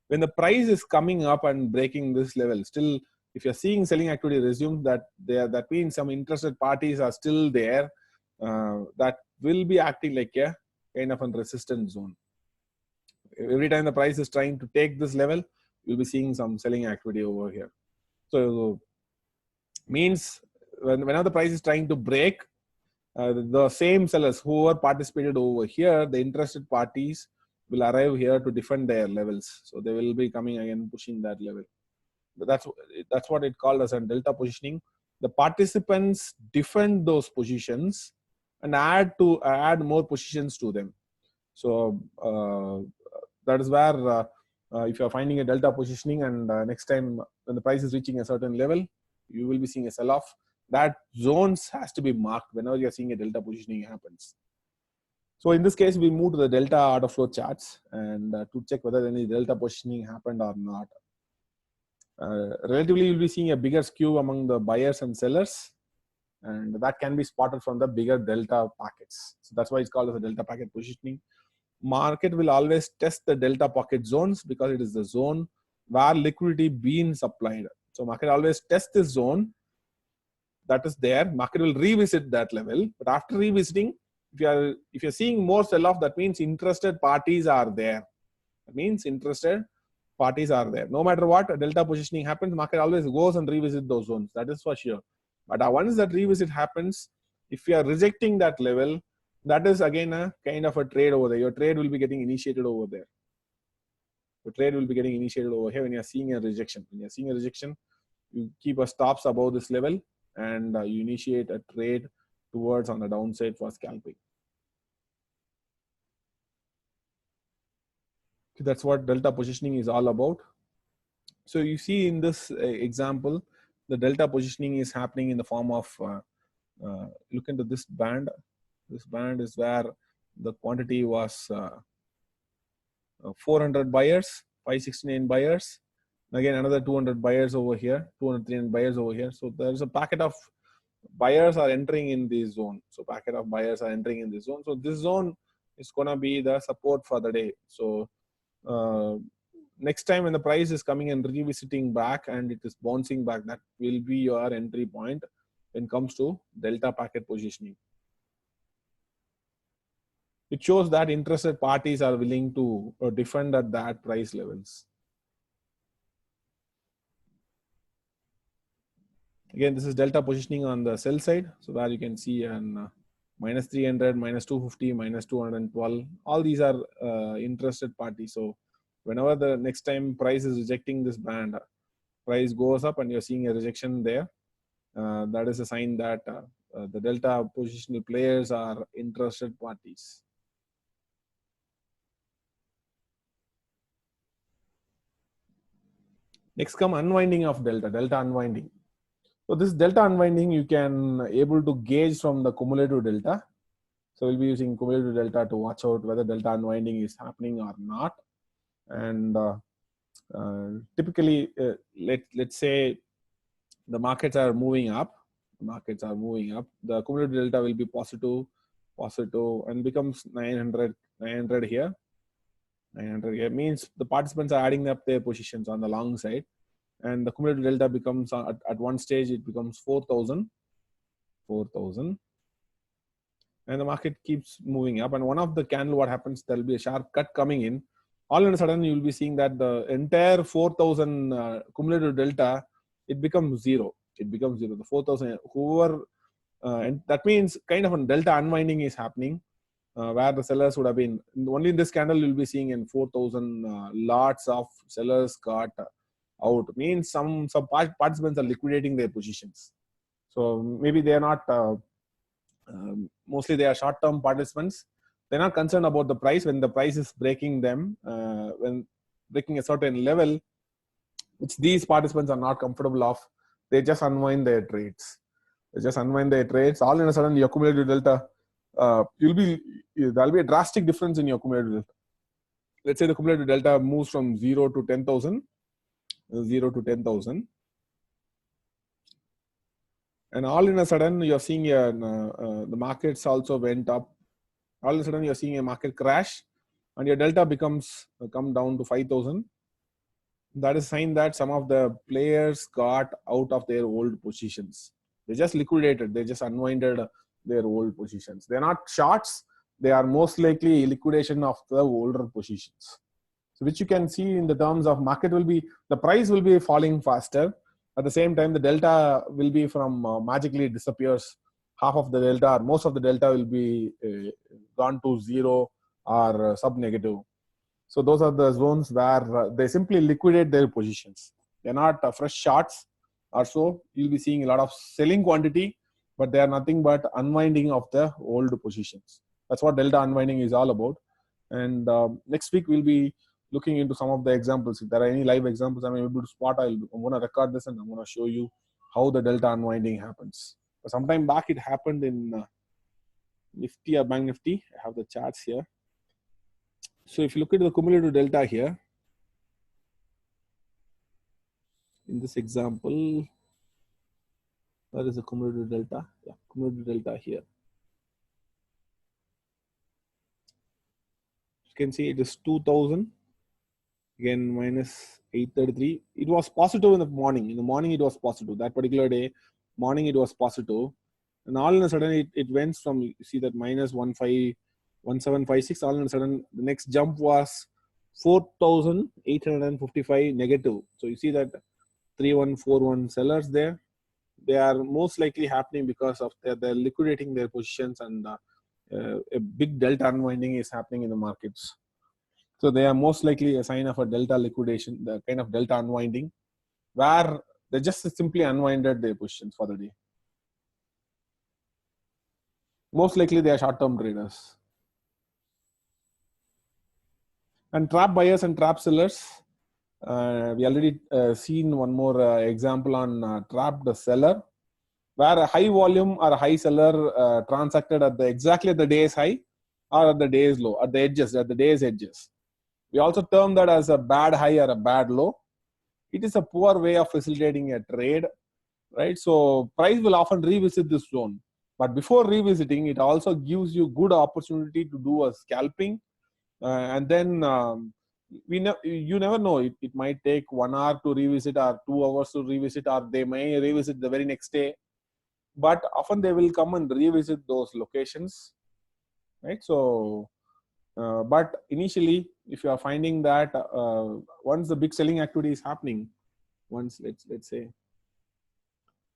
When the price is coming up and breaking this level, still, if you're seeing selling activity resume, that means some interested parties are still there. That will be acting like a kind of a resistance zone. Every time the price is trying to take this level, you'll be seeing some selling activity over here. So means whenever the price is trying to break, the same sellers who participated over here, the interested parties will arrive here to defend their levels. So they will be coming again, pushing that level. That's what it called as a delta positioning. The participants defend those positions and add more positions to them. So that is where if you are finding a delta positioning, and next time when the price is reaching a certain level, you will be seeing a sell-off. That zones has to be marked whenever you are seeing a delta positioning happens. So in this case, we move to the delta order flow charts and to check whether any delta positioning happened or not. Relatively, you'll be seeing a bigger skew among the buyers and sellers, and that can be spotted from the bigger delta packets. So that's why it's called as a delta packet positioning. Market will always test the delta pocket zones because it is the zone where liquidity being supplied. So market always tests this zone that is there. Market will revisit that level, but after revisiting, if you're seeing more sell-off, that means interested parties are there. That means interested parties are there. No matter what delta positioning happens, market always goes and revisit those zones. That is for sure. But once that revisit happens, if you are rejecting that level, that is again a kind of a trade over there. Your trade will be getting initiated over there. Your trade will be getting initiated over here when you are seeing a rejection. When you are seeing a rejection, you keep a stops above this level and you initiate a trade towards on the downside for scalping. So that's what delta positioning is all about. So you see in this example, the delta positioning is happening in the form of, look into this band. This band is where the quantity was 400 buyers, 569 buyers. And again, another 200 buyers over here, 200, 300 buyers over here. So there's a packet of buyers are entering in this zone. So packet of buyers are entering in this zone. So this zone is going to be the support for the day. So next time when the price is coming and revisiting back and it is bouncing back, that will be your entry point when it comes to delta packet positioning. It shows that interested parties are willing to defend at that price levels. Again, this is delta positioning on the sell side. So where you can see an minus 300, minus 250, minus 212. All these are interested parties. So Whenever the next time price is rejecting this band, price goes up and you're seeing a rejection there, that is a sign that the delta positional players are interested parties. Next come unwinding of delta unwinding. So this delta unwinding you can able to gauge from the cumulative delta. So we'll be using cumulative delta to watch out whether delta unwinding is happening or not. And typically, let's say the markets are moving up. The cumulative delta will be positive, and becomes 900 here. 900 here means the participants are adding up their positions on the long side, and the cumulative delta becomes at one stage it becomes 4,000, and the market keeps moving up. And one of the candle, what happens, there will be a sharp cut coming in. All of a sudden, you will be seeing that the entire 4,000 cumulative delta, it becomes zero. The 4,000, whoever, and that means kind of a delta unwinding is happening, where the sellers would have been, only in this candle you'll be seeing in 4,000 lots of sellers got out. Means some participants are liquidating their positions. So maybe they are not, mostly they are short-term participants. They're not concerned about the price. When the price is breaking them, when breaking a certain level, which these participants are not comfortable of, they just unwind their trades. All in a sudden, your cumulative delta, there'll be a drastic difference in your cumulative delta. Let's say the cumulative delta moves from 0 to 10,000, and all in a sudden you're seeing the markets also went up. All of a sudden you're seeing a market crash, and your delta come down to 5,000. That is a sign that some of the players got out of their old positions. They just liquidated. They just unwinded their old positions. They're not shorts. They are most likely liquidation of the older positions. So which you can see in the terms of market the price will be falling faster. At the same time, the delta will be from magically disappears. Half of the delta or most of the delta will be gone to zero or sub-negative. So those are the zones where they simply liquidate their positions. They're not fresh shorts or so. You'll be seeing a lot of selling quantity, but they are nothing but unwinding of the old positions. That's what delta unwinding is all about. And next week we'll be looking into some of the examples. If there are any live examples I'm able to spot, I'm going to record this and I'm going to show you how the delta unwinding happens. But sometime back it happened in Nifty or Bank Nifty. I have the charts here. So if you look at the cumulative delta here, in this example, where is the cumulative delta? Yeah, cumulative delta here. You can see it is 2,000. Again, minus 833. It was positive in the morning. In the morning, it was positive. That particular day, morning, it was positive. And all of a sudden, it went from, you see that minus 1756. All of a sudden, the next jump was 4,855 negative. So you see that 3141 sellers there. They are most likely happening because of they're liquidating their positions, and a big delta unwinding is happening in the markets. So they are most likely a sign of a delta liquidation, the kind of delta unwinding, where they just simply unwinded their positions for the day. Most likely they are short-term traders. And trap buyers and trap sellers. We already seen one more example on trapped seller, where a high volume or a high seller transacted at exactly at the day's high or at the day's low, at the day's edges. We also term that as a bad high or a bad low. It is a poor way of facilitating a trade, right? So price will often revisit this zone, but before revisiting, it also gives you good opportunity to do a scalping, and then you never know. It might take 1 hour to revisit or 2 hours to revisit, or they may revisit the very next day. But often they will come and revisit those locations, right? So, but initially, if you are finding that once the big selling activity is happening, once let's say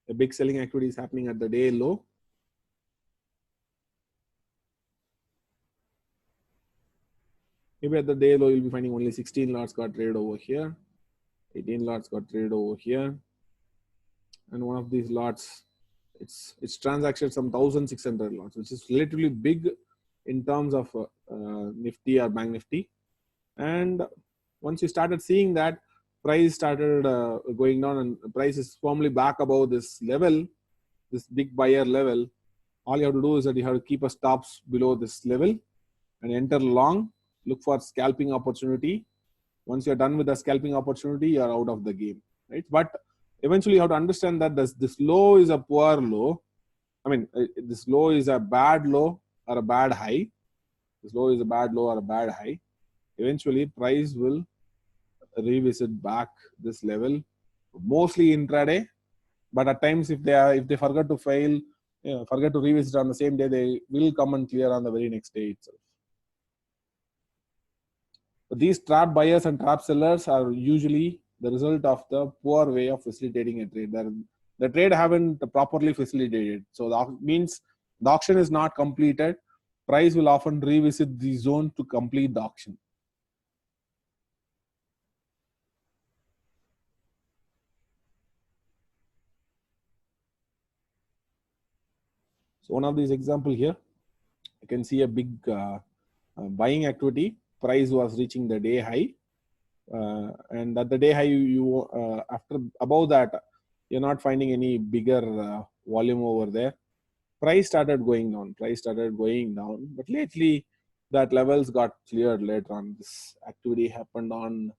the big selling activity is happening at the day low, Maybe at the day low, you'll be finding only 16 lots got traded over here, 18 lots got traded over here, and one of these lots, it's transacted some 1,600 lots, which is relatively big in terms of Nifty or Bank Nifty. And once you started seeing that, price started going down, and price is firmly back above this level, this big buyer level. All you have to do is that you have to keep a stops below this level and enter long, look for scalping opportunity. Once you're done with the scalping opportunity, you're out of the game, right? But eventually you have to understand that this low is a poor low. I mean, this low is a bad low or a bad high. This low is a bad low or a bad high. Eventually price will revisit back this level, mostly intraday. But at times, if they forget to fail, forget to revisit on the same day, they will come and clear on the very next day itself. But these trap buyers and trap sellers are usually the result of the poor way of facilitating a trade. The trade haven't properly facilitated. So that means the auction is not completed. Price will often revisit the zone to complete the auction. So one of these example here, you can see a big buying activity. Price was reaching the day high, and at the day high, you after above that, you're not finding any bigger volume over there. Price started going down. But lately, that levels got cleared later on. This activity happened on,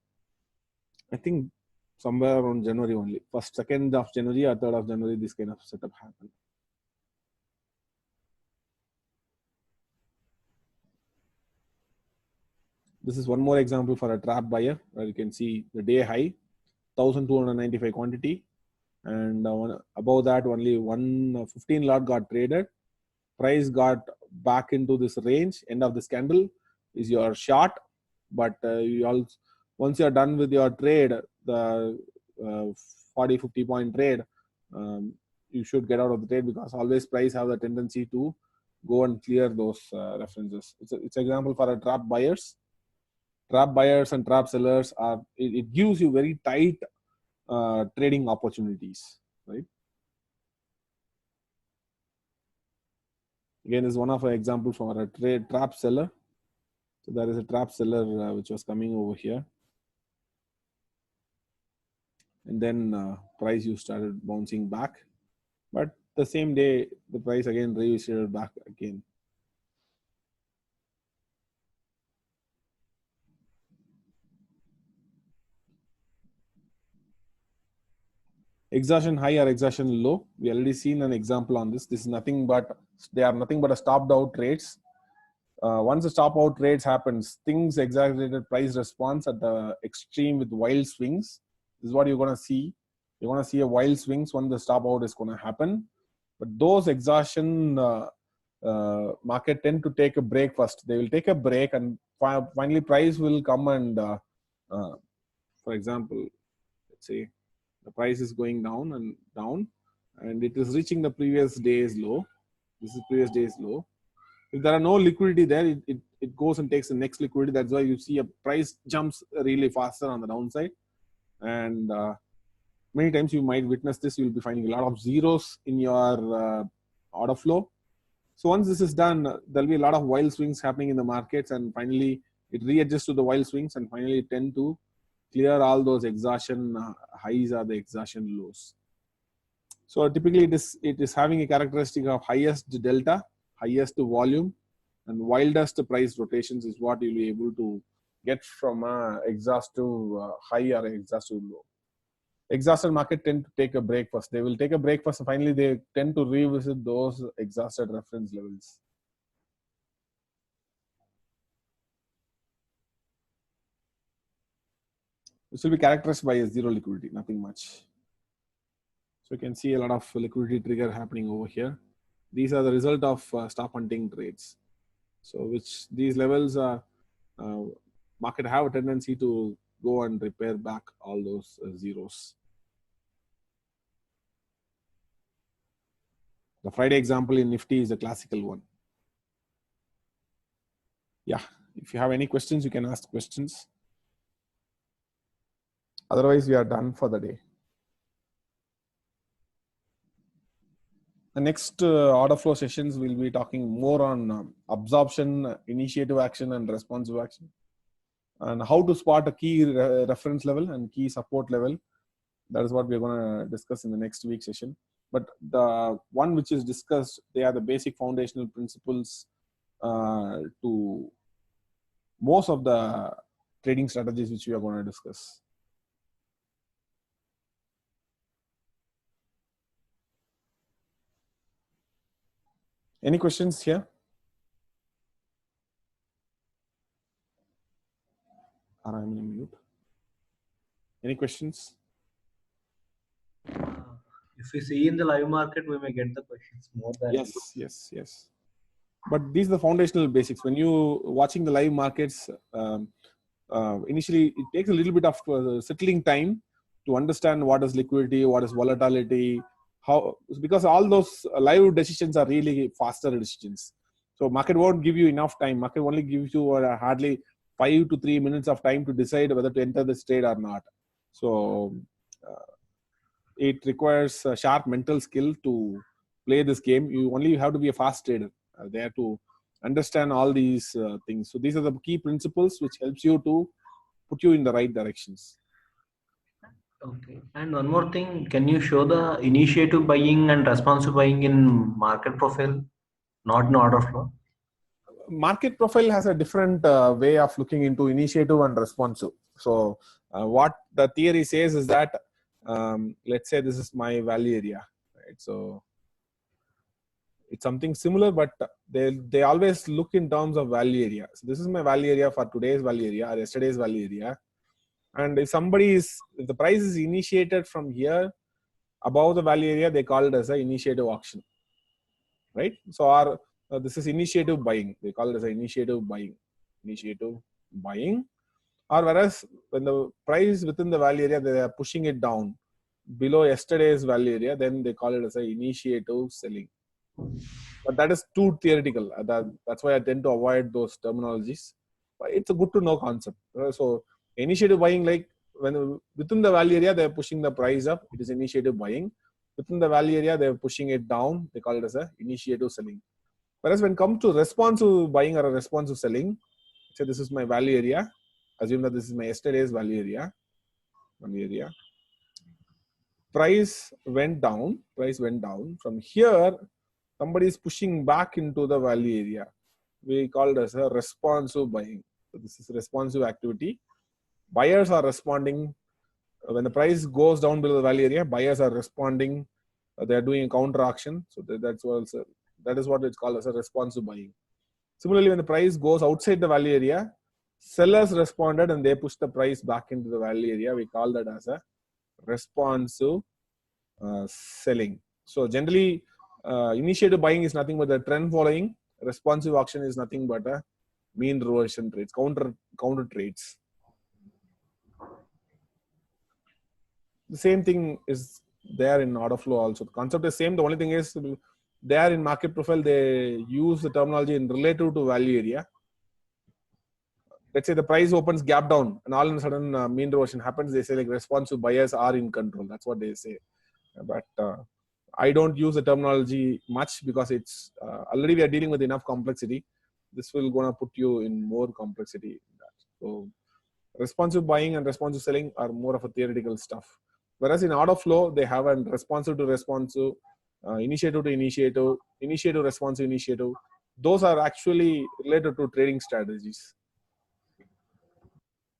I think, somewhere around January only. First, 2nd of January or 3rd of January, this kind of setup happened. This is one more example for a trap buyer, where you can see the day high, 1,295 quantity, and above that only 115 lot got traded. Price got back into this range. End of this candle is your short, but you also, once you're done with your trade, the 40-50 point trade, you should get out of the trade, because always price have the tendency to go and clear those references. It's an example for a trap buyers. Trap buyers and trap sellers are, it gives you very tight trading opportunities, right? Again, is one of an example for a trap seller. So there is a trap seller which was coming over here, and then price you started bouncing back, but the same day the price again revisited back again. Exhaustion high or exhaustion low. We already seen an example on this. This is nothing but, they are nothing but a stopped out trades. Once the stop out trades happens, things exaggerated price response at the extreme with wild swings. This is what you're going to see. You're going to see a wild swings when the stop out is going to happen. But those exhaustion market tend to take a break first. They will take a break, and finally price will come and, for example, let's say the price is going down and down, and it is reaching the previous day's low. This is previous day's low. If there are no liquidity there, it goes and takes the next liquidity. That's why you see a price jumps really faster on the downside. And many times you might witness this. You'll be finding a lot of zeros in your order flow. So once this is done, there'll be a lot of wild swings happening in the markets, and finally it readjusts to the wild swings, and finally tend to clear all those exhaustion highs or the exhaustion lows. So typically it is having a characteristic of highest delta, highest volume, and wildest price rotations is what you'll be able to get from exhaustive high or exhaustive low. Exhausted market tend to take a break first. They will take a break first, and finally they tend to revisit those exhausted reference levels. This will be characterized by a zero liquidity, nothing much. So you can see a lot of liquidity trigger happening over here. These are the result of stop hunting trades. So which these levels are, market have a tendency to go and repair back all those zeros. The Friday example in Nifty is a classical one. Yeah, If you have any questions, you can ask questions. Otherwise, we are done for the day. The next order flow sessions, we'll be talking more on absorption, initiative action, and responsive action, and how to spot a key reference level and key support level. That is what we're going to discuss in the next week session. But the one which is discussed, they are the basic foundational principles to most of the trading strategies which we are going to discuss. Any questions here? Or I'm in mute. Any questions? If we see in the live market, we may get the questions more than. Yes. But these are the foundational basics. When you watching the live markets, initially it takes a little bit of settling time to understand what is liquidity, what is volatility, how, because all those live decisions are really faster decisions. So market won't give you enough time. Market only gives you hardly 5 to 3 minutes of time to decide whether to enter this trade or not. So it requires a sharp mental skill to play this game. You only have to be a fast trader there to understand all these things. So these are the key principles which helps you to put you in the right directions. Okay. And one more thing, can you show the initiative buying and responsive buying in market profile, not in order flow? Market profile has a different way of looking into initiative and responsive. So what the theory says is that let's say this is my value area, right? So it's something similar, but they always look in terms of value area. So this is my value area for today's value area or yesterday's value area. And if the price is initiated from here above the value area, they call it as an initiative auction, right? So this is initiative buying. They call it as an initiative buying. Or whereas when the price is within the value area, they are pushing it down below yesterday's value area, then they call it as an initiative selling. But that is too theoretical. That's why I tend to avoid those terminologies. But it's a good to know concept. So initiative buying, like when within the value area, they're pushing the price up, it is initiative buying. Within the value area, they're pushing it down, they call it as a initiative selling. Whereas when it comes to responsive buying or a responsive selling, say this is my value area, assume that this is my yesterday's value area. Price went down. From here, somebody is pushing back into the value area. We call it as a responsive buying. So this is responsive activity. Buyers are responding. When the price goes down below the value area, buyers are responding. They are doing a counter auction. So that is what it's called as a responsive buying. Similarly, when the price goes outside the value area, sellers responded and they pushed the price back into the value area. We call that as a responsive selling. So generally, initiative buying is nothing but the trend following. Responsive auction is nothing but a mean reversion trades, counter trades. The same thing is there in order flow also. The concept is same. The only thing is there in market profile, they use the terminology in relative to value area. Let's say the price opens gap down and all of a sudden mean reversion happens. They say like responsive buyers are in control. That's what they say. But I don't use the terminology much because it's already we are dealing with enough complexity. This will gonna put you in more complexity. So responsive buying and responsive selling are more of a theoretical stuff. Whereas in order flow, they have a responsive to responsive, initiative to initiative, initiative responsive initiative. Those are actually related to trading strategies.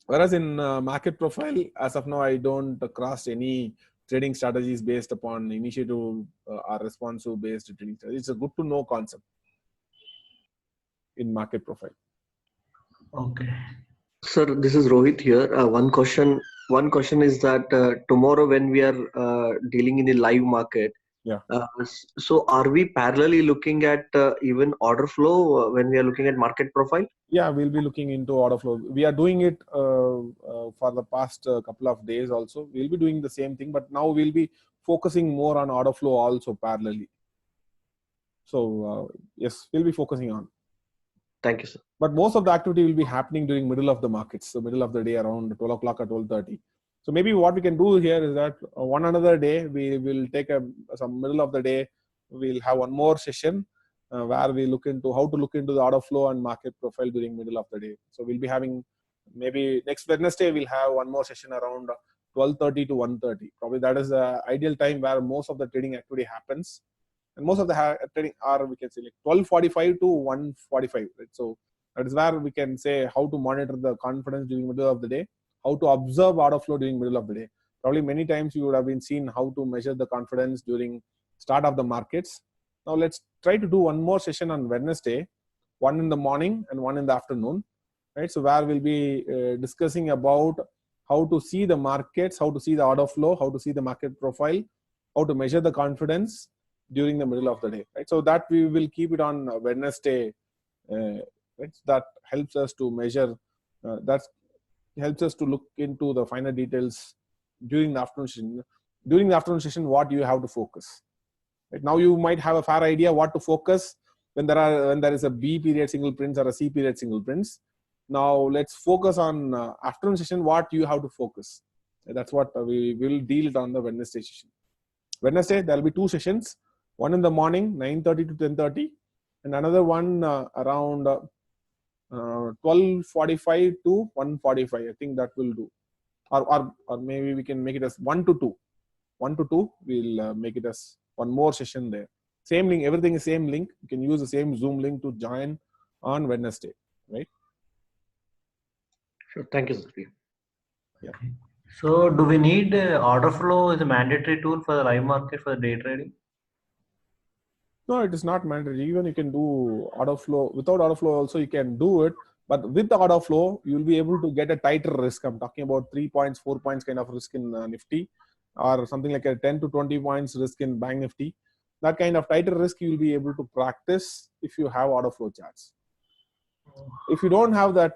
Whereas in market profile, as of now, I don't cross any trading strategies based upon initiative or responsive based trading strategies. It's a good to know concept in market profile. Okay. Sir, this is Rohit here. One question is that tomorrow when we are dealing in the live market, so are we parallelly looking at even order flow when we are looking at market profile? Yeah, we'll be looking into order flow. We are doing it for the past couple of days also. We'll be doing the same thing, but now we'll be focusing more on order flow also parallelly. So yes, we'll be focusing on. Thank you, sir. But most of the activity will be happening during middle of the markets, so middle of the day around 12 o'clock or 12:30. So maybe what we can do here is that one another day we will take some middle of the day, we'll have one more session where we look into how to look into the order flow and market profile during middle of the day. So we'll be having maybe next Wednesday we'll have one more session around 12:30 to 1:30. Probably that is the ideal time where most of the trading activity happens, and most of the trading are, we can say, like 12:45 to 1:45. Right? So that is where we can say how to monitor the confidence during middle of the day, how to observe order flow during middle of the day. Probably many times you would have been seen how to measure the confidence during start of the markets. Now let's try to do one more session on Wednesday, one in the morning and one in the afternoon. Right? So where we'll be discussing about how to see the markets, how to see the order flow, how to see the market profile, how to measure the confidence during the middle of the day. Right? So that we will keep it on Wednesday. Right? That helps us to measure, that helps us to look into the finer details during the afternoon session. During the afternoon session, what you have to focus. Right? Now you might have a fair idea what to focus when there is a B period single prints or a C period single prints. Now let's focus on afternoon session, what you have to focus. That's what we will deal on the Wednesday session. Wednesday, there will be two sessions, one in the morning, 9:30 to 10:30, and another one around 12:45 to 1:45. I think that will do. Or maybe we can make it as 1 to 2. 1 to 2, we'll make it as one more session there. Same link, everything is same link. You can use the same Zoom link to join on Wednesday, right? Sure. Thank you, sir. Yeah. So do we need order flow as a mandatory tool for the live market for the day trading? No, it is not mandatory. Even you can do order flow. Without order flow also you can do it. But with the order flow, you will be able to get a tighter risk. I'm talking about 3 points, 4 points kind of risk in Nifty, or something like a 10 to 20 points risk in Bank Nifty. That kind of tighter risk you will be able to practice if you have order flow charts. If you don't have that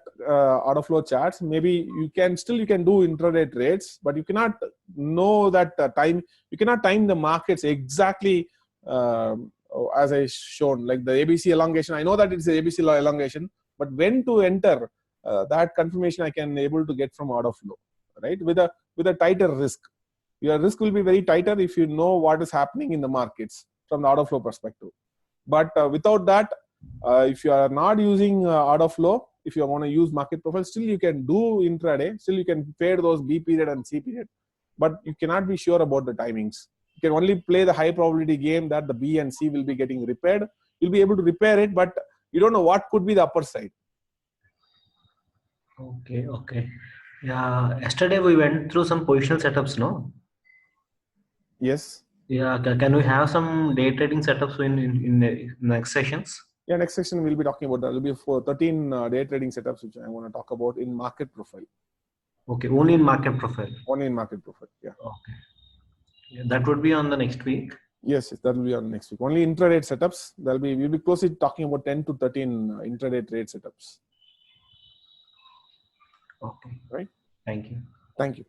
order flow charts, maybe you can do intraday trades, but you cannot know that time. You cannot time the markets exactly as I shown, like the ABC elongation. I know that it's the ABC elongation, but when to enter that confirmation I can able to get from order flow, right? With a tighter risk. Your risk will be very tighter if you know what is happening in the markets from the order flow perspective. But without that, if you are not using order flow, if you want to use market profile, still you can do intraday, still you can fade those B period and C period, but you cannot be sure about the timings. You can only play the high probability game that the B and C will be getting repaired. You'll be able to repair it, but you don't know what could be the upper side. Okay. Yeah, yesterday we went through some positional setups, no? Yes. Yeah, can we have some day trading setups in the next sessions? Yeah, next section we'll be talking about that. Will be for 13 day trading setups, which I want to talk about in market profile. Okay, only in market profile. Only in market profile. Yeah. Okay. Yeah, that would be on the next week. Yes, that will be on next week. Only intraday setups. We'll be closely talking about 10 to 13 intraday trade setups. Okay. Right. Thank you. Thank you.